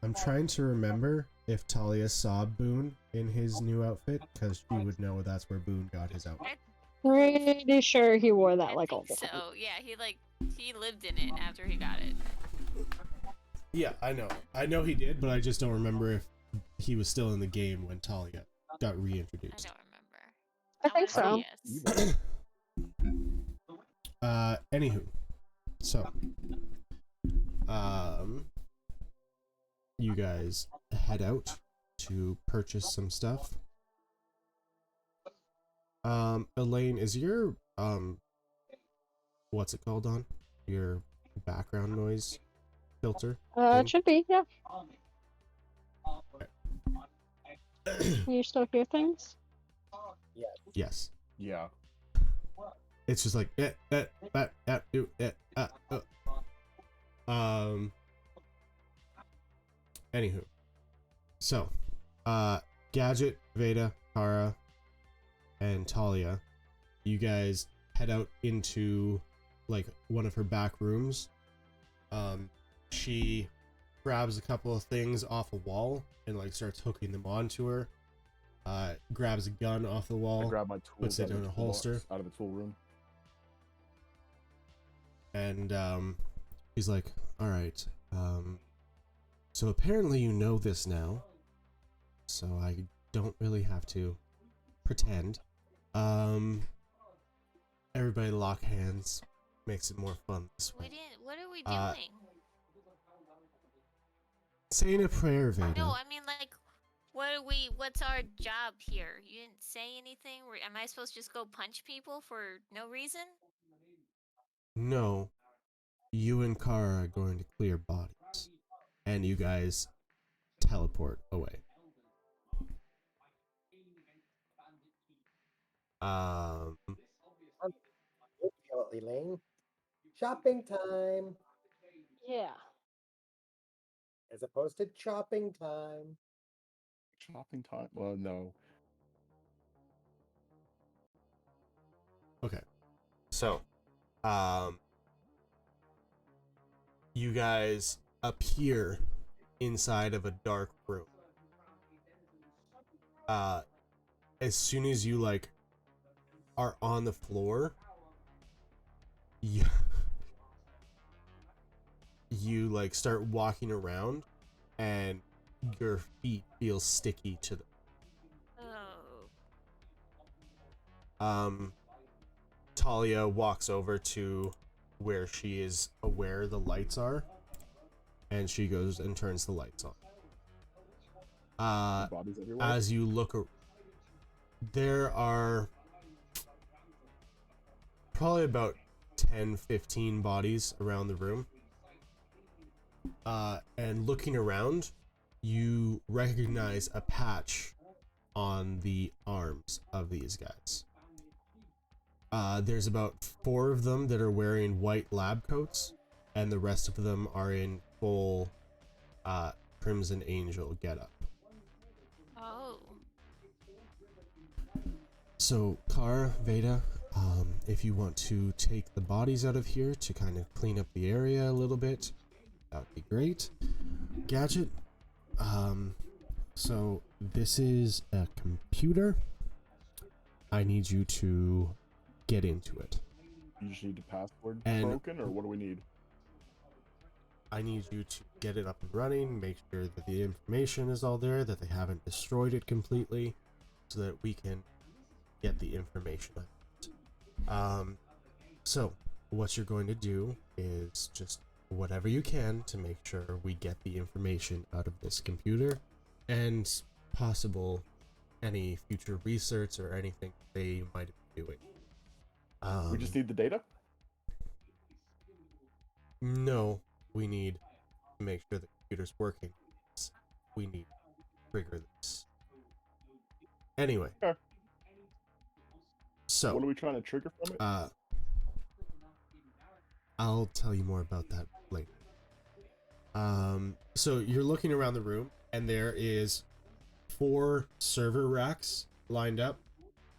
I'm trying to remember if Talia saw Boone in his new outfit, because she would know that's where Boone got his outfit. Pretty sure he wore that I like all think the time. so. Yeah, he lived in it after he got it. Yeah, I know. I know he did, but I just don't remember if he was still in the game when Talia got I reintroduced. don't remember. I think wanna so. say yes. Anywho, so, you guys head out to purchase some stuff. Elaine, is your, what's it called on? Your background noise filter? It should be, yeah. You still hear things? Yes. Yeah. It's just like anywho. So, Gadget, Veda, Kara, and Talia, you guys head out into like one of her back rooms. She grabs a couple of things off a wall and like starts hooking them onto her. Grabs a gun off the I wall, grabbed my tools puts it out of in the a toolbox, holster, out of the tool room. and he's like, all right, so apparently you know this now, so I don't really have to pretend. Everybody lock hands, makes it more fun this We way. didn't. What are we Uh, doing? Saying a prayer, Veda. No, I mean like, what's our job here? You didn't say anything. Am I supposed to just go punch people for no reason? No, you and Kara are going to clear bodies, and you guys teleport away. Elaine. Shopping time, Yeah. as opposed to chopping time. Shopping time? Well, no. Okay, so, you guys appear inside of a dark room. As soon as you like are on the floor, you like start walking around, and your feet feel sticky to them. Oh. Talia walks over to where she is aware the lights are, and she goes and turns the lights on. Bodies everywhere. As you look, there are probably about 10-15 bodies around the room. And looking around, you recognize a patch on the arms of these guys. There's about 4 of them that are wearing white lab coats, and the rest of them are in full Crimson Angel getup. Oh. So, Kara, Veda, if you want to take the bodies out of here to kind of clean up the area a little bit, that would be great. Gadget, so this is a computer. I need you to get into it. You just need the password And- broken, or what do we need? I need you to get it up and running, make sure that the information is all there, that they haven't destroyed it completely, so that we can get the information. So what you're going to do is just whatever you can to make sure we get the information out of this computer, and possible any future research or anything they might be doing. We just need the data? No, we need to make sure the computer's working. We need to trigger this. Anyway. Okay. So, what are we trying to trigger from it? I'll tell you more about that later. So you're looking around the room, and there is 4 server racks lined up.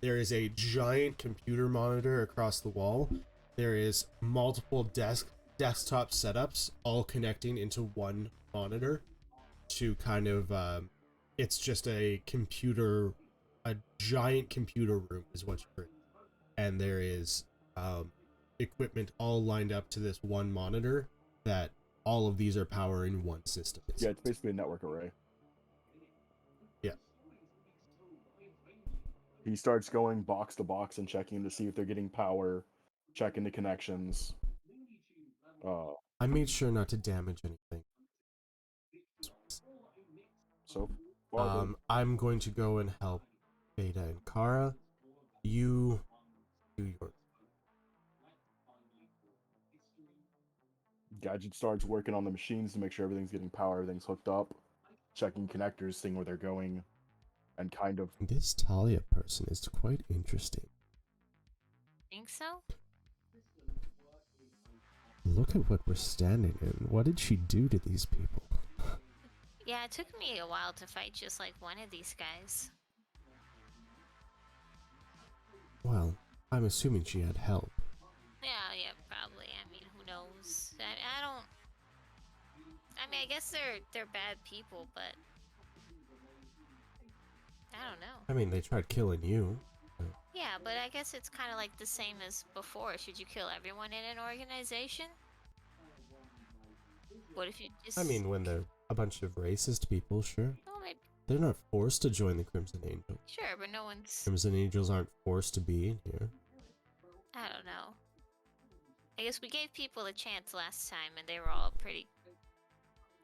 There is a giant computer monitor across the wall. There is multiple desks desktop setups all connecting into one monitor to kind of it's just a giant computer room is what you're in. And there is equipment all lined up to this one monitor that all of these are powering one system. Yeah, it's basically a network array. Yeah. He starts going box to box and checking to see if they're getting power, checking the connections. I made sure not to damage anything. So far, good. I'm going to go and help Beta and Kara. You do your. Gadget starts working on the machines to make sure everything's getting power, everything's hooked up, checking connectors, seeing where they're going, and kind of. This Talia person is quite interesting. Think so? Look at what we're standing in. What did she do to these people? Yeah, it took me a while to fight just like one of these guys. Well, I'm assuming she had help. Yeah, probably. I mean, who knows? I don't. I mean, I guess they're bad people, but I don't know. I mean, they tried killing you. Yeah, but I guess it's kind of like the same as before. Should you kill everyone in an organization? What if you just... I mean, when they're a bunch of racist people, sure. Well, maybe... They're not forced to join the Crimson Angels. Sure, but no one's... Crimson Angels aren't forced to be in here. I don't know. I guess we gave people a chance last time, and they were all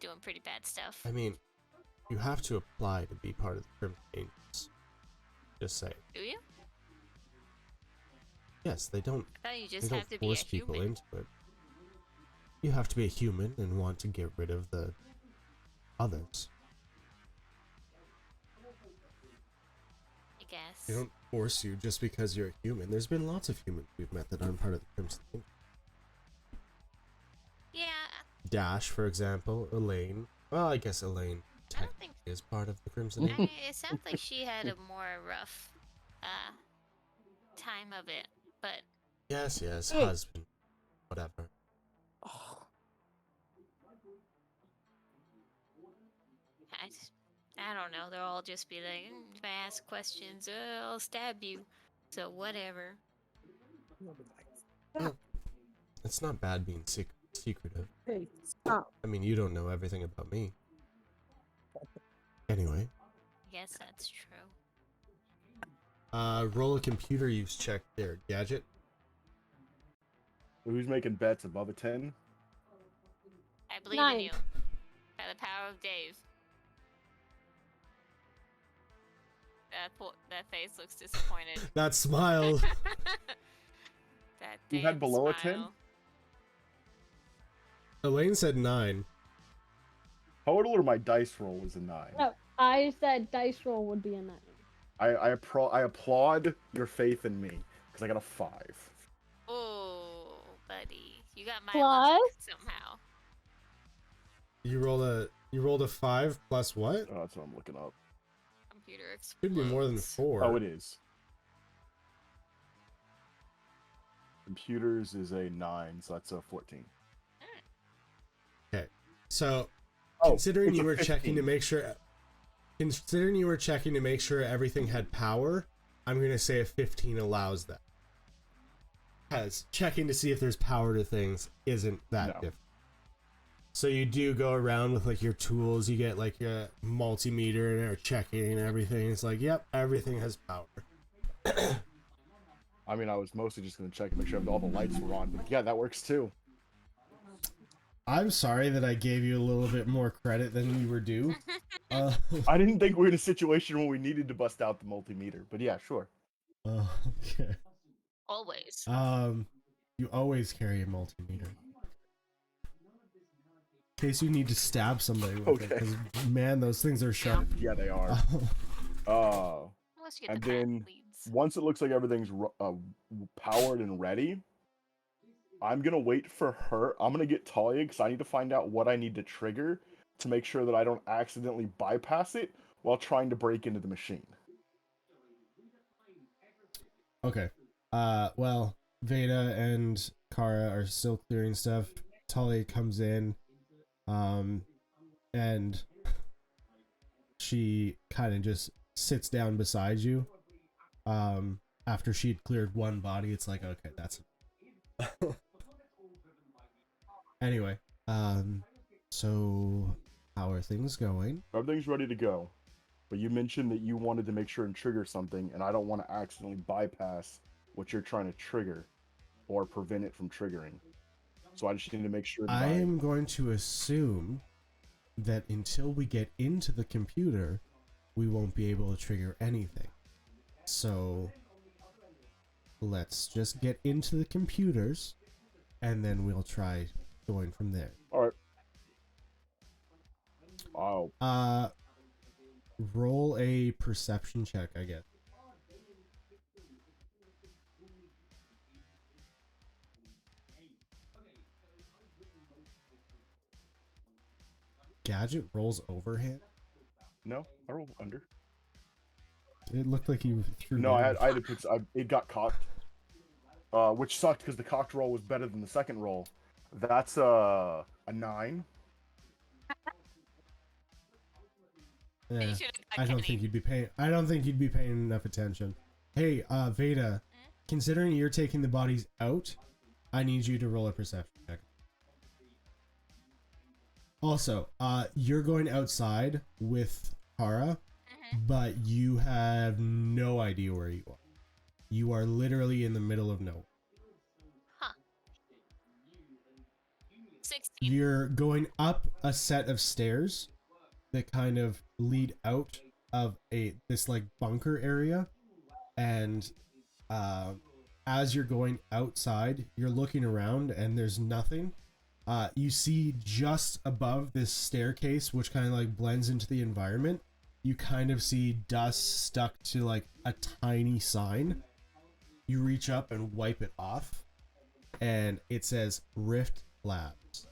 doing pretty bad stuff. I mean, you have to apply to be part of the Crimson Angels. Just say. Do you? Yes, they don't. I thought you They just don't have to be a force people human. into it. You have to be a human and want to get rid of the others. I guess. They don't force you just because you're a human. There's been lots of humans we've met that aren't part of the Crimson Angels. Yeah. Dash, for example, Elaine. Well, I guess Elaine I don't think... technically is part of the Crimson I Angels. mean, it sounds like she had a more rough time of it, but... Yes, husband. Whatever. Oh, I don't know. They'll all just be like, if I ask questions, I'll stab you. So whatever. Well, it's not bad being secretive. hey, stop. I mean, you don't know everything about me. Anyway. I guess that's true. Roll a computer use check there, Gadget. Who's making bets above a 10? I believe 9. in you. By the power of Dave. That face looks disappointed. That smile. That You damn had below a 10? smile. Elaine said 9. Total my dice roll was a 9. No, I said dice roll would be a 9. I applaud your faith in me because I got a 5. Oh, buddy, you got my Plus? luck somehow. You rolled a 5 plus what? Oh, that's what I'm looking up. Computer explodes. Could be more than 4. Oh, it is. Computers is a 9, so that's a 14. Okay. So, Oh, considering it's you a were checking to 15. make sure everything had power, I'm going to say a 15 allows that. Because checking to see if there's power to things isn't that No. different. So you do go around with like your tools, you get like your multimeter and are checking and everything. It's like, yep, everything has power. I mean, I was mostly just going to check and make sure all the lights were on, but yeah, that works too. I'm sorry that I gave you a little bit more credit than you were due. I didn't think we were in a situation where we needed to bust out the multimeter, but yeah, sure. Okay. Always. You always carry a multimeter. In case you need to stab somebody with it, Okay. 'cause, man, those things are sharp. Yeah, they are. Unless you get And the then back leads. once it looks like everything's powered and ready, I'm going to wait for her. I'm going to get Talia because I need to find out what I need to trigger to make sure that I don't accidentally bypass it while trying to break into the machine. Okay. Well, Veda and Kara are still clearing stuff. Talia comes in, and she kind of just sits down beside you. After she'd cleared one body, it's like, okay, that's anyway. So how are things going? Everything's ready to go. But you mentioned that you wanted to make sure and trigger something, and I don't want to accidentally bypass what you're trying to trigger or prevent it from triggering. So I just need to make sure that I am going to assume that until we get into the computer, we won't be able to trigger anything. So let's just get into the computers, and then we'll try going from there. Alright. Oh. Roll a perception check, I guess. Gadget rolls overhand. No, I rolled under. It looked like you threw. No, down. I had to put. It got cocked, which sucked because the cocked roll was better than the second roll. That's a 9. Yeah, You should've got I don't Kenny. think you'd be paying. I don't think you'd be paying enough attention. Hey, Veda, considering you're taking the bodies out, I need you to roll a perception check. Also, you're going outside with Kara, but you have no idea where you are. You are literally in the middle of nowhere. Huh. 16. You're going up a set of stairs that kind of lead out of this like bunker area, and as you're going outside, you're looking around and there's nothing. You see just above this staircase, which kind of like blends into the environment, you kind of see dust stuck to like a tiny sign. You reach up and wipe it off, and it says Rift Labs.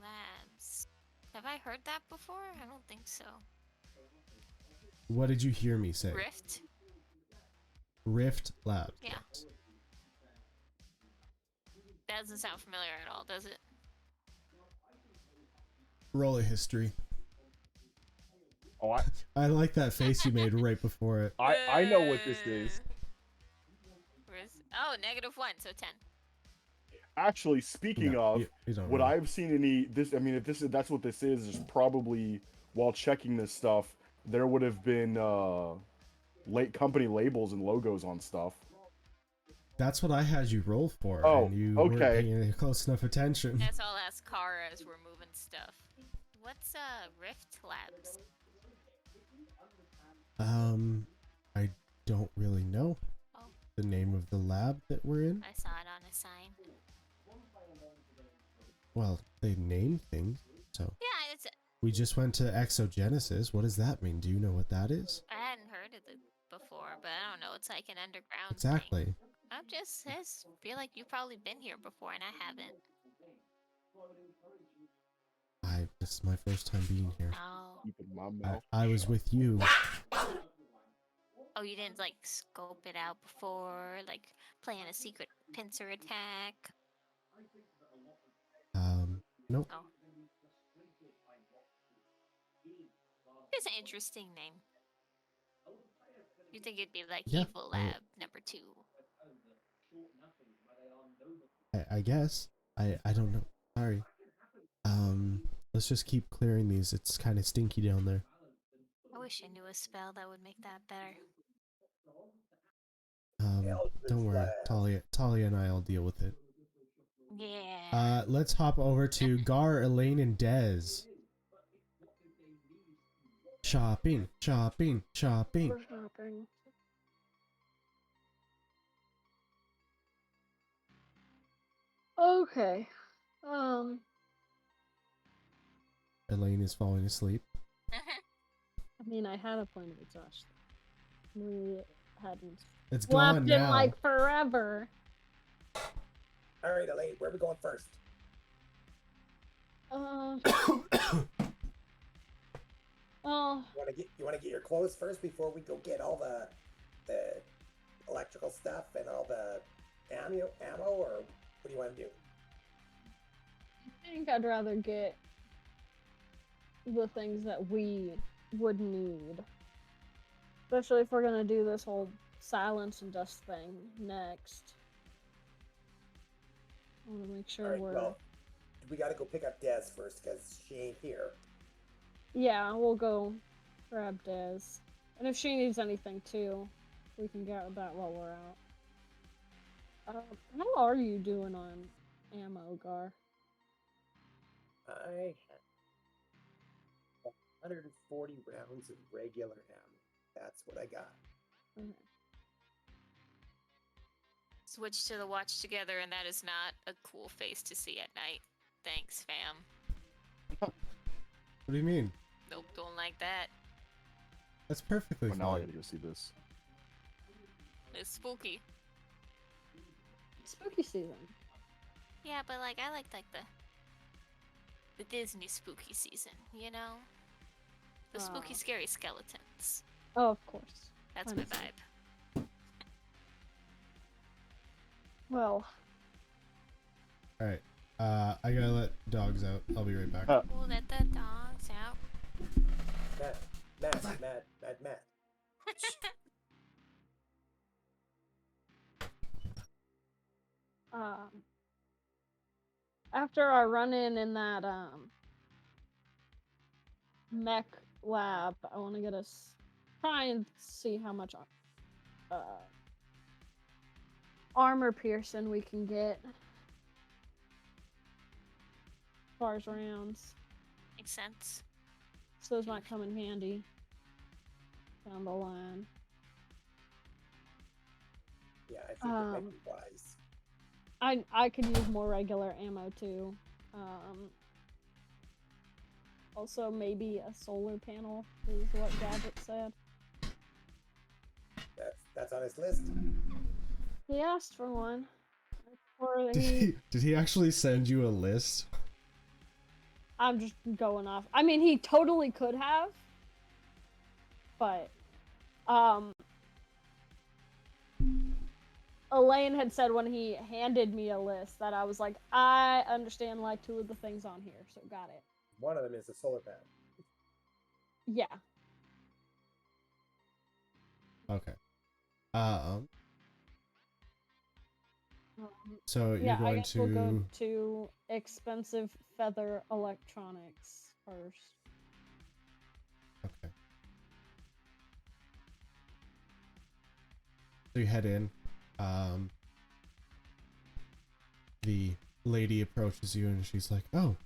Labs. Have I heard that before? I don't think so. What did you hear me say? Rift? Rift Labs. Yeah. Yes. That doesn't sound familiar at all, does it? Roll a history. Oh, I like that face you made right before it. I know what this is. Oh, -1, so 10. Actually, speaking No, of, you don't would know. I have seen any? If that's what this is probably while checking this stuff, there would have been late company labels and logos on stuff. That's what I had you roll for, Oh, and you weren't okay. paying close enough attention. That's all ask Kara as we're moving stuff. What's Rift Labs? I don't really know Oh, the name of the lab that we're in. I saw it on a sign. Well, they name things, so Yeah, it's. we just went to Exogenesis. What does that mean? Do you know what that is? I hadn't heard of it before, but I don't know. It's like an underground thing. Exactly. I'm just feel like you've probably been here before, and I haven't. This is my first time being here. Oh. Keeping my mouth. I was with you. Oh, you didn't like scope it out before, like plan a secret pincer attack. Nope. Oh. It's an interesting name. You think it'd be like Yeah, Evil Lab number 2? I guess. I don't know. Sorry. Let's just keep clearing these. It's kind of stinky down there. I wish I knew a spell that would make that better. Don't worry. Talia and I'll deal with it. Yeah. Let's hop over to Gar, Elaine, and Dez. Shopping. We're shopping. Okay. Elaine is falling asleep. I mean, I had a point of exhaustion. We hadn't It's slept gone in now. like forever. All right, Elaine, where are we going first? Oh. You want to get your clothes first before we go get all the electrical stuff and all the ammo, or what do you want to do? think I'd rather get the things that we would need. Especially if we're gonna do this whole silence and dust thing next. I want to make sure Alright, we're... well, we gotta go pick up Des first, because she ain't here. Yeah, we'll go grab Des. And if she needs anything too, we can get that while we're out. How are you doing on ammo, Gar? I have 140 rounds of regular ammo. That's what I got. Okay. Switch to the watch together, and that is not a cool face to see at night. Thanks, fam. What do you mean? Nope, don't like that. That's perfectly Well, now I fine. gotta go see this. It's spooky. Spooky season. Yeah, but like I like the Disney spooky season, you know? The spooky, Oh. scary skeletons. Oh, of course. That's my Understood. vibe. Well, Alright. I gotta let dogs out. I'll be right back. We'll let the dogs out. Matt. after our run-in that mech lab, I want to get us try and see how much armor piercing we can get as far as rounds. Makes sense. So those might come in handy down the line. Yeah, I think it might be wise. I could use more regular ammo too. Also, maybe a solar panel is what Gadget said. That's on his list. He asked for one. Or Did he actually send you a list? I'm just going off. I mean, he totally could have, but Elaine had said when he handed me a list that I was like, I understand like 2 of the things on here, so got it. One of them is the solar panel. Yeah. Okay. So Yeah, you're I going guess we'll go to... to expensive feather electronics first. Okay. So you head in. The lady approaches you and she's like, "Oh,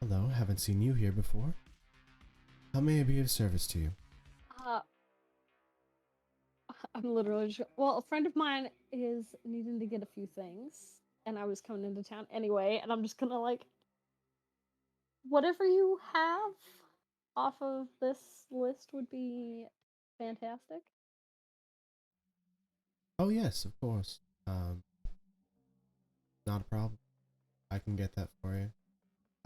hello, haven't seen you here before. How may I be of service to you?" I'm literally just, well, a friend of mine is needing to get a few things, and I was coming into town anyway, and I'm just gonna like, whatever you have off of this list would be fantastic. Oh yes, of course. Not a problem. I can get that for you.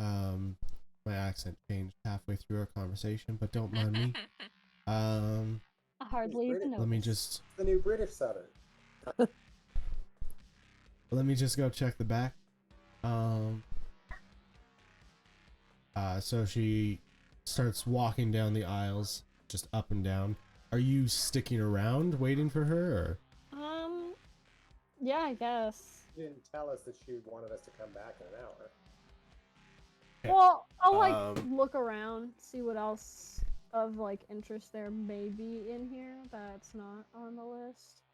My accent changed halfway through our conversation, but don't mind me. I hardly even know. Let me just... The new British Southern. Let me just go check the back. So she starts walking down the aisles, just up and down. Are you sticking around waiting for her, or? Yeah, I guess. She didn't tell us that she wanted us to come back in an hour. Okay. Well, I'll like look around, see what else of like interest there may be in here that's not on the list.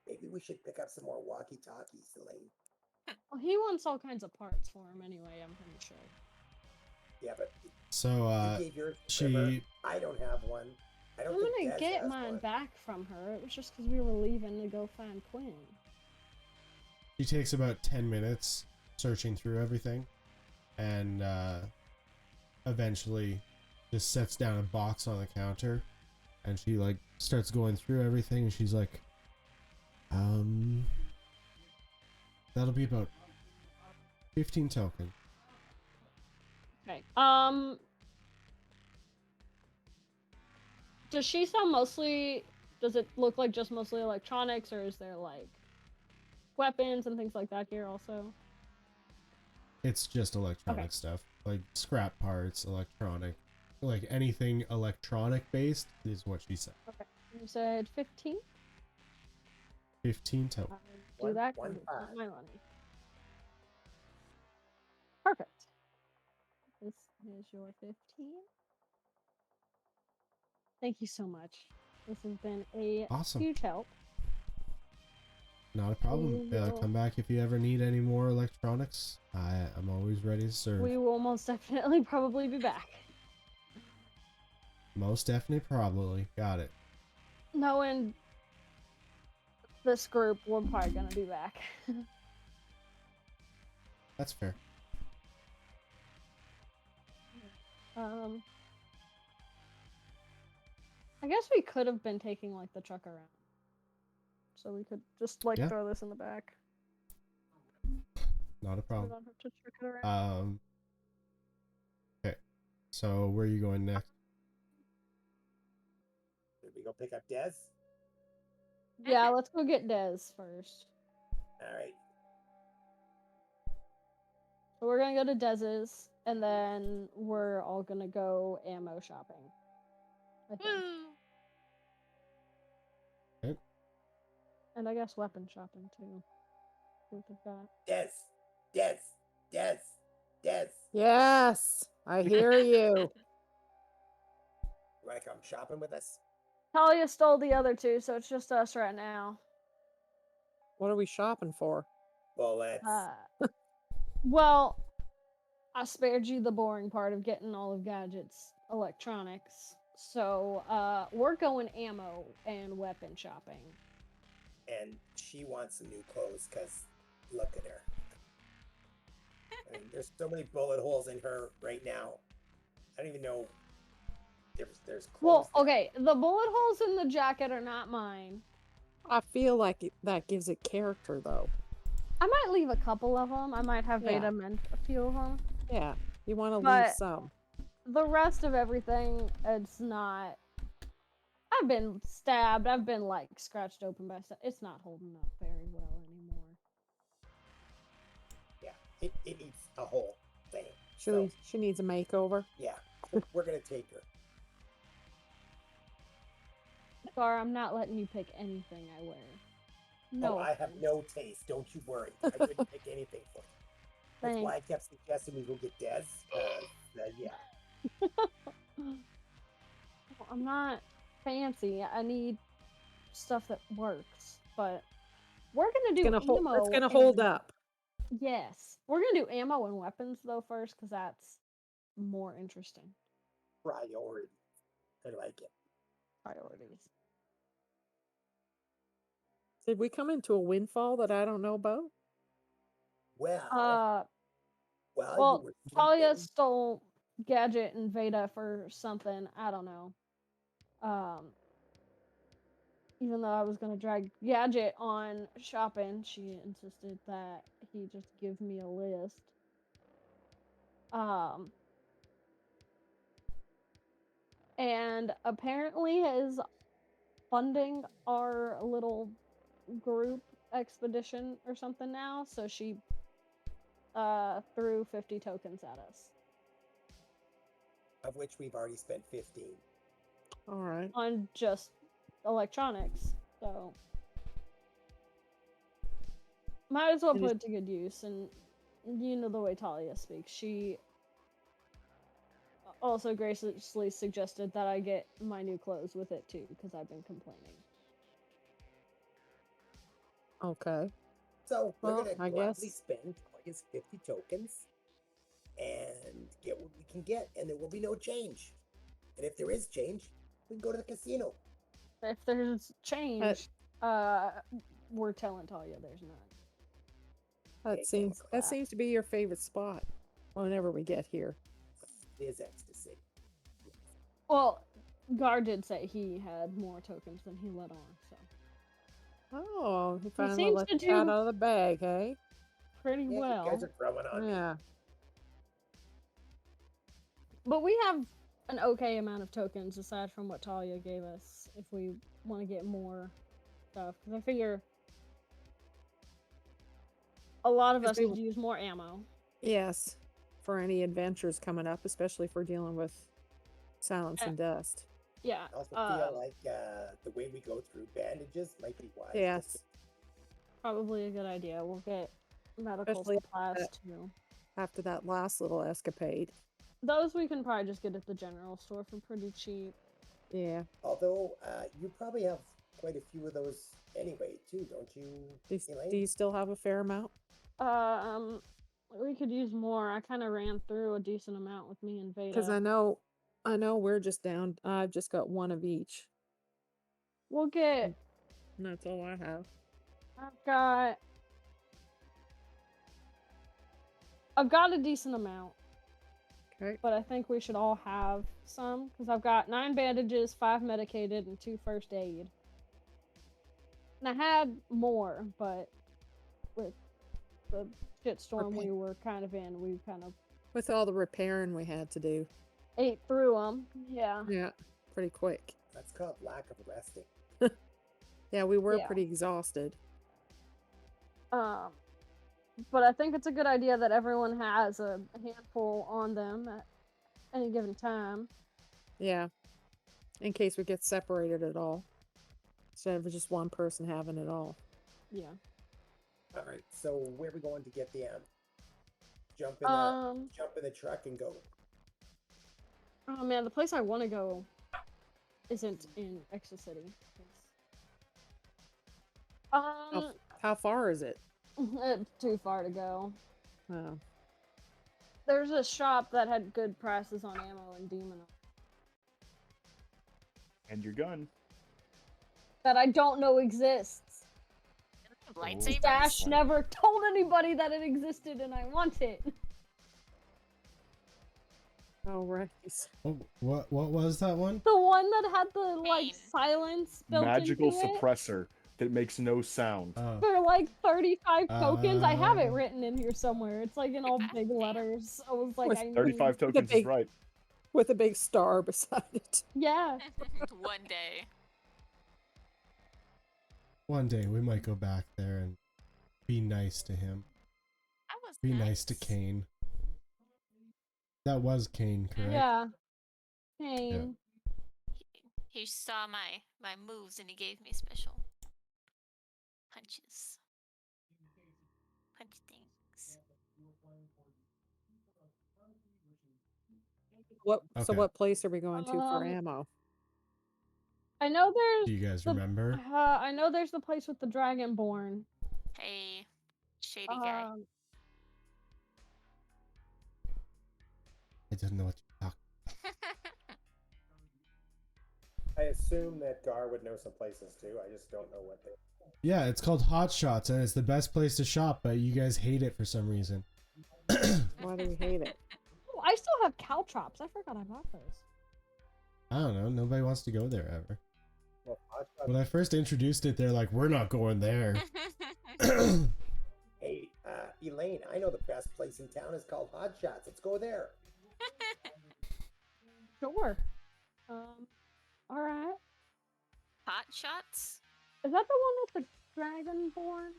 Maybe we should pick up some more walkie-talkies, Elaine. Well, he wants all kinds of parts for him anyway, I'm pretty sure. Yeah, but So, you gave yours to she... Trevor. I don't have one. I don't I'm think gonna Des get has mine one. back from her. It was just because we were leaving to go find Quinn. She takes about 10 minutes searching through everything, and eventually just sets down a box on the counter, and she like starts going through everything, and she's like, that'll be about 15 token. Okay. Does she sell mostly? Does it look like just mostly electronics, or is there like weapons and things like that here also? It's just electronic stuff, like scrap parts, electronic, like anything electronic based is what she said. Okay. You said 15? 15 total. Do One- that one 'cause it's not five. my money. Perfect. This is your 15. Thank you so much. This has been a Awesome. huge help. Not a problem. We will- Come back if you ever need any more electronics. I'm always ready to serve. We will most definitely probably be back. Most definitely, probably. Got it. Knowing this group, we're probably gonna be back. That's fair. I guess we could have been taking like the truck around, so we could just like Yeah. throw this in the back. Not a We problem. don't have to truck it around. Okay. So where are you going next? Did we go pick up Des? Yeah, let's go get Des first. All right. So we're gonna go to Dez's, and then we're all gonna go ammo shopping. I think. Woo! Okay. And I guess weapon shopping too. See what they've got. Des. Yes, I hear you. You want to come shopping with us? Talia stole the other two, so it's just us right now. What are we shopping for? Well, let's. Well, I spared you the boring part of getting all of Gadget's electronics. So, we're going ammo and weapon shopping. And she wants some new clothes because look at her. I mean, there's so many bullet holes in her right now. I don't even know. There's clothes. Well, there. okay, the bullet holes in the jacket are not mine. I feel like that gives it character, though. I might leave a couple of them. I might have Yeah. Veda mend a few of them. Yeah, you want to leave But- some. The rest of everything, it's not. I've been stabbed. I've been like scratched open by stuff. It's not holding up very well anymore. Yeah, it needs a whole thing. She needs a makeover. Yeah, we're gonna take her. Gar, I'm not letting you pick anything I wear. No, Oh, I have no taste. Don't you worry. I wouldn't pick anything for you. That's why I kept suggesting we go get Des. Yeah. Well, I'm not fancy. I need stuff that works. But we're gonna do ammo. It's gonna hold and- up. Yes, we're gonna do ammo and weapons though first, because that's more interesting. Priority. I like it. Priorities. Did we come into a windfall that I don't know about? Well, while Well, you were Talia sleeping, stole Gadget and Veda for something. I don't know. Even though I was gonna drag Gadget on shopping, she insisted that he just give me a list. And apparently is funding our little group expedition or something now, so she threw 50 tokens at us of which we've already spent 15. All right. on just electronics. So might as well And put it to good use. And you know the way Talia speaks. She also graciously suggested that I get my new clothes with it too, because I've been complaining. Okay. So we're Well, gonna I gladly guess- spend Talia's 50 tokens and get what we can get, and there will be no change. And if there is change, we can go to the casino. If there's change, we're telling Talia there's none. Okay, That seems to be your favorite spot whenever we get here. It is ecstasy. Well, Gar did say he had more tokens than he let on, so Oh, he finally seems let to the cat do- out of the bag, hey? pretty Yeah, well. you guys are growing on me. Yeah. But we have an okay amount of tokens aside from what Talia gave us if we want to get more stuff. Because I figure a lot of us we- could use more ammo. Yes, for any adventures coming up, especially if we're dealing with silence and dust. Yeah. I also feel like the way we go through bandages might be wise. Yes, Probably a good idea. We'll get medical Especially supplies that- too. after that last little escapade. Those we can probably just get at the general store for pretty cheap. Yeah. Although you probably have quite a few of those anyway, too, don't you, Elaine? Do you still have a fair amount? We could use more. I kind of ran through a decent amount with me and Veda. Because I know we're just down. I've just got one of each. We'll get. And that's all I have. I've got a decent amount, Okay. but I think we should all have some because I've got 9 bandages, 5 medicated, and 2 first aid. And I had more, but with the shitstorm we were kind of in, we kind of With all the repairing we had to do. ate through them. Yeah. Yeah. Pretty quick. That's called lack of resting. Yeah, we were Yeah. pretty exhausted. But I think it's a good idea that everyone has a handful on them at any given time. Yeah. In case we get separated at all. Instead of just one person having it all. Yeah. All right, so where are we going to get the jump in the truck and go? Oh man, the place I want to go isn't in Ecstacity. How far is it? It's too far to go. Oh. There's a shop that had good prices on ammo and demon And your gun. that I don't know exists. Lightsabers. Dash never told anybody that it existed, and I want it. Oh, right. Oh, what was that one? The one that had the like Pain. silence built Magical into it suppressor that makes no sound. Oh, for like 35 tokens. I have it Oh. written in here somewhere. It's like in all big letters. I was like, With I need... 35 tokens is big- right. With a big star beside it. Yeah. One day. one day we might go back there and be nice to him. That was Be nice to Kane. That was Kane, correct? Yeah. Pain. He saw my moves and he gave me special punches. Punch things. So Okay. what place are we going to for Um, ammo? I know there's. Do you guys the- remember? I know there's the place with the Dragonborn. Hey, shady guy. I don't know what you're talking. I assume that Gar would know some places too. I just don't know what they. Yeah, it's called Hot Shots, and it's the best place to shop, but you guys hate it for some reason. Why do we hate it? Oh, I still have caltrops. I forgot I bought those. I don't know. Nobody wants to go there ever. Well, Hot Shots- When I first introduced it, they're like, "We're not going there." Hey, Elaine, I know the best place in town is called Hot Shots. Let's go there. Sure. All right. Hot shots? Is that the one with the Dragonborn?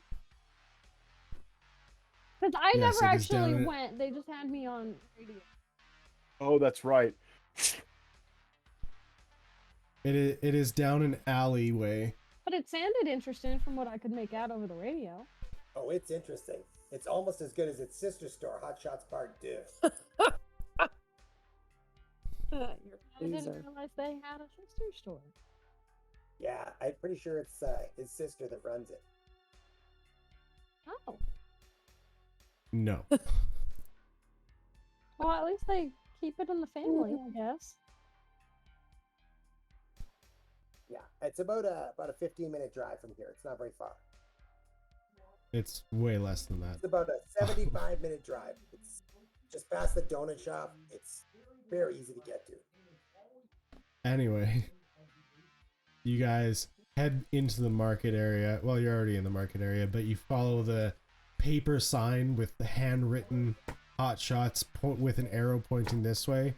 Because I Yes, never it is down actually in- went. They just had me on radio. Oh, that's right. It is down an alleyway. But it sounded interesting from what I could make out over the radio. Oh, it's interesting. It's almost as good as its sister store, Hot Shots Part 2. You're a I didn't loser. realize they had a sister store. Yeah, I'm pretty sure it's his sister that runs it. Oh. No. Well, at least they keep it in the family, I guess. Yeah, it's about a 15-minute drive from here. It's not very far. It's way less than that. It's about a 75-minute drive. It's just past the donut shop. It's very easy to get to. Anyway, you guys head into the market area. Well, you're already in the market area, but you follow the paper sign with the handwritten Hot Shots with an arrow pointing this way,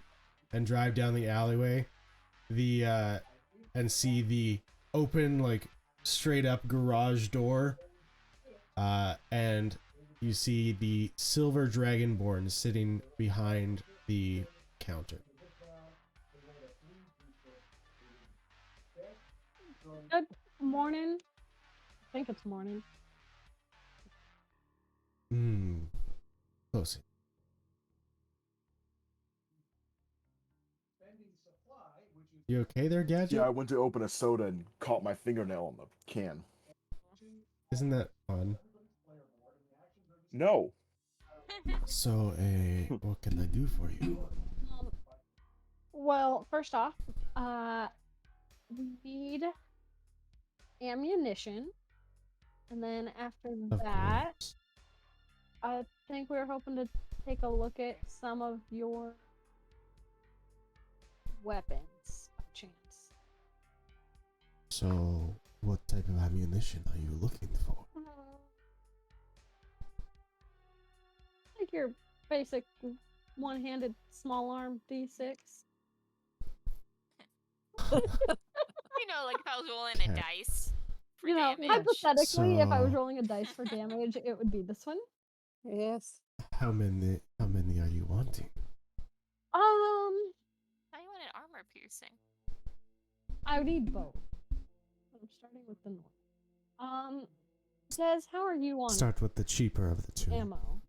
and drive down the alleyway. And see the open, like, straight up garage door. And you see the silver dragonborn sitting behind the counter. Good morning. I think it's morning. Close. You okay there, Gadget? Yeah, I went to open a soda and caught my fingernail on the can. Isn't that fun? No. So, what can I do for you? Well, first off, we need ammunition, and then after Of that, course. I think we were hoping to take a look at some of your weapons, by chance. So, what type of ammunition are you looking for? Like your basic one-handed small arm D6. You know, like if I was rolling a Okay. dice for You know, damage. hypothetically, if I was So- rolling a dice for damage, it would be this one. Yes. How many are you wanting? I wanted armor piercing. I would need both. I'm starting with the normal. Des, how are you on Start with the cheaper of the two. ammo?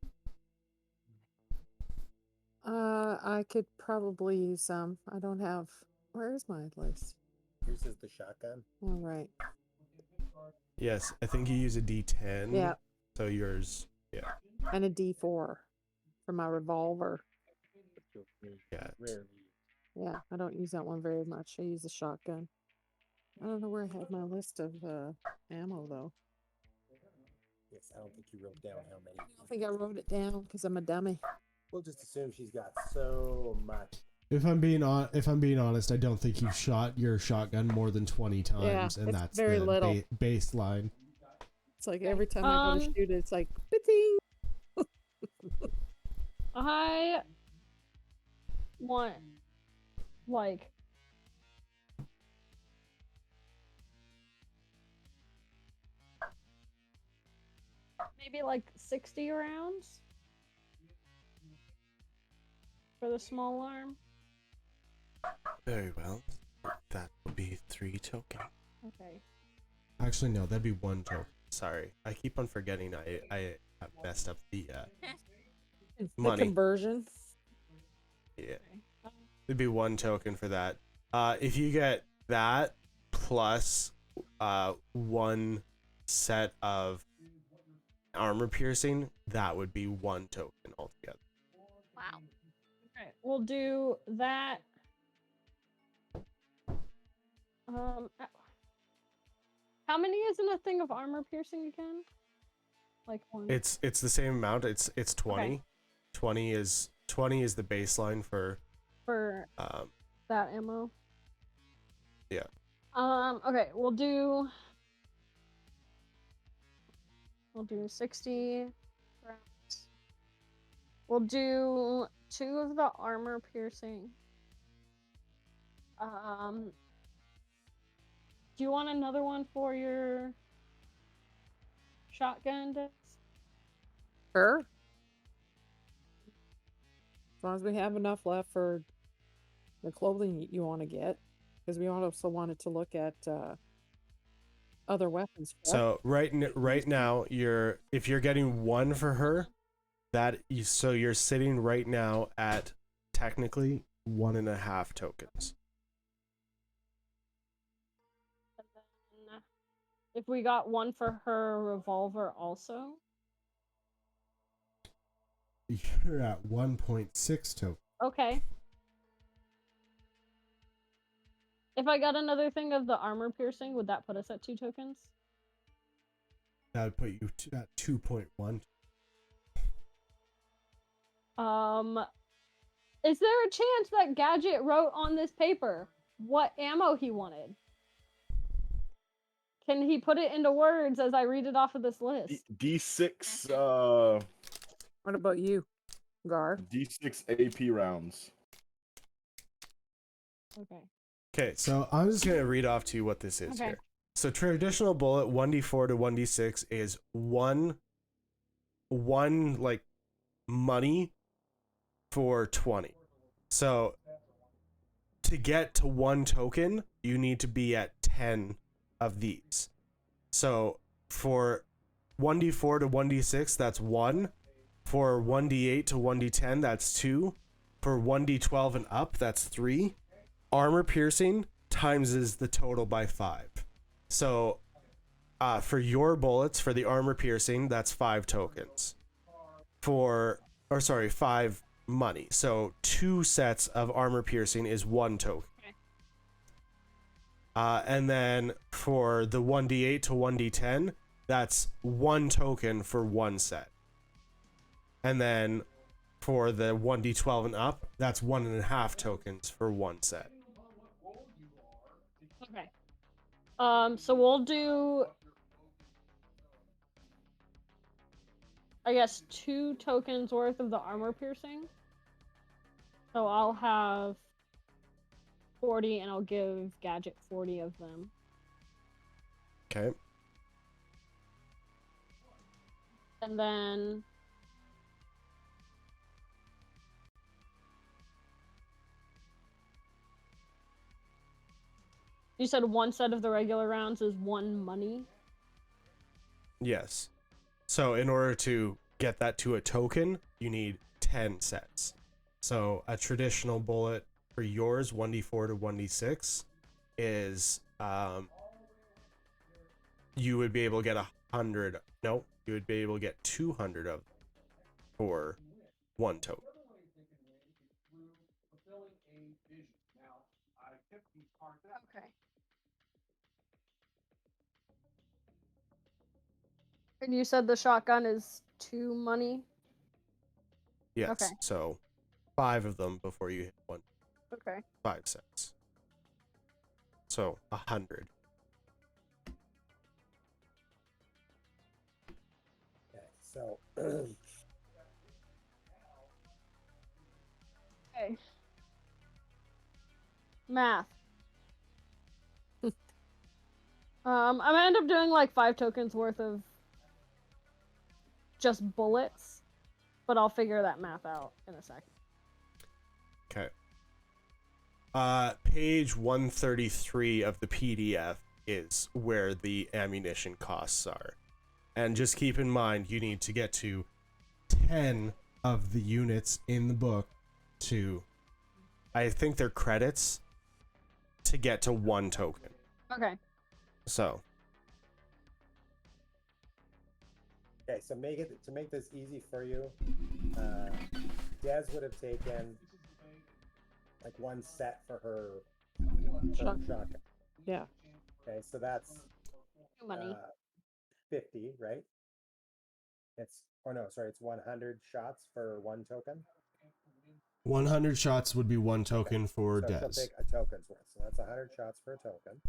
I could probably use some. I don't have. Where's my list? Yours is the shotgun. All right. Yes, I think you use a D10. Yeah. So yours, yeah. And a D4 for my revolver. Yeah. Rarely. Yeah, I don't use that one very much. I use a shotgun. I don't know where I had my list of ammo though. Yes, I don't think you wrote down how many. I don't think I wrote it down because I'm a dummy. We'll just assume she's got so much. If I'm being honest, I don't think you've shot your shotgun more than 20 times, and it's that's very the little. Baseline. It's like every time I go to shoot it, it's like, ba-ding! I want, like, maybe like 60 rounds for the small arm. Very well. That will be 3 tokens. Okay. Actually, no, that'd be 1 token. Sorry, I keep on forgetting. I have messed up the The money. conversion. Yeah, it'd be 1 token for that. If you get that plus 1 set of armor piercing, that would be 1 token altogether. Wow. Okay, we'll do that. How many is in a thing of armor piercing again? Like 1. It's the same amount. It's 20. Okay. 20 is the baseline for that ammo. Yeah. Okay, we'll do 60 rounds. We'll do 2 of the armor piercing. Do you want another one for your shotgun, Des? Sure. As long as we have enough left for the clothing you want to get, because we also wanted to look at other weapons. Correct? So right now if you're getting 1 for her, so you're sitting right now at technically 1.5 tokens. And then if we got 1 for her revolver also. You're at 1.6 tokens. Okay. If I got another thing of the armor piercing, would that put us at 2 tokens? That would put you at 2.1. Is there a chance that Gadget wrote on this paper what ammo he wanted? Can he put it into words as I read it off of this list? D6 What about you, Gar? D6 AP rounds. Okay. Okay, so I'm just gonna read off to you what this is Okay. here. So traditional bullet 1d4 to 1d6 is 1 1 like money for 20. So to get to 1 token, you need to be at 10 of these. So for 1d4 to 1d6, that's 1. For 1d8 to 1d10, that's 2. For 1d12 and up, that's 3. Armor piercing times is the total by 5. So for your bullets, for the armor piercing, that's 5 tokens. 5 money. So 2 sets of armor piercing is 1 token. Okay. And then for the 1d8 to 1d10, that's 1 token for 1 set. And then for the 1d12 and up, that's 1.5 tokens for 1 set. Okay. So we'll do, I guess, 2 tokens worth of the armor piercing. So I'll have 40, and I'll give Gadget 40 of them. Okay. And then you said 1 set of the regular rounds is 1 money. Yes. So in order to get that to a token, you need 10 sets. So a traditional bullet for yours, 1d4 to 1d6, is you would be able to get 100. No, you would be able to get 200 of them for 1 token. Okay. And you said the shotgun is 2 money? Yes. Okay. So 5 of them before you hit 1. Okay. 5 sets. So 100. Okay, so Okay. Math. I'm gonna end up doing like 5 tokens worth of just bullets, but I'll figure that math out in a second. Okay. Page 133 of the PDF is where the ammunition costs are. And just keep in mind, you need to get to 10 of the units in the book to, I think they're credits, to get to 1 token. Okay. So, okay, so to make this easy for you, Des would have taken like 1 set for her shotgun. Yeah. Okay, so that's 2 money. 50, right? It's 100 shots for 1 token. 100 shots would be 1 token for So she'll Des. take a token's worth. So that's 100 shots for a token.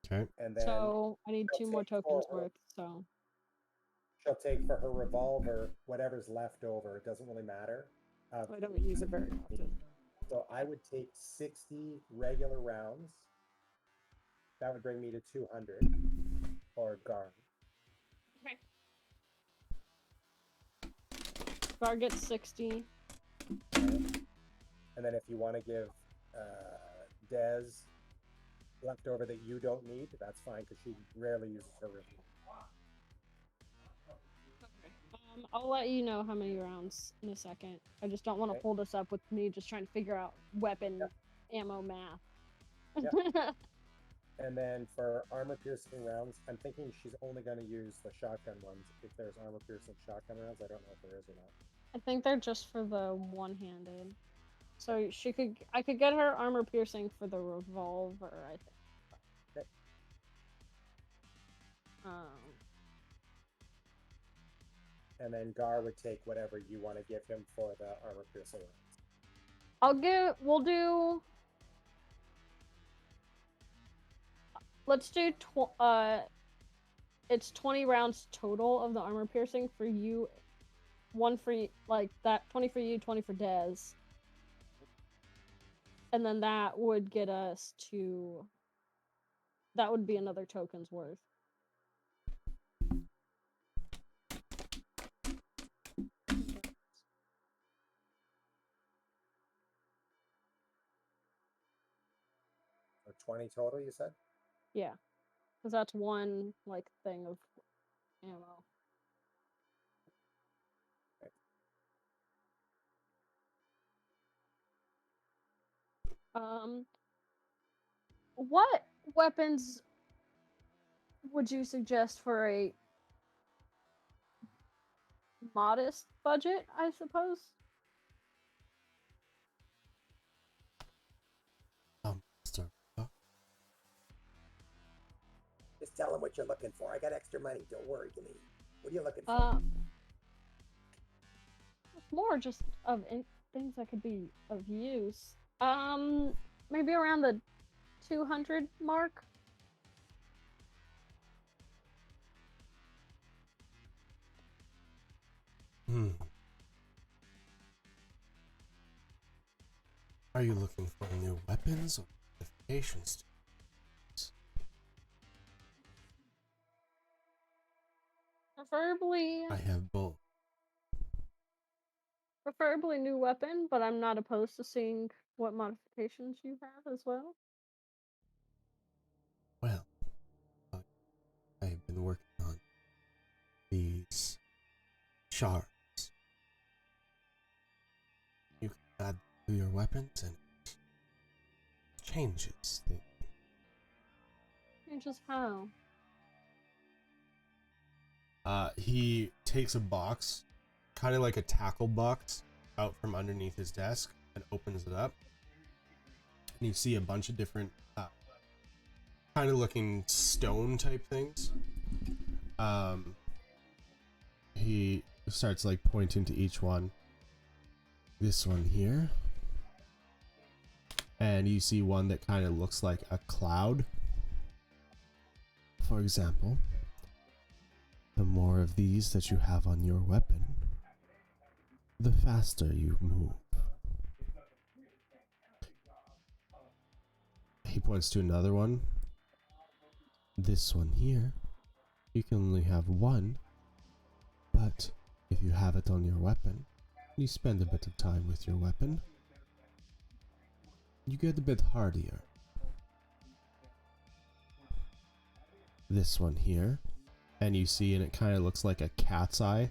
Okay. And then So I need she'll 2 more take for tokens her- worth, so. she'll take for her revolver whatever's left over. It doesn't really matter. I don't use it very often. So I would take 60 regular rounds. That would bring me to 200 for Gar. Okay. Gar gets 60. And then if you want to give Des leftover that you don't need, that's fine because she rarely uses her revolver. I'll let you know how many rounds in a second. I just don't want to Okay. pull this up with me just trying to figure out weapon ammo math. Yep. And then for armor piercing rounds, I'm thinking she's only going to use the shotgun ones. If there's armor piercing shotgun rounds, I don't know if there is or not. I think they're just for the one-handed. So I could get her armor piercing for the revolver, I think. Okay. And then Gar would take whatever you want to give him for the armor piercing rounds. We'll do, let's do, it's 20 rounds total of the armor piercing for you. 1 for, like, that, 20 for you, 20 for Des. And then that would get us to, that would be another token's worth. 20 total, you said? Yeah, because that's one like thing of ammo. What weapons would you suggest for a modest budget, I suppose? Start. Just tell them what you're looking for. I got extra money. Don't worry, Denise. What are you looking for? It's more just of things that could be of use. Maybe around the 200 mark. Are you looking for new weapons or modifications? Preferably I have both. preferably new weapon, but I'm not opposed to seeing what modifications you have as well. Well, I've been working on these shards. You can add to your weapons and it changes things. Changes how? He takes a box, kind of like a tackle box, out from underneath his desk and opens it up. And you see a bunch of different kind of looking stone type things. He starts like pointing to each one. This one here. And you see one that kind of looks like a cloud. For example, the more of these that you have on your weapon, the faster you move. He points to another one. This one here, you can only have one, but if you have it on your weapon, you spend a bit of time with your weapon, you get a bit hardier. This one here, and you see, and it kind of looks like a cat's eye.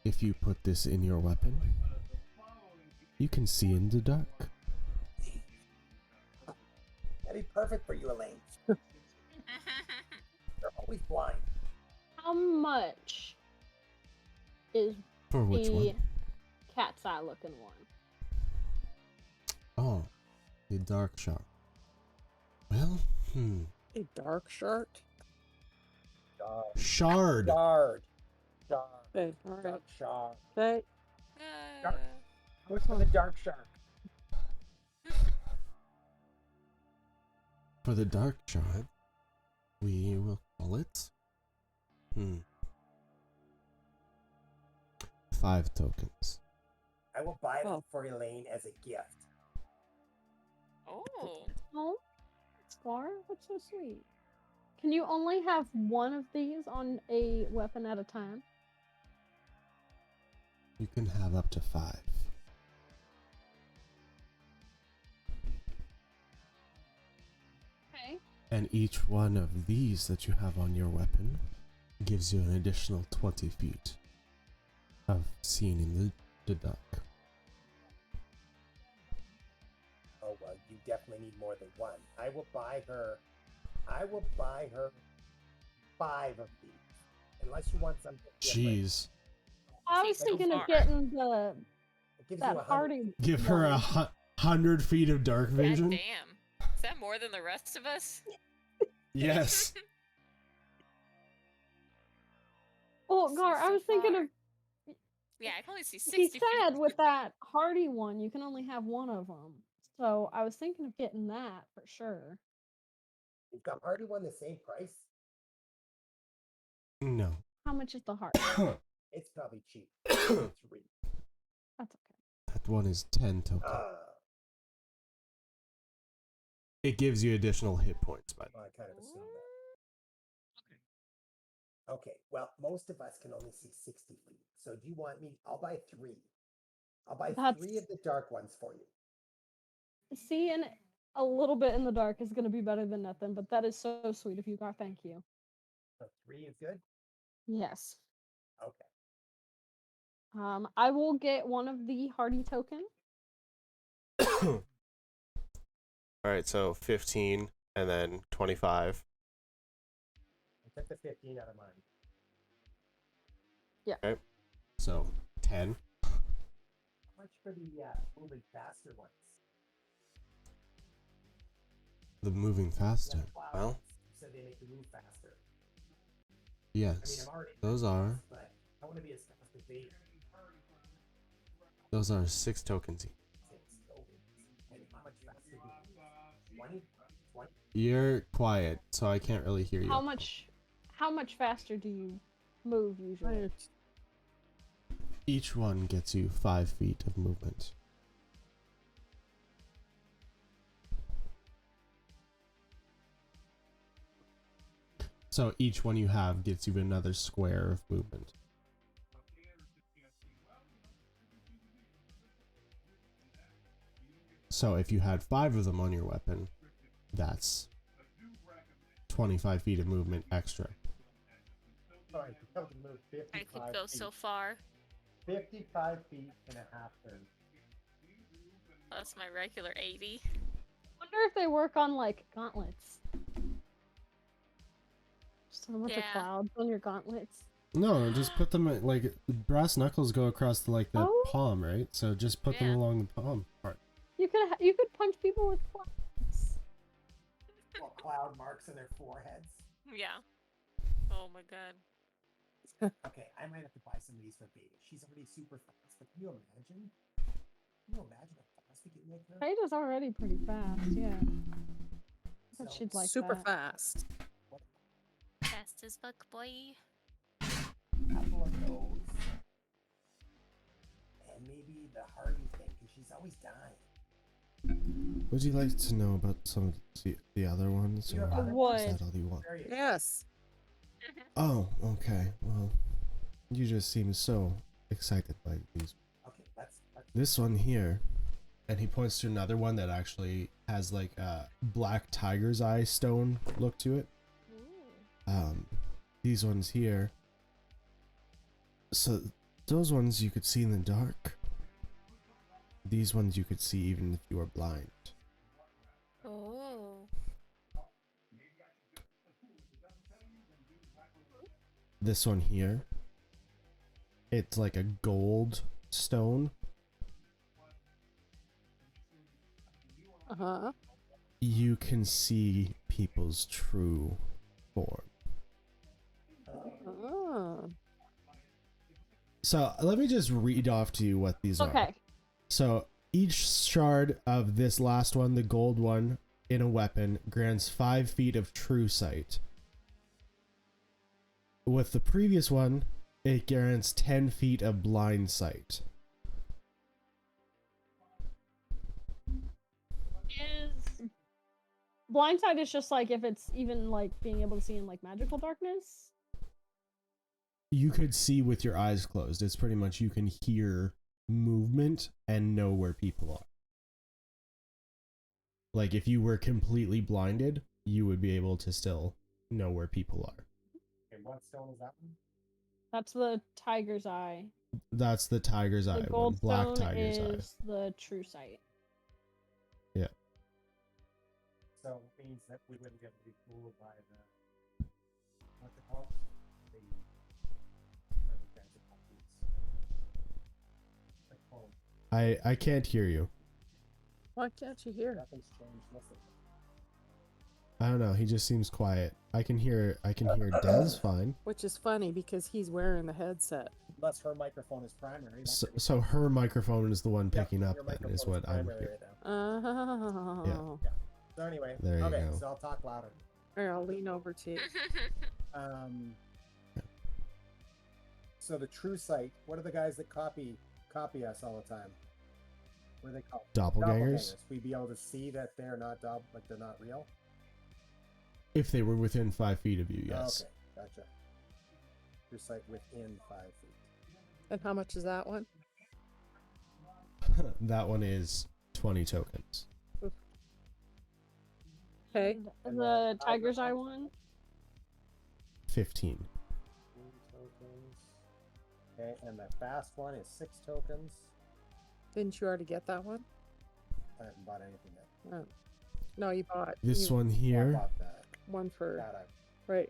If you put this in your weapon, you can see in the dark. That'd be perfect for you, Elaine. You're always blind. How much is For which the one? cat's eye looking one? Oh, the dark shark. Well, A dark shirt. Shard. Shard. Okay, all right. Dark shard. Okay. Dark. Look for the dark shark. For the dark shard, we will call it 5 tokens. I will buy them Oh. for Elaine as a gift. Oh. Oh, Scar, that's so sweet. Can you only have one of these on a weapon at a time? You can have up to 5. Okay. And each one of these that you have on your weapon gives you an additional 20 feet of seeing in the dark. Oh well, you definitely need more than one. I will buy her 5 of these. Unless you want something different. Jeez. I was So thinking of far. getting It gives that you 100. hardy. Give her one. 100 feet of dark God vision? damn. Is that more than the rest of us? Yes. Oh, Gar, I So was thinking far. of. Yeah, I can only see 60 He feet. said with that hardy one, you can only have one of them. So I was thinking of getting that for sure. You've got Hardy one the same price. No. How much is the hardy? It's probably cheap. 3. That's okay. That one is 10 tokens. It gives you additional hit points, by the way. Well, I kind of assumed that. Okay, well, most of us can only see 60 feet. So do you want me? I'll buy 3. I'll buy 3 of the dark ones for you. seeing a little bit in the dark is gonna be better than nothing. But that is so sweet of you, Gar. Thank you. So 3 is good? Yes. Okay. I will get one of the hardy token. All right, so 15 and then 25. I took the 15 out of mine. Okay. So 10. How much for the moving faster ones? The moving faster. Yeah, cloud Well, ones. You said they make you move faster. I yes. mean, I'm already Those are but I want to be as fast as they those are 6 tokens each. 6 tokens. And how much faster do you 20? 20? You're quiet, so I can't really hear you. How much faster do you move usually? Right. Each one gets you 5 feet of movement. So each one you have gets you another square of movement. So if you had 5 of them on your weapon, that's 25 feet of movement extra. Sorry, I could move I 55 could go feet. so far. 55 feet in a half turn. That's my regular 80. Wonder if they work on like gauntlets. Just a bunch of Yeah. clouds on your gauntlets. No, just put them at, like, brass knuckles go across the, like, the Oh. palm, right? So just put them Yeah. along the palm part. You could punch people with clouds. Well, cloud marks in their foreheads. Yeah. Oh my god. Okay, I might have to buy some of these for Beta. She's already super fast, but can you imagine? Can you imagine how fast we can make her? Beta's already pretty fast, yeah. I bet So, she'd like Super that. fast. Fast as fuck, boy. couple of those. And maybe the Hardy thing, because she's always dying. Would you like to know about some of the other ones? You Or have other What? is that all you want? Very Yes. Oh, okay. Well, you just seem so excited by these. Okay, let's This one here, and he points to another one that actually has like a black tiger's eye stone look to it. These ones here. So those ones you could see in the dark. These ones you could see even if you were blind. Oh. This one here, it's like a gold stone. Uh-huh. You can see people's true form. Oh. So let me just read off to you what these are. Okay. So each shard of this last one, the gold one, in a weapon grants 5 feet of true sight. With the previous one, it grants 10 feet of blind sight. Is blindsight is just like if it's even like being able to see in like magical darkness? You could see with your eyes closed. It's pretty much you can hear movement and know where people are. Like if you were completely blinded, you would be able to still know where people are. Okay, what stone is that one? That's the tiger's eye. That's the tiger's eye The one, gold black stone tiger's eye. is the true sight. Yeah. So it means that we wouldn't get to be fooled by the what's it called? The whatever Gadget like home. I can't hear you. Why can't you hear? Nothing's changed. Listen. I don't know. He just seems quiet. I can hear Des fine. Which is funny because he's wearing the headset. Unless her microphone is primary. So her microphone is the one Yep, picking up. your Then microphone is what I'm primary hearing. right now. Oh. So anyway, There you okay, go. so I'll talk louder. Here, I'll lean over to you. So the true sight. What are the guys that copy us all the time? What are they called? Doppelgangers? We'd be able to see that they're not they're not real. If they were within 5 feet of you, yes. Okay, gotcha. True sight within 5 feet. And how much is that one? That one is 20 tokens. Ooh. Okay. And And the the tiger's tiger eye one? one. 15. 3 tokens. Okay, and the fast one is 6 tokens. Didn't you already get that one? I haven't bought anything yet. Oh. No, you bought This you, one Yeah, I here. bought that. one for That I right.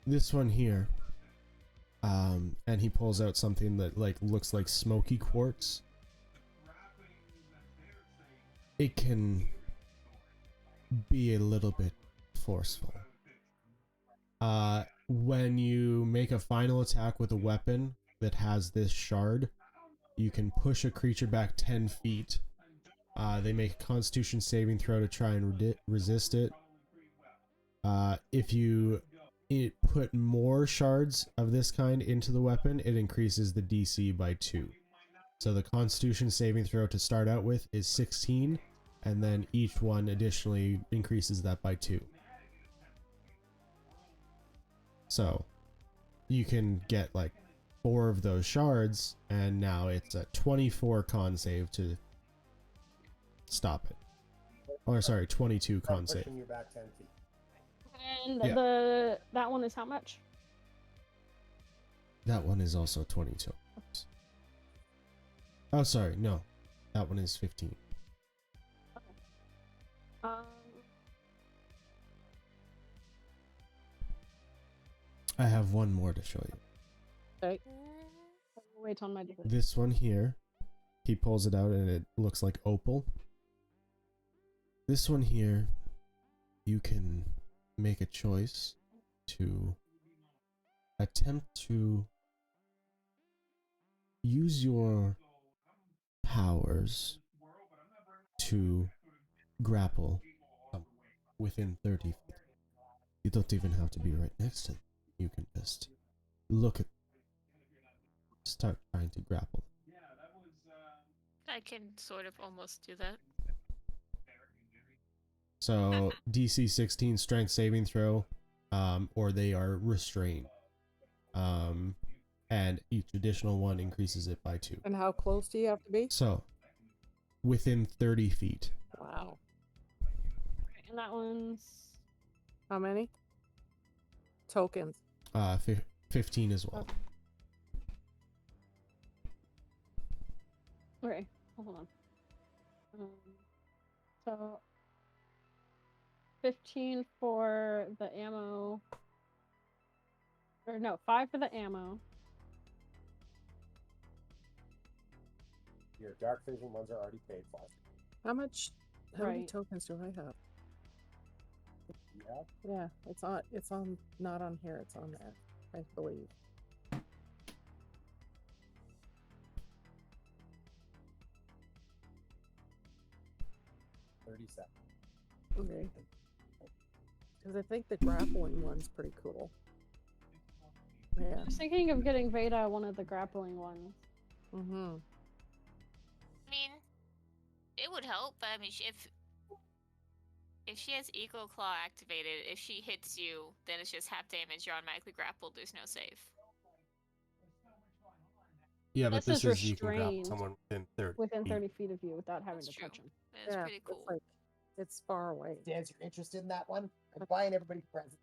This one here. And he pulls out something that like looks like smoky quartz. It can be a little bit forceful. When you make a final attack with a weapon that has this shard, you can push a creature back 10 feet. They make a Constitution saving throw to try and resist it. If you put more shards of this kind into the weapon, it increases the DC by 2. So the Constitution saving throw to start out with is 16, and then each one additionally increases that by 2. So you can get like 4 of those shards, and now it's a 24 con save to stop it. Or sorry, 22 con save. pushing you back 10 feet. And Yeah. that one is how much? That one is also 22. Oh, sorry, no. That one is 15. Um, I have one more to show you. Okay. wait on my device. This one here, he pulls it out and it looks like opal. This one here, you can make a choice to attempt to use your powers to grapple within 30 feet. You don't even have to be right next to them. You can just look at, start trying to grapple. I can sort of almost do that. So DC 16 strength saving throw, or they are restrained. And each additional one increases it by 2. And how close do you have to be? So within 30 feet. Wow. And that one's How many? Tokens. 15 as well. okay. Hold on. So 15 for the ammo. Or no, 5 for the ammo. Your dark vision ones are already paid for. How many Right. tokens do I have? Yeah. Yeah, it's on not on here, it's on there, I believe. $37. Okay. Because I think the grappling one's pretty cool. Yeah. I was thinking of getting Veda one of the grappling ones. Mm-hmm. I mean, it would help, but I mean, if she has Eagle Claw activated, if she hits you, then it's just half damage. You're automatically grappled. There's no save. Yeah, but This this is is you can grapple restrained someone within feet. 30 feet of you without having That's to true. touch them. That's Yeah, pretty cool. it's like it's far away. Dan, you're interested in that one? I'm buying everybody presents.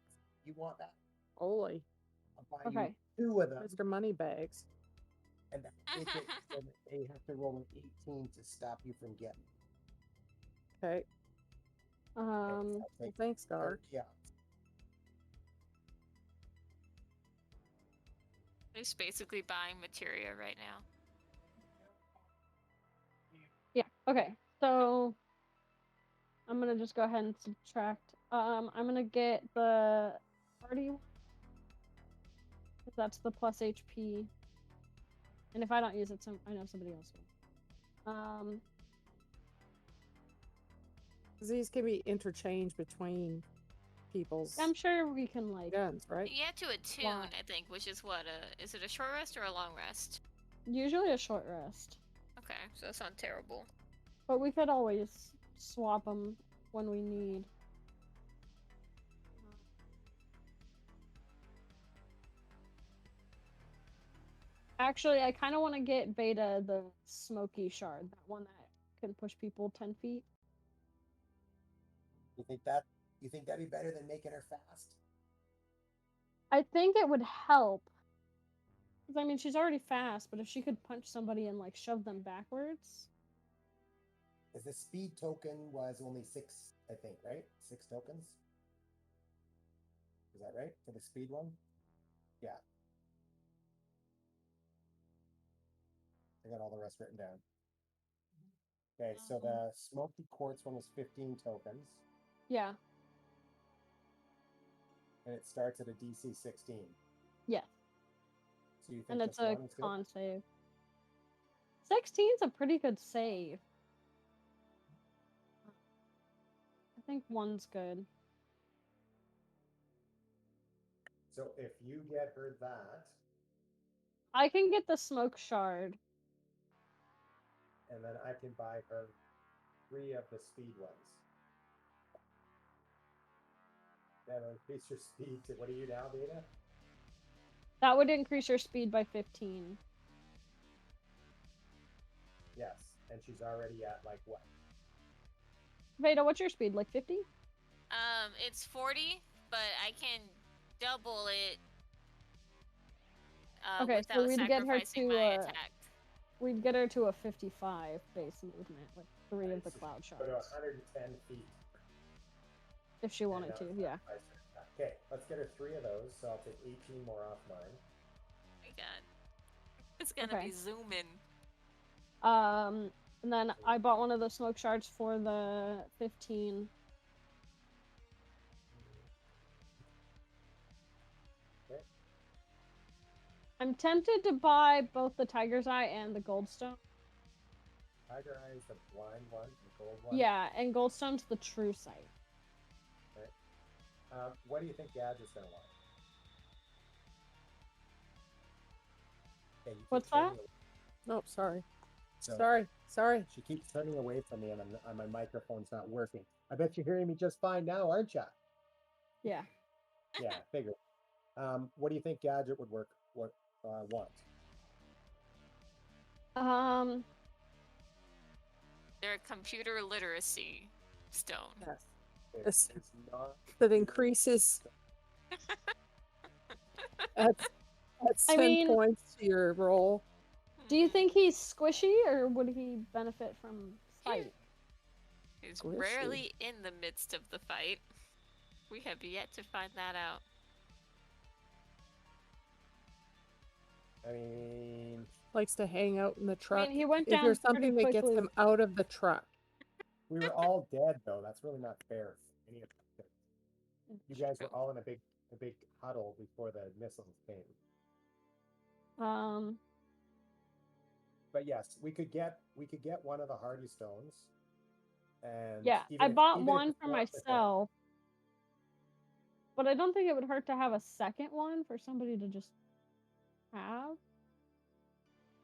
You want that? Holy, I'm buying Okay. you 2 of them. Mr. Moneybags. And they have to roll an 18 to stop you from getting it. Okay. Okay, Um, so Well, take thanks, Gar. 30 out. He's basically buying materia right now. yeah. Okay. So I'm gonna just go ahead and subtract. I'm gonna get the party. 'Cause that's the plus HP. And if I don't use it, I know somebody else will. These can be interchanged between people's I'm sure we can like guns, right? You have to attune, Why? I think, which is what? Is it a short rest or a long rest? usually a short rest, Okay, so that's not terrible. but we could always swap them when we need. Actually, I kind of want to get Beta the smoky shard, that one that can push people 10 feet. You think that'd be better than making her fast? I think it would help. 'Cause, I mean, she's already fast, but if she could punch somebody and like shove them backwards. Because the speed token was only 6, I think, right? 6 tokens. Is that right for the speed one? Yeah. I got all the rest written down. Okay, so the smoky quartz one was 15 tokens, Yeah. and it starts at a DC 16. Yes. So you think And it's just a one is good? con save. 16's a pretty good save. I think one's good. So if you get her that, I can get the smoke shard. and then I can buy her 3 of the speed ones. That'll increase your speed to, what are you now, Beta? That would increase your speed by 15. Yes, and she's already at like what? Veda, what's your speed? Like 50? It's 40, but I can double it Okay, so without we'd get her sacrificing to my a attack. we'd get her to a 55 base movement with 3 of the So cloud she's go to shards. 110 feet. If she wanted to, yeah. Okay, let's get her 3 of those. So I'll take 18 more off mine. Oh my god. It's gonna Okay. be zooming. And then I bought one of the smoke shards for the 15. Okay. I'm tempted to buy both the Tiger's Eye and the Goldstone. Tiger Eye is the blind one, the gold one. Yeah, and Goldstone's the true sight. Okay. What do you think Gadget's gonna want? Okay, you keep What's turning that? away. Oh, sorry. So Sorry. she keeps turning away from me, and my microphone's not working. I bet you're hearing me just fine now, aren't you? Yeah. Yeah, figure. What do you think Gadget would want? They're a computer literacy stone. Yes. It's not That increases that's 10 I mean- points to your roll. Do you think he's squishy, or would he benefit from sight? He's Squishy. rarely in the midst of the fight. We have yet to find that out. I mean, Likes to hang out in the truck. he went Is there down something pretty that gets quickly. him out of the truck? we were all dead though. That's really not fair. Any of us. You guys were all in a big huddle before the missiles came. But yes, we could get one of the hardy stones. And Yeah, even I if- bought even if one it's for not the thing. myself. But I don't think it would hurt to have a second one for somebody to just have.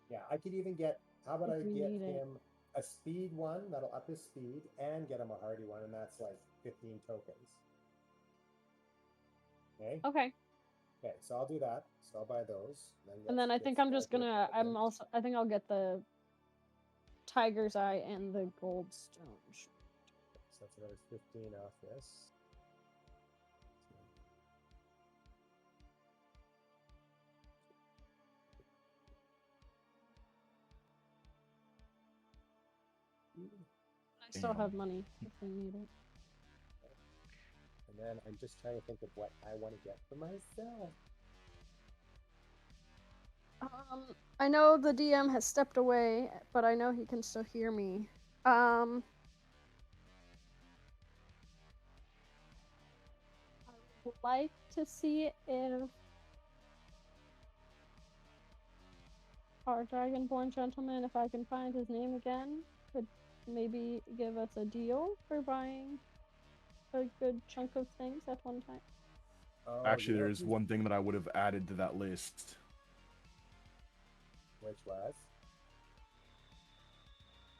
Yeah, I could even get. How about I If we get need it. him a speed one that'll up his speed, and get him a hardy one, and that's like 15 tokens. Okay. Okay. Okay, so I'll do that. So I'll buy those. And then I think I'm just gonna I think I'll get the Tiger's Eye and the Goldstone. So that's another 15 off this. I still have money if we need it. And then I'm just trying to think of what I want to get for myself. I know the DM has stepped away, but I know he can still hear me. I would like to see if our Dragonborn gentleman, if I can find his name again, could maybe give us a deal for buying a good chunk of things at one time. Oh, Actually, you know there's who's- one thing that I would have added to that list. Which was?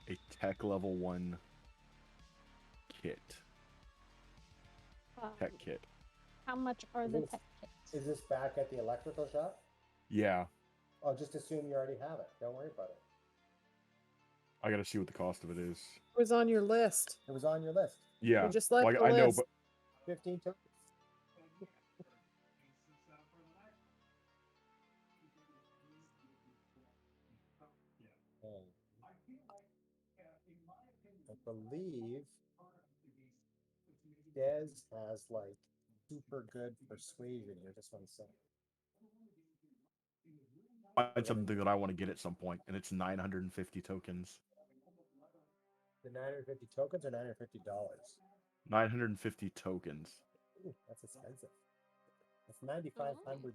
A tech level 1 kit. Tech kit. How much are the tech kits? Is this back at the electrical shop? Yeah, I'll just assume you already have it. Don't worry about it. I gotta see what the cost of it is. It was on your list. It was on your list. Yeah, just left like the I know, list. but 15 tokens. I believe Dez has like super good persuasion here. Just one second. find something that I want to get at some point, and it's 950 tokens. The 950 tokens or $950? 950 tokens. Ooh, that's expensive. That's $9,500.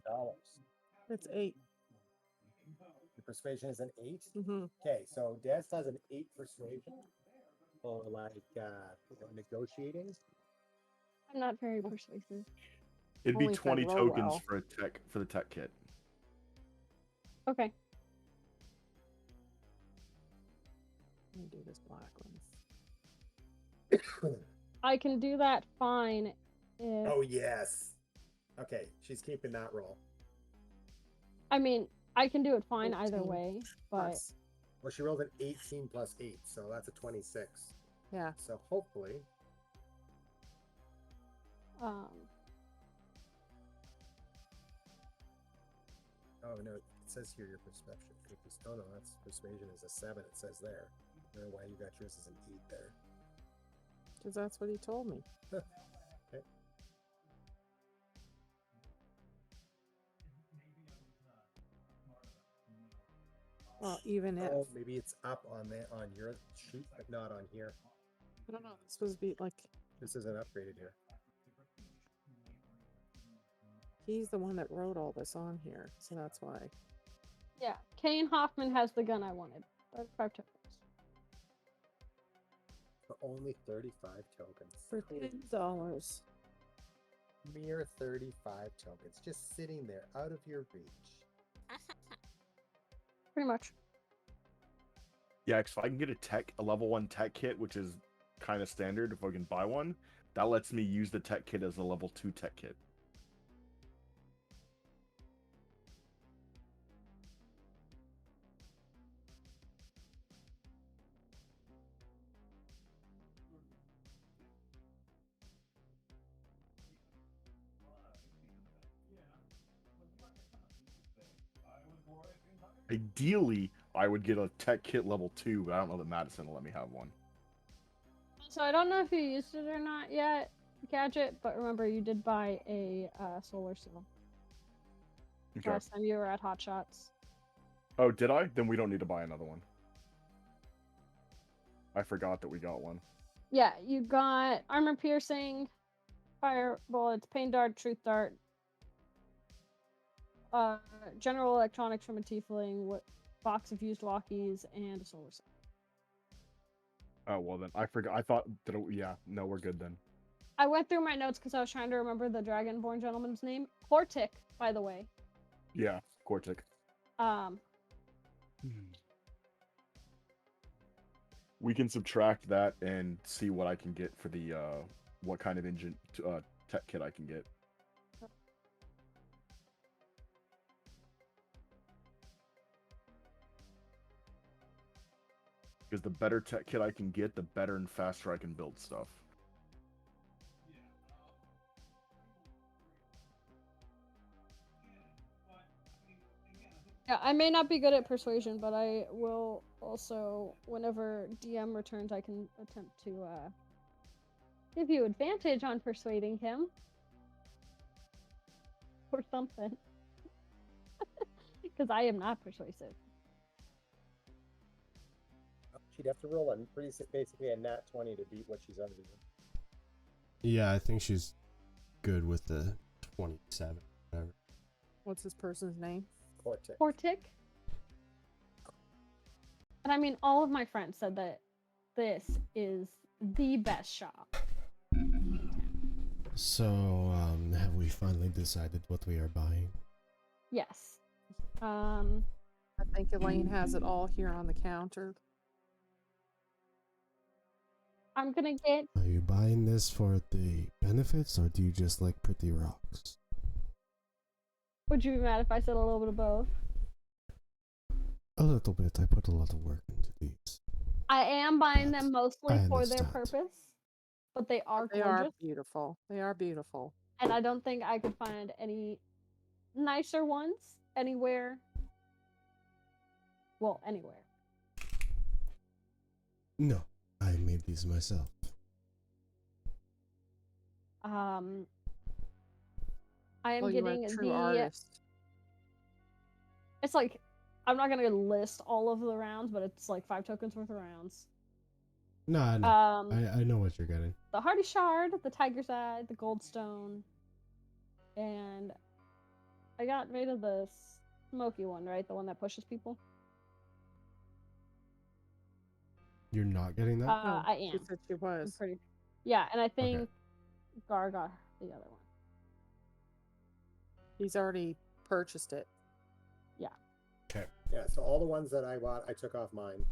It's 8. The persuasion is an 8. Mm-hmm. Okay, so Dez has an 8 persuasion. Or like negotiating. I'm not very persuasive. It'd be Only if I 20 roll tokens well. for the tech kit. Okay. Let me do this black one. I can do that fine if Oh yes. Okay, she's keeping that roll. I mean I can do it fine either 14 way, but plus. Well, she rolled an 18 plus 8, so that's a 26. Yeah. So hopefully, um oh no, it says here your perception. Oh no, that's persuasion is a 7. It says there. I don't know why you got yours as an 8 there. Because that's what he told me. Okay. Well, even if. Oh, maybe it's up on your sheet, but not on here. I don't know. This was be like This isn't upgraded here. he's the one that wrote all this on here, so that's why. yeah, Kane Hoffman has the gun I wanted. 5 tokens. For only 35 tokens. For $10. Mere 35 tokens, just sitting there out of your reach. Pretty much. Yeah, if I can get a level 1 tech kit, which is kind of standard if I can buy one, that lets me use the tech kit as a level 2 tech kit. Ideally, I would get a tech kit level 2, but I don't know that Madison will let me have one. So I don't know if you used it or not yet, Gadget, but remember you did buy a solar cell Okay. last time you were at Hot Shots. Oh, did I? Then we don't need to buy another one. I forgot that we got one. Yeah, you got armor piercing, fire bullets, pain dart, truth dart, general electronics from a tiefling, box of used walkies, and a solar cell. Oh, well then. I forgot. I thought that yeah, no, we're good then. I went through my notes because I was trying to remember the Dragonborn gentleman's name. Hortic, by the way. Yeah, Cortic. We can subtract that and see what I can get for the what kind of engine tech kit I can get. Because the better tech kit I can get, the better and faster I can build stuff. Yeah, I may not be good at persuasion, but I will also, whenever DM returns, I can attempt to give you advantage on persuading him. Or something. Because I am not persuasive. She'd have to roll basically a nat 20 to beat what she's under. Yeah, I think she's good with the 27. Whatever. What's this person's name? Cortic. Hortic. And I mean, all of my friends said that this is the best shop. So, have we finally decided what we are buying? Yes. I think Elaine has it all here on the counter. I'm gonna get. Are you buying this for the benefits, or do you just like pretty rocks? Would you be mad if I said a little bit of both? A little bit. I put a lot of work into these. I am buying them mostly I for their understand. purpose. but they are They gorgeous. are beautiful. They are beautiful. And I don't think I could find any nicer ones anywhere. Well, anywhere. No, I made these myself. I am Well, you are getting a true the. artist. It's like I'm not gonna list all of the rounds, but it's like 5 tokens worth of rounds. No, I know. I know what you're getting. The Hardy Shard, the Tiger's Eye, the Goldstone, and I got rid of the smoky one, right? The one that pushes people. You're not getting that? No, I she am. said she I'm was. pretty. Yeah, and I think Okay. Gar got the other one. He's already purchased it. Okay. Yeah, so all the ones that I bought, I took off mine.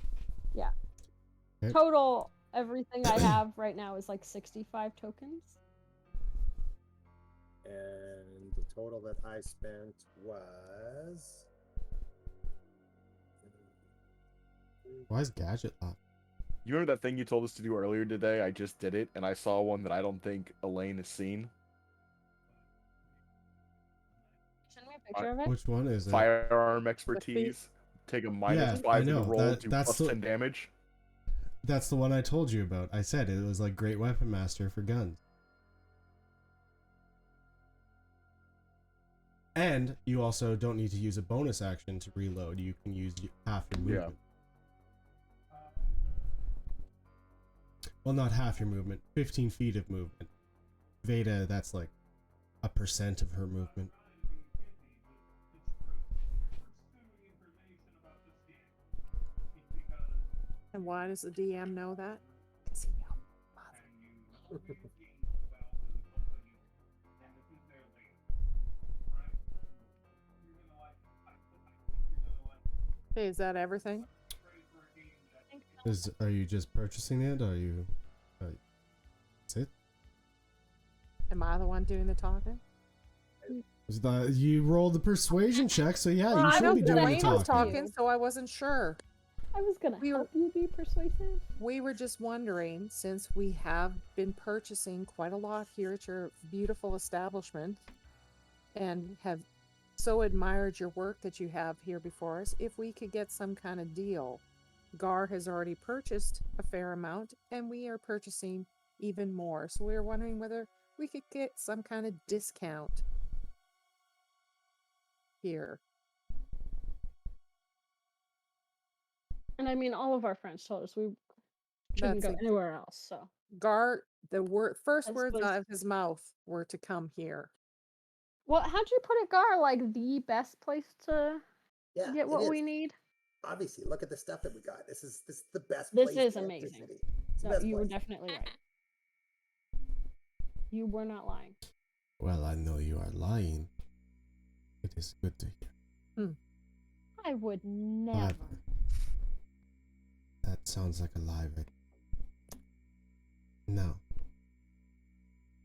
Okay. Total, everything I have right now is like 65 tokens. And the total that I spent was. Why is Gadget up? You remember that thing you told us to do earlier today? I just did it, and I saw one that I don't think Elaine has seen. Send me a picture of it. Which one is it? Firearm expertise. Take a Yeah, -5 I in the know. roll, do That's plus the- 10 damage. That's the one I told you about. I said it was like Great Weapon Master for guns. And you also don't need to use a bonus action to reload. You can use half your movement. Well, not half your movement. 15 feet of movement. Veda, that's like a % of her movement. And why does the DM know that? Because he knows. Hey, is that everything? Are you just purchasing it? Are you? That's it. Am I the one doing the talking? You rolled the persuasion check, so yeah, Well, you I should know be that doing the Elaine was talking. talking. So I wasn't sure. I was gonna We were- help you be persuasive. We were just wondering, since we have been purchasing quite a lot here at your beautiful establishment and have so admired your work that you have here before us, if we could get some kind of deal. Gar has already purchased a fair amount, and we are purchasing even more. So we were wondering whether we could get some kind of discount here. And I mean, all of our friends told us we shouldn't That's go ex- anywhere else. So Gar, first That's words supposed- out of his mouth were to come here. well, how'd you put it, Gar? Like the best place to Yeah, get it what we is. need? Obviously, look at the stuff that we got. This is the best This place is in amazing. Ecstacity. It's the No, best you were place. definitely right. You were not lying. Well, I know you are lying. It is good to hear. I would never. However, that sounds like a lie, right? No.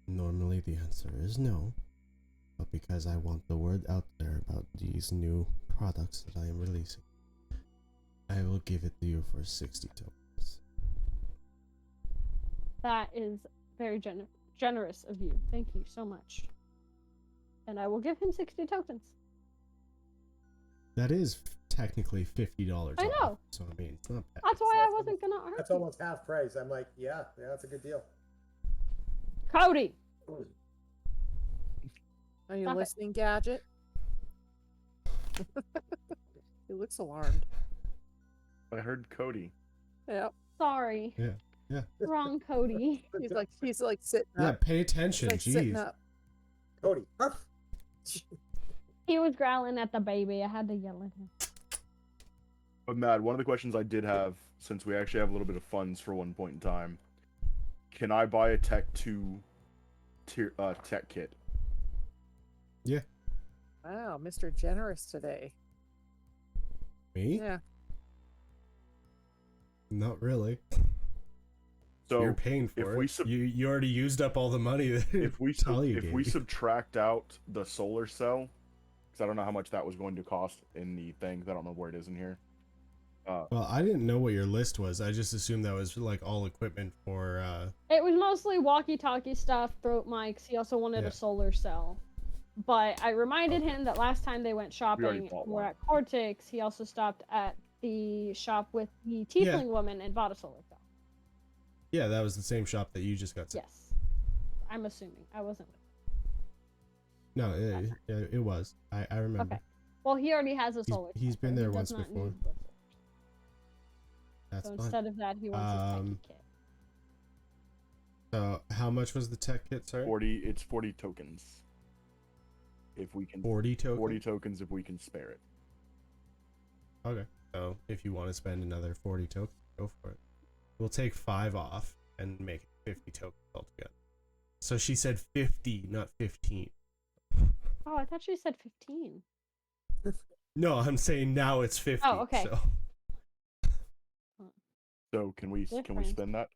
Normally the answer is no. But because I want the word out there about these new products that I am releasing, I will give it to you for 60 tokens. That is very generous of you. Thank you so much. And I will give him 60 tokens. That is technically $50 I off, know. so I mean, it's not bad. That's why I That's wasn't gonna argue. That's almost half price. I'm like, yeah, that's a good deal. Cody. Mm. Are you Stop it. listening, Gadget? He looks alarmed. I heard Cody. Yep. Sorry. Yeah. Wrong Cody. He's like sitting Yeah, up. pay He's attention, like sitting jeez. up. Cody, huff. He was growling at the baby. I had to yell at him. But Matt, one of the questions I did have, since we actually have a little bit of funds for one point in time, can I buy a Tech 2 tech kit? Wow, Mr. Generous today. Me? Yeah. Not really. So You're paying if for we it. You already used up all the money that if we Talia gave you. subtract out the solar cell, because I don't know how much that was going to cost in the thing. I don't know where it is in here. Well, I didn't know what your list was. I just assumed that was like all equipment for It was mostly walkie-talkie stuff, throat mics. He also wanted Yeah. a solar cell. But I reminded him that last time they went shopping bought or one. at Cortex, he also stopped at the shop with the Yeah. tiefling woman and bought a solar cell. Yeah, that was the same shop that you just got to. Yes. I'm assuming. I wasn't with No, it was. I remember. Okay. Well, he already has a solar He's cell, been so there he once does not before. need the solar. That's So fine. instead of that, he wants his techie kit. So how much was the tech kit, sorry? 40. It's 40 tokens. If we can. 40 tokens? 40 tokens if we can spare it. Okay. So if you want to spend another 40 tokens, go for it. We'll take 5 off and make it 50 tokens altogether. So she said 50, not 15. Oh, I thought she said 15. No, I'm saying now it's 50. Oh, okay. So can we Different. spend that?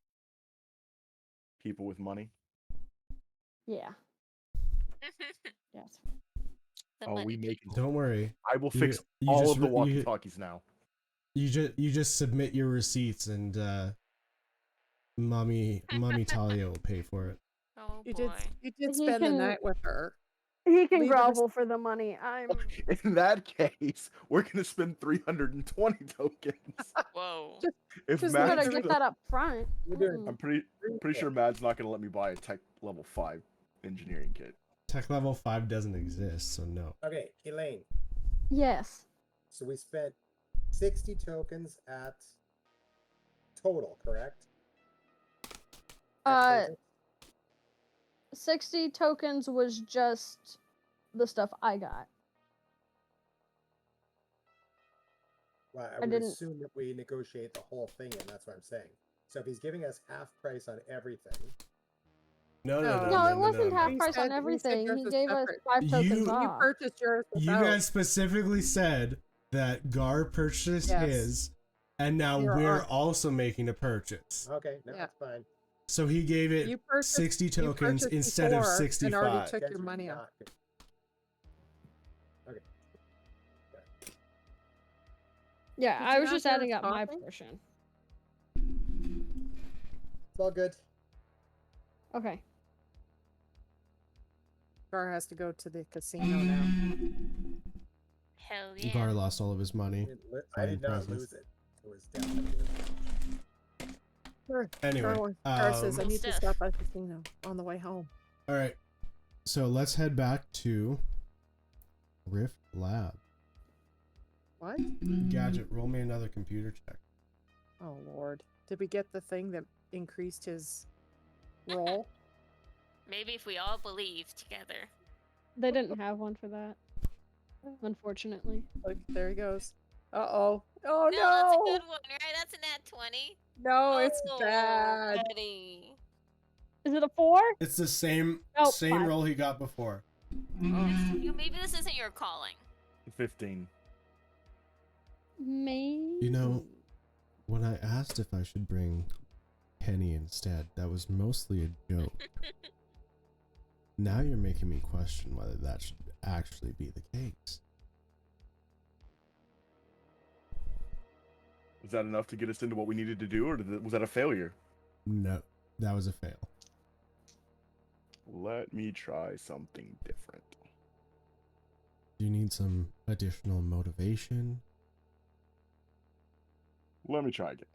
People with money. Yeah. Yes. The Oh, money we make. people. Don't worry. I will You- fix you all just of the re- walkie-talkies now. You just submit your receipts and mommy Talia will pay for it. Oh You boy. did He spend the can- night with her. He can Leave the grovel for the money. In that case, we're gonna spend 320 tokens. Whoa. If just You leave Matt's gotta the get gonna- that up front. We're doing I'm pretty sure Mad's not gonna let me buy a tech level 5 engineering kit. Tech level 5 doesn't exist, so no. Okay, Elaine. Yes. So we spent 60 tokens at total, correct? At Cortex? 60 tokens was just the stuff I got. Well, I I would didn't- assume that we negotiate the whole thing, and that's what I'm saying. So if he's giving us half price on everything, No, No, it wasn't half We price said- on we said everything. yours He was gave us separate. 5 tokens You- You off. purchased yours You without. guys specifically said that Gar purchased Yes. his, and now You're we're on. also making a purchase. okay, no, Yeah. that's fine. So he gave it You purchased 60 you tokens purchased instead of before and 65. already took Guys your are money not off. good. Okay. Yeah, Did I you was not just hear adding us up my talking? portion. It's all good. Okay. Gar has to go to the casino now. Hell yeah. Gar lost all of his money. I did not presents. lose it. It was definitely. Anyway, Gar says I Cool need to stuff. stop at the casino on the way home. all right. So let's head back to Rift Lab. What? Gadget, roll me another computer check. Oh Lord! Did we get the thing that increased his roll? Maybe if we all believe together. They didn't have one for that. Unfortunately. Look, there he goes. Oh No, no! that's a good one, right? That's an at 20. No, it's Oh, bad. buddy. Is it a 4? It's the same Oh, same 5. roll he got before. Maybe this isn't your calling. 15. Maybe. You know, when I asked if I should bring Penny instead, that was mostly a joke. Now you're making me question whether that should actually be the case. Was that enough to get us into what we needed to do, or was that a failure? No, that was a fail. Let me try something different. Do you need some additional motivation? Let me try again.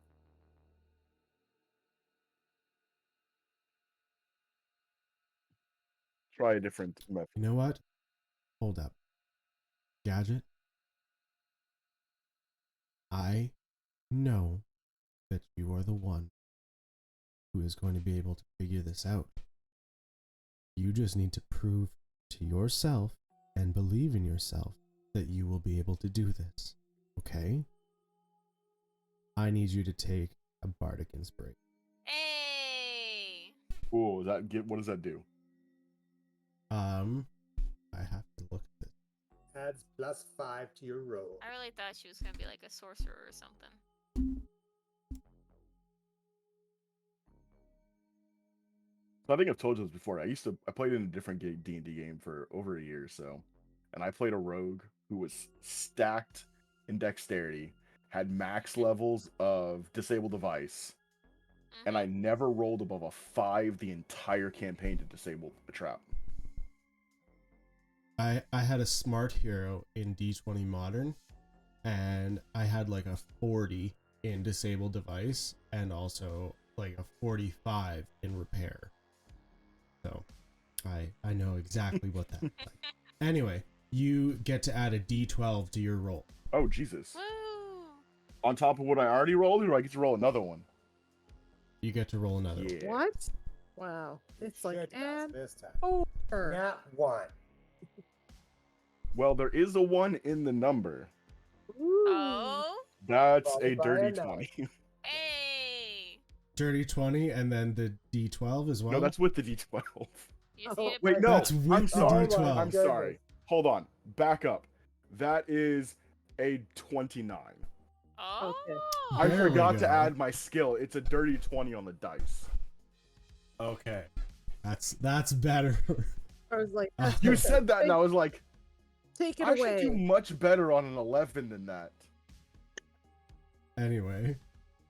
Try a different method. You know what? Hold up. Gadget? I know that you are the one who is going to be able to figure this out. You just need to prove to yourself and believe in yourself that you will be able to do this. Okay? I need you to take a bardic inspiration. Hey. Ooh, what does that do? I have to look at this. Adds +5 to your roll. I really thought she was gonna be like a sorcerer or something. I think I've told you this before. I played in a different D&D game for over a year or so, and I played a rogue who was stacked in dexterity, had max levels of disable device, and I never rolled above a 5 the entire campaign to disable the trap. I had a smart hero in D20 Modern, and I had like a 40 in disable device, and also like a 45 in repair. So I know exactly what that's like. Anyway, you get to add a D12 to your roll. Oh, Jesus. Woo! On top of what I already rolled, or do I get to roll another one? You get to roll another one. Yeah. What? Wow. It's like Should pass add this time. over. Nat 1. Well, there is a 1 in the number. Ooh. Oh, That's Followed a by dirty a no. 20. hey! Dirty 20 and then the D12 as well? No, that's with the D12. You Oh, see it? Wait, no. That's with I'm the sorry. D12. I'm sorry. Hold on. Back up. That is a 29. Oh. I There we forgot go. to add my skill. It's a dirty 20 on the dice. Okay. That's better. I was like, You said that, and I was like, take it I should do away. much better on an 11 than that. Anyway.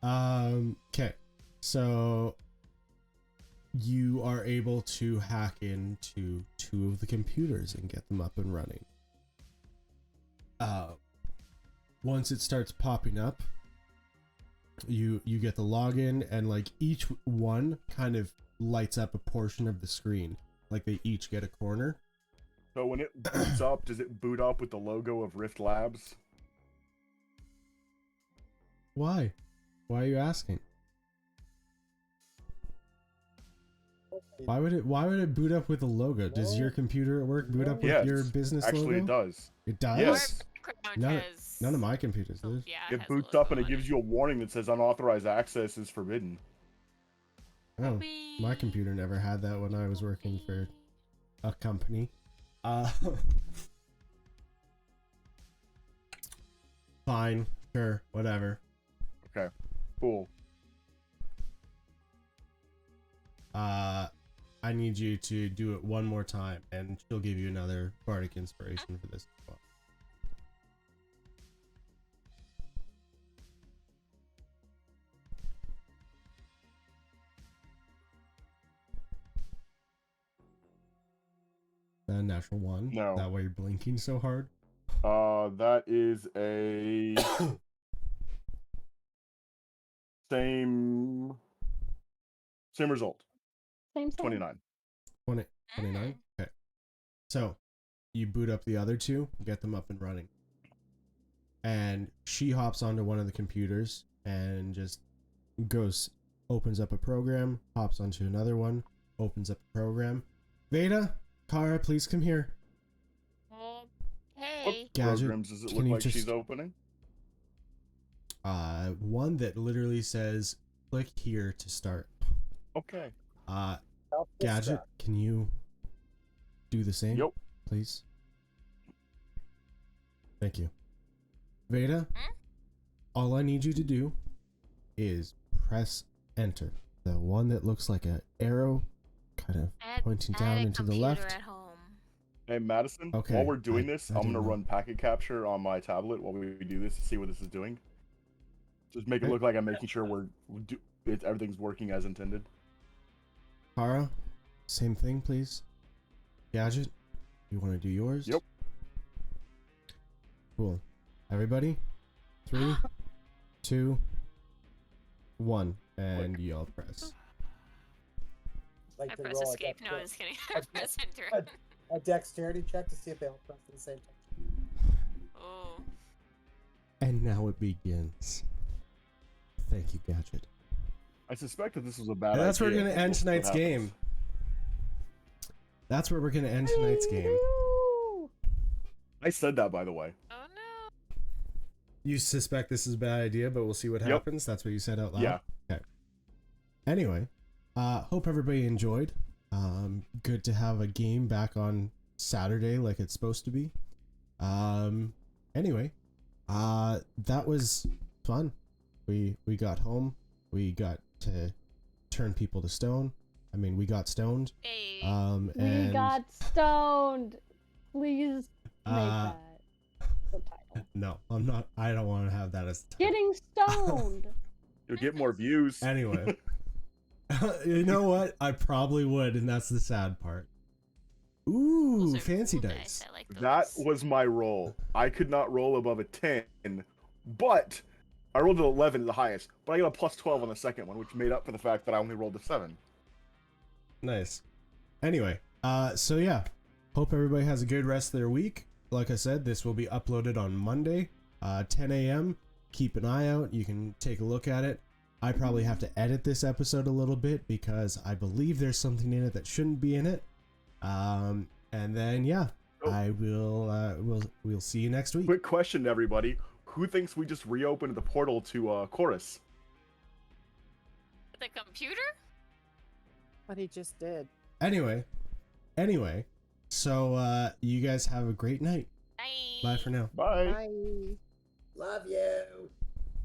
Okay. So you are able to hack into 2 of the computers and get them up and running. Once it starts popping up, you get the login, and like each one kind of lights up a portion of the screen. Like they each get a corner. So when it boots up, does it boot up with the logo of Rift Labs? Why? Why are you asking? Why would it boot up with a logo? Does your computer at work boot up with Yes, your business actually logo? it does. It does? Yes. None of my computers do. Yeah, It has a boots up logo and it on gives you a warning that says unauthorized access is forbidden. Oh, Whee! my computer never had that when I was working for a company. Fine, sure, whatever. Okay, cool. I need you to do it one more time, and she'll give you another bardic inspiration for this as well. Natural 1. No. That why you're blinking so hard. That is a same result. Same. 29. 29. Okay. So you boot up the other 2, get them up and running. And she hops onto one of the computers and just opens up a program, hops onto another one, opens up a program. Veda, Kara, please come here. Hey. What Gadget, programs does it can look you like she's just- opening? One that literally says click here to start. Okay. Gadget, can you do the same? Yep. Please. Thank you. Veda, all I need you to do is press enter. The one that looks like an arrow kind of pointing down into the left. At home. Hey, Madison, Okay, while we're doing this, I I'm going to didn't know. run packet capture on my tablet while we do this to see what this is doing. Just make it Okay. look like I'm making sure everything's working as intended. Kara, same thing, please. Gadget, you want to do yours? Yep. Cool. Everybody, 3, 2, 1, and y'all press. Like I to press roll escape. No, I'm just kidding. I press enter. a dexterity check to see if they all press at the same time. Oh. And now it begins. Thank you, Gadget. I suspect that this was a bad And that's where idea. we're going to end We'll see what tonight's game. happens. That's where we're going to end tonight's game. Woo! I said that, by the way. Oh no. You suspect this is a bad idea, but we'll see what Yep. happens. That's what you said out loud? Yeah. Okay. Anyway, hope everybody enjoyed. Good to have a game back on Saturday like it's supposed to be. Anyway, that was fun. We got home. We got to turn people to stone. I mean, we got stoned. Hey. And We got stoned. Please make that the title. no, I'm not. I don't want to have that as the title. Getting stoned. You'll get more views. Anyway, You know what? I probably would, and that's the sad part. Ooh, Those are fancy cool dice. I like That those. was my roll. I could not roll above a 10, but I rolled an 11 at the highest, but I got a plus 12 on the second one, which made up for the fact that I only rolled a 7. Nice. Anyway, so yeah, hope everybody has a good rest of their week. Like I said, this will be uploaded on Monday, 10 a.m. Keep an eye out. You can take a look at it. I probably have to edit this episode a little bit because I believe there's something in it that shouldn't be in it. And then yeah, Oh. I will. We'll see you next week. Quick question to everybody: who thinks we just reopened the portal to Chorus? The computer? But he just did. Anyway, so you guys have a great night. Bye. Bye for now. Bye. Bye. Love you.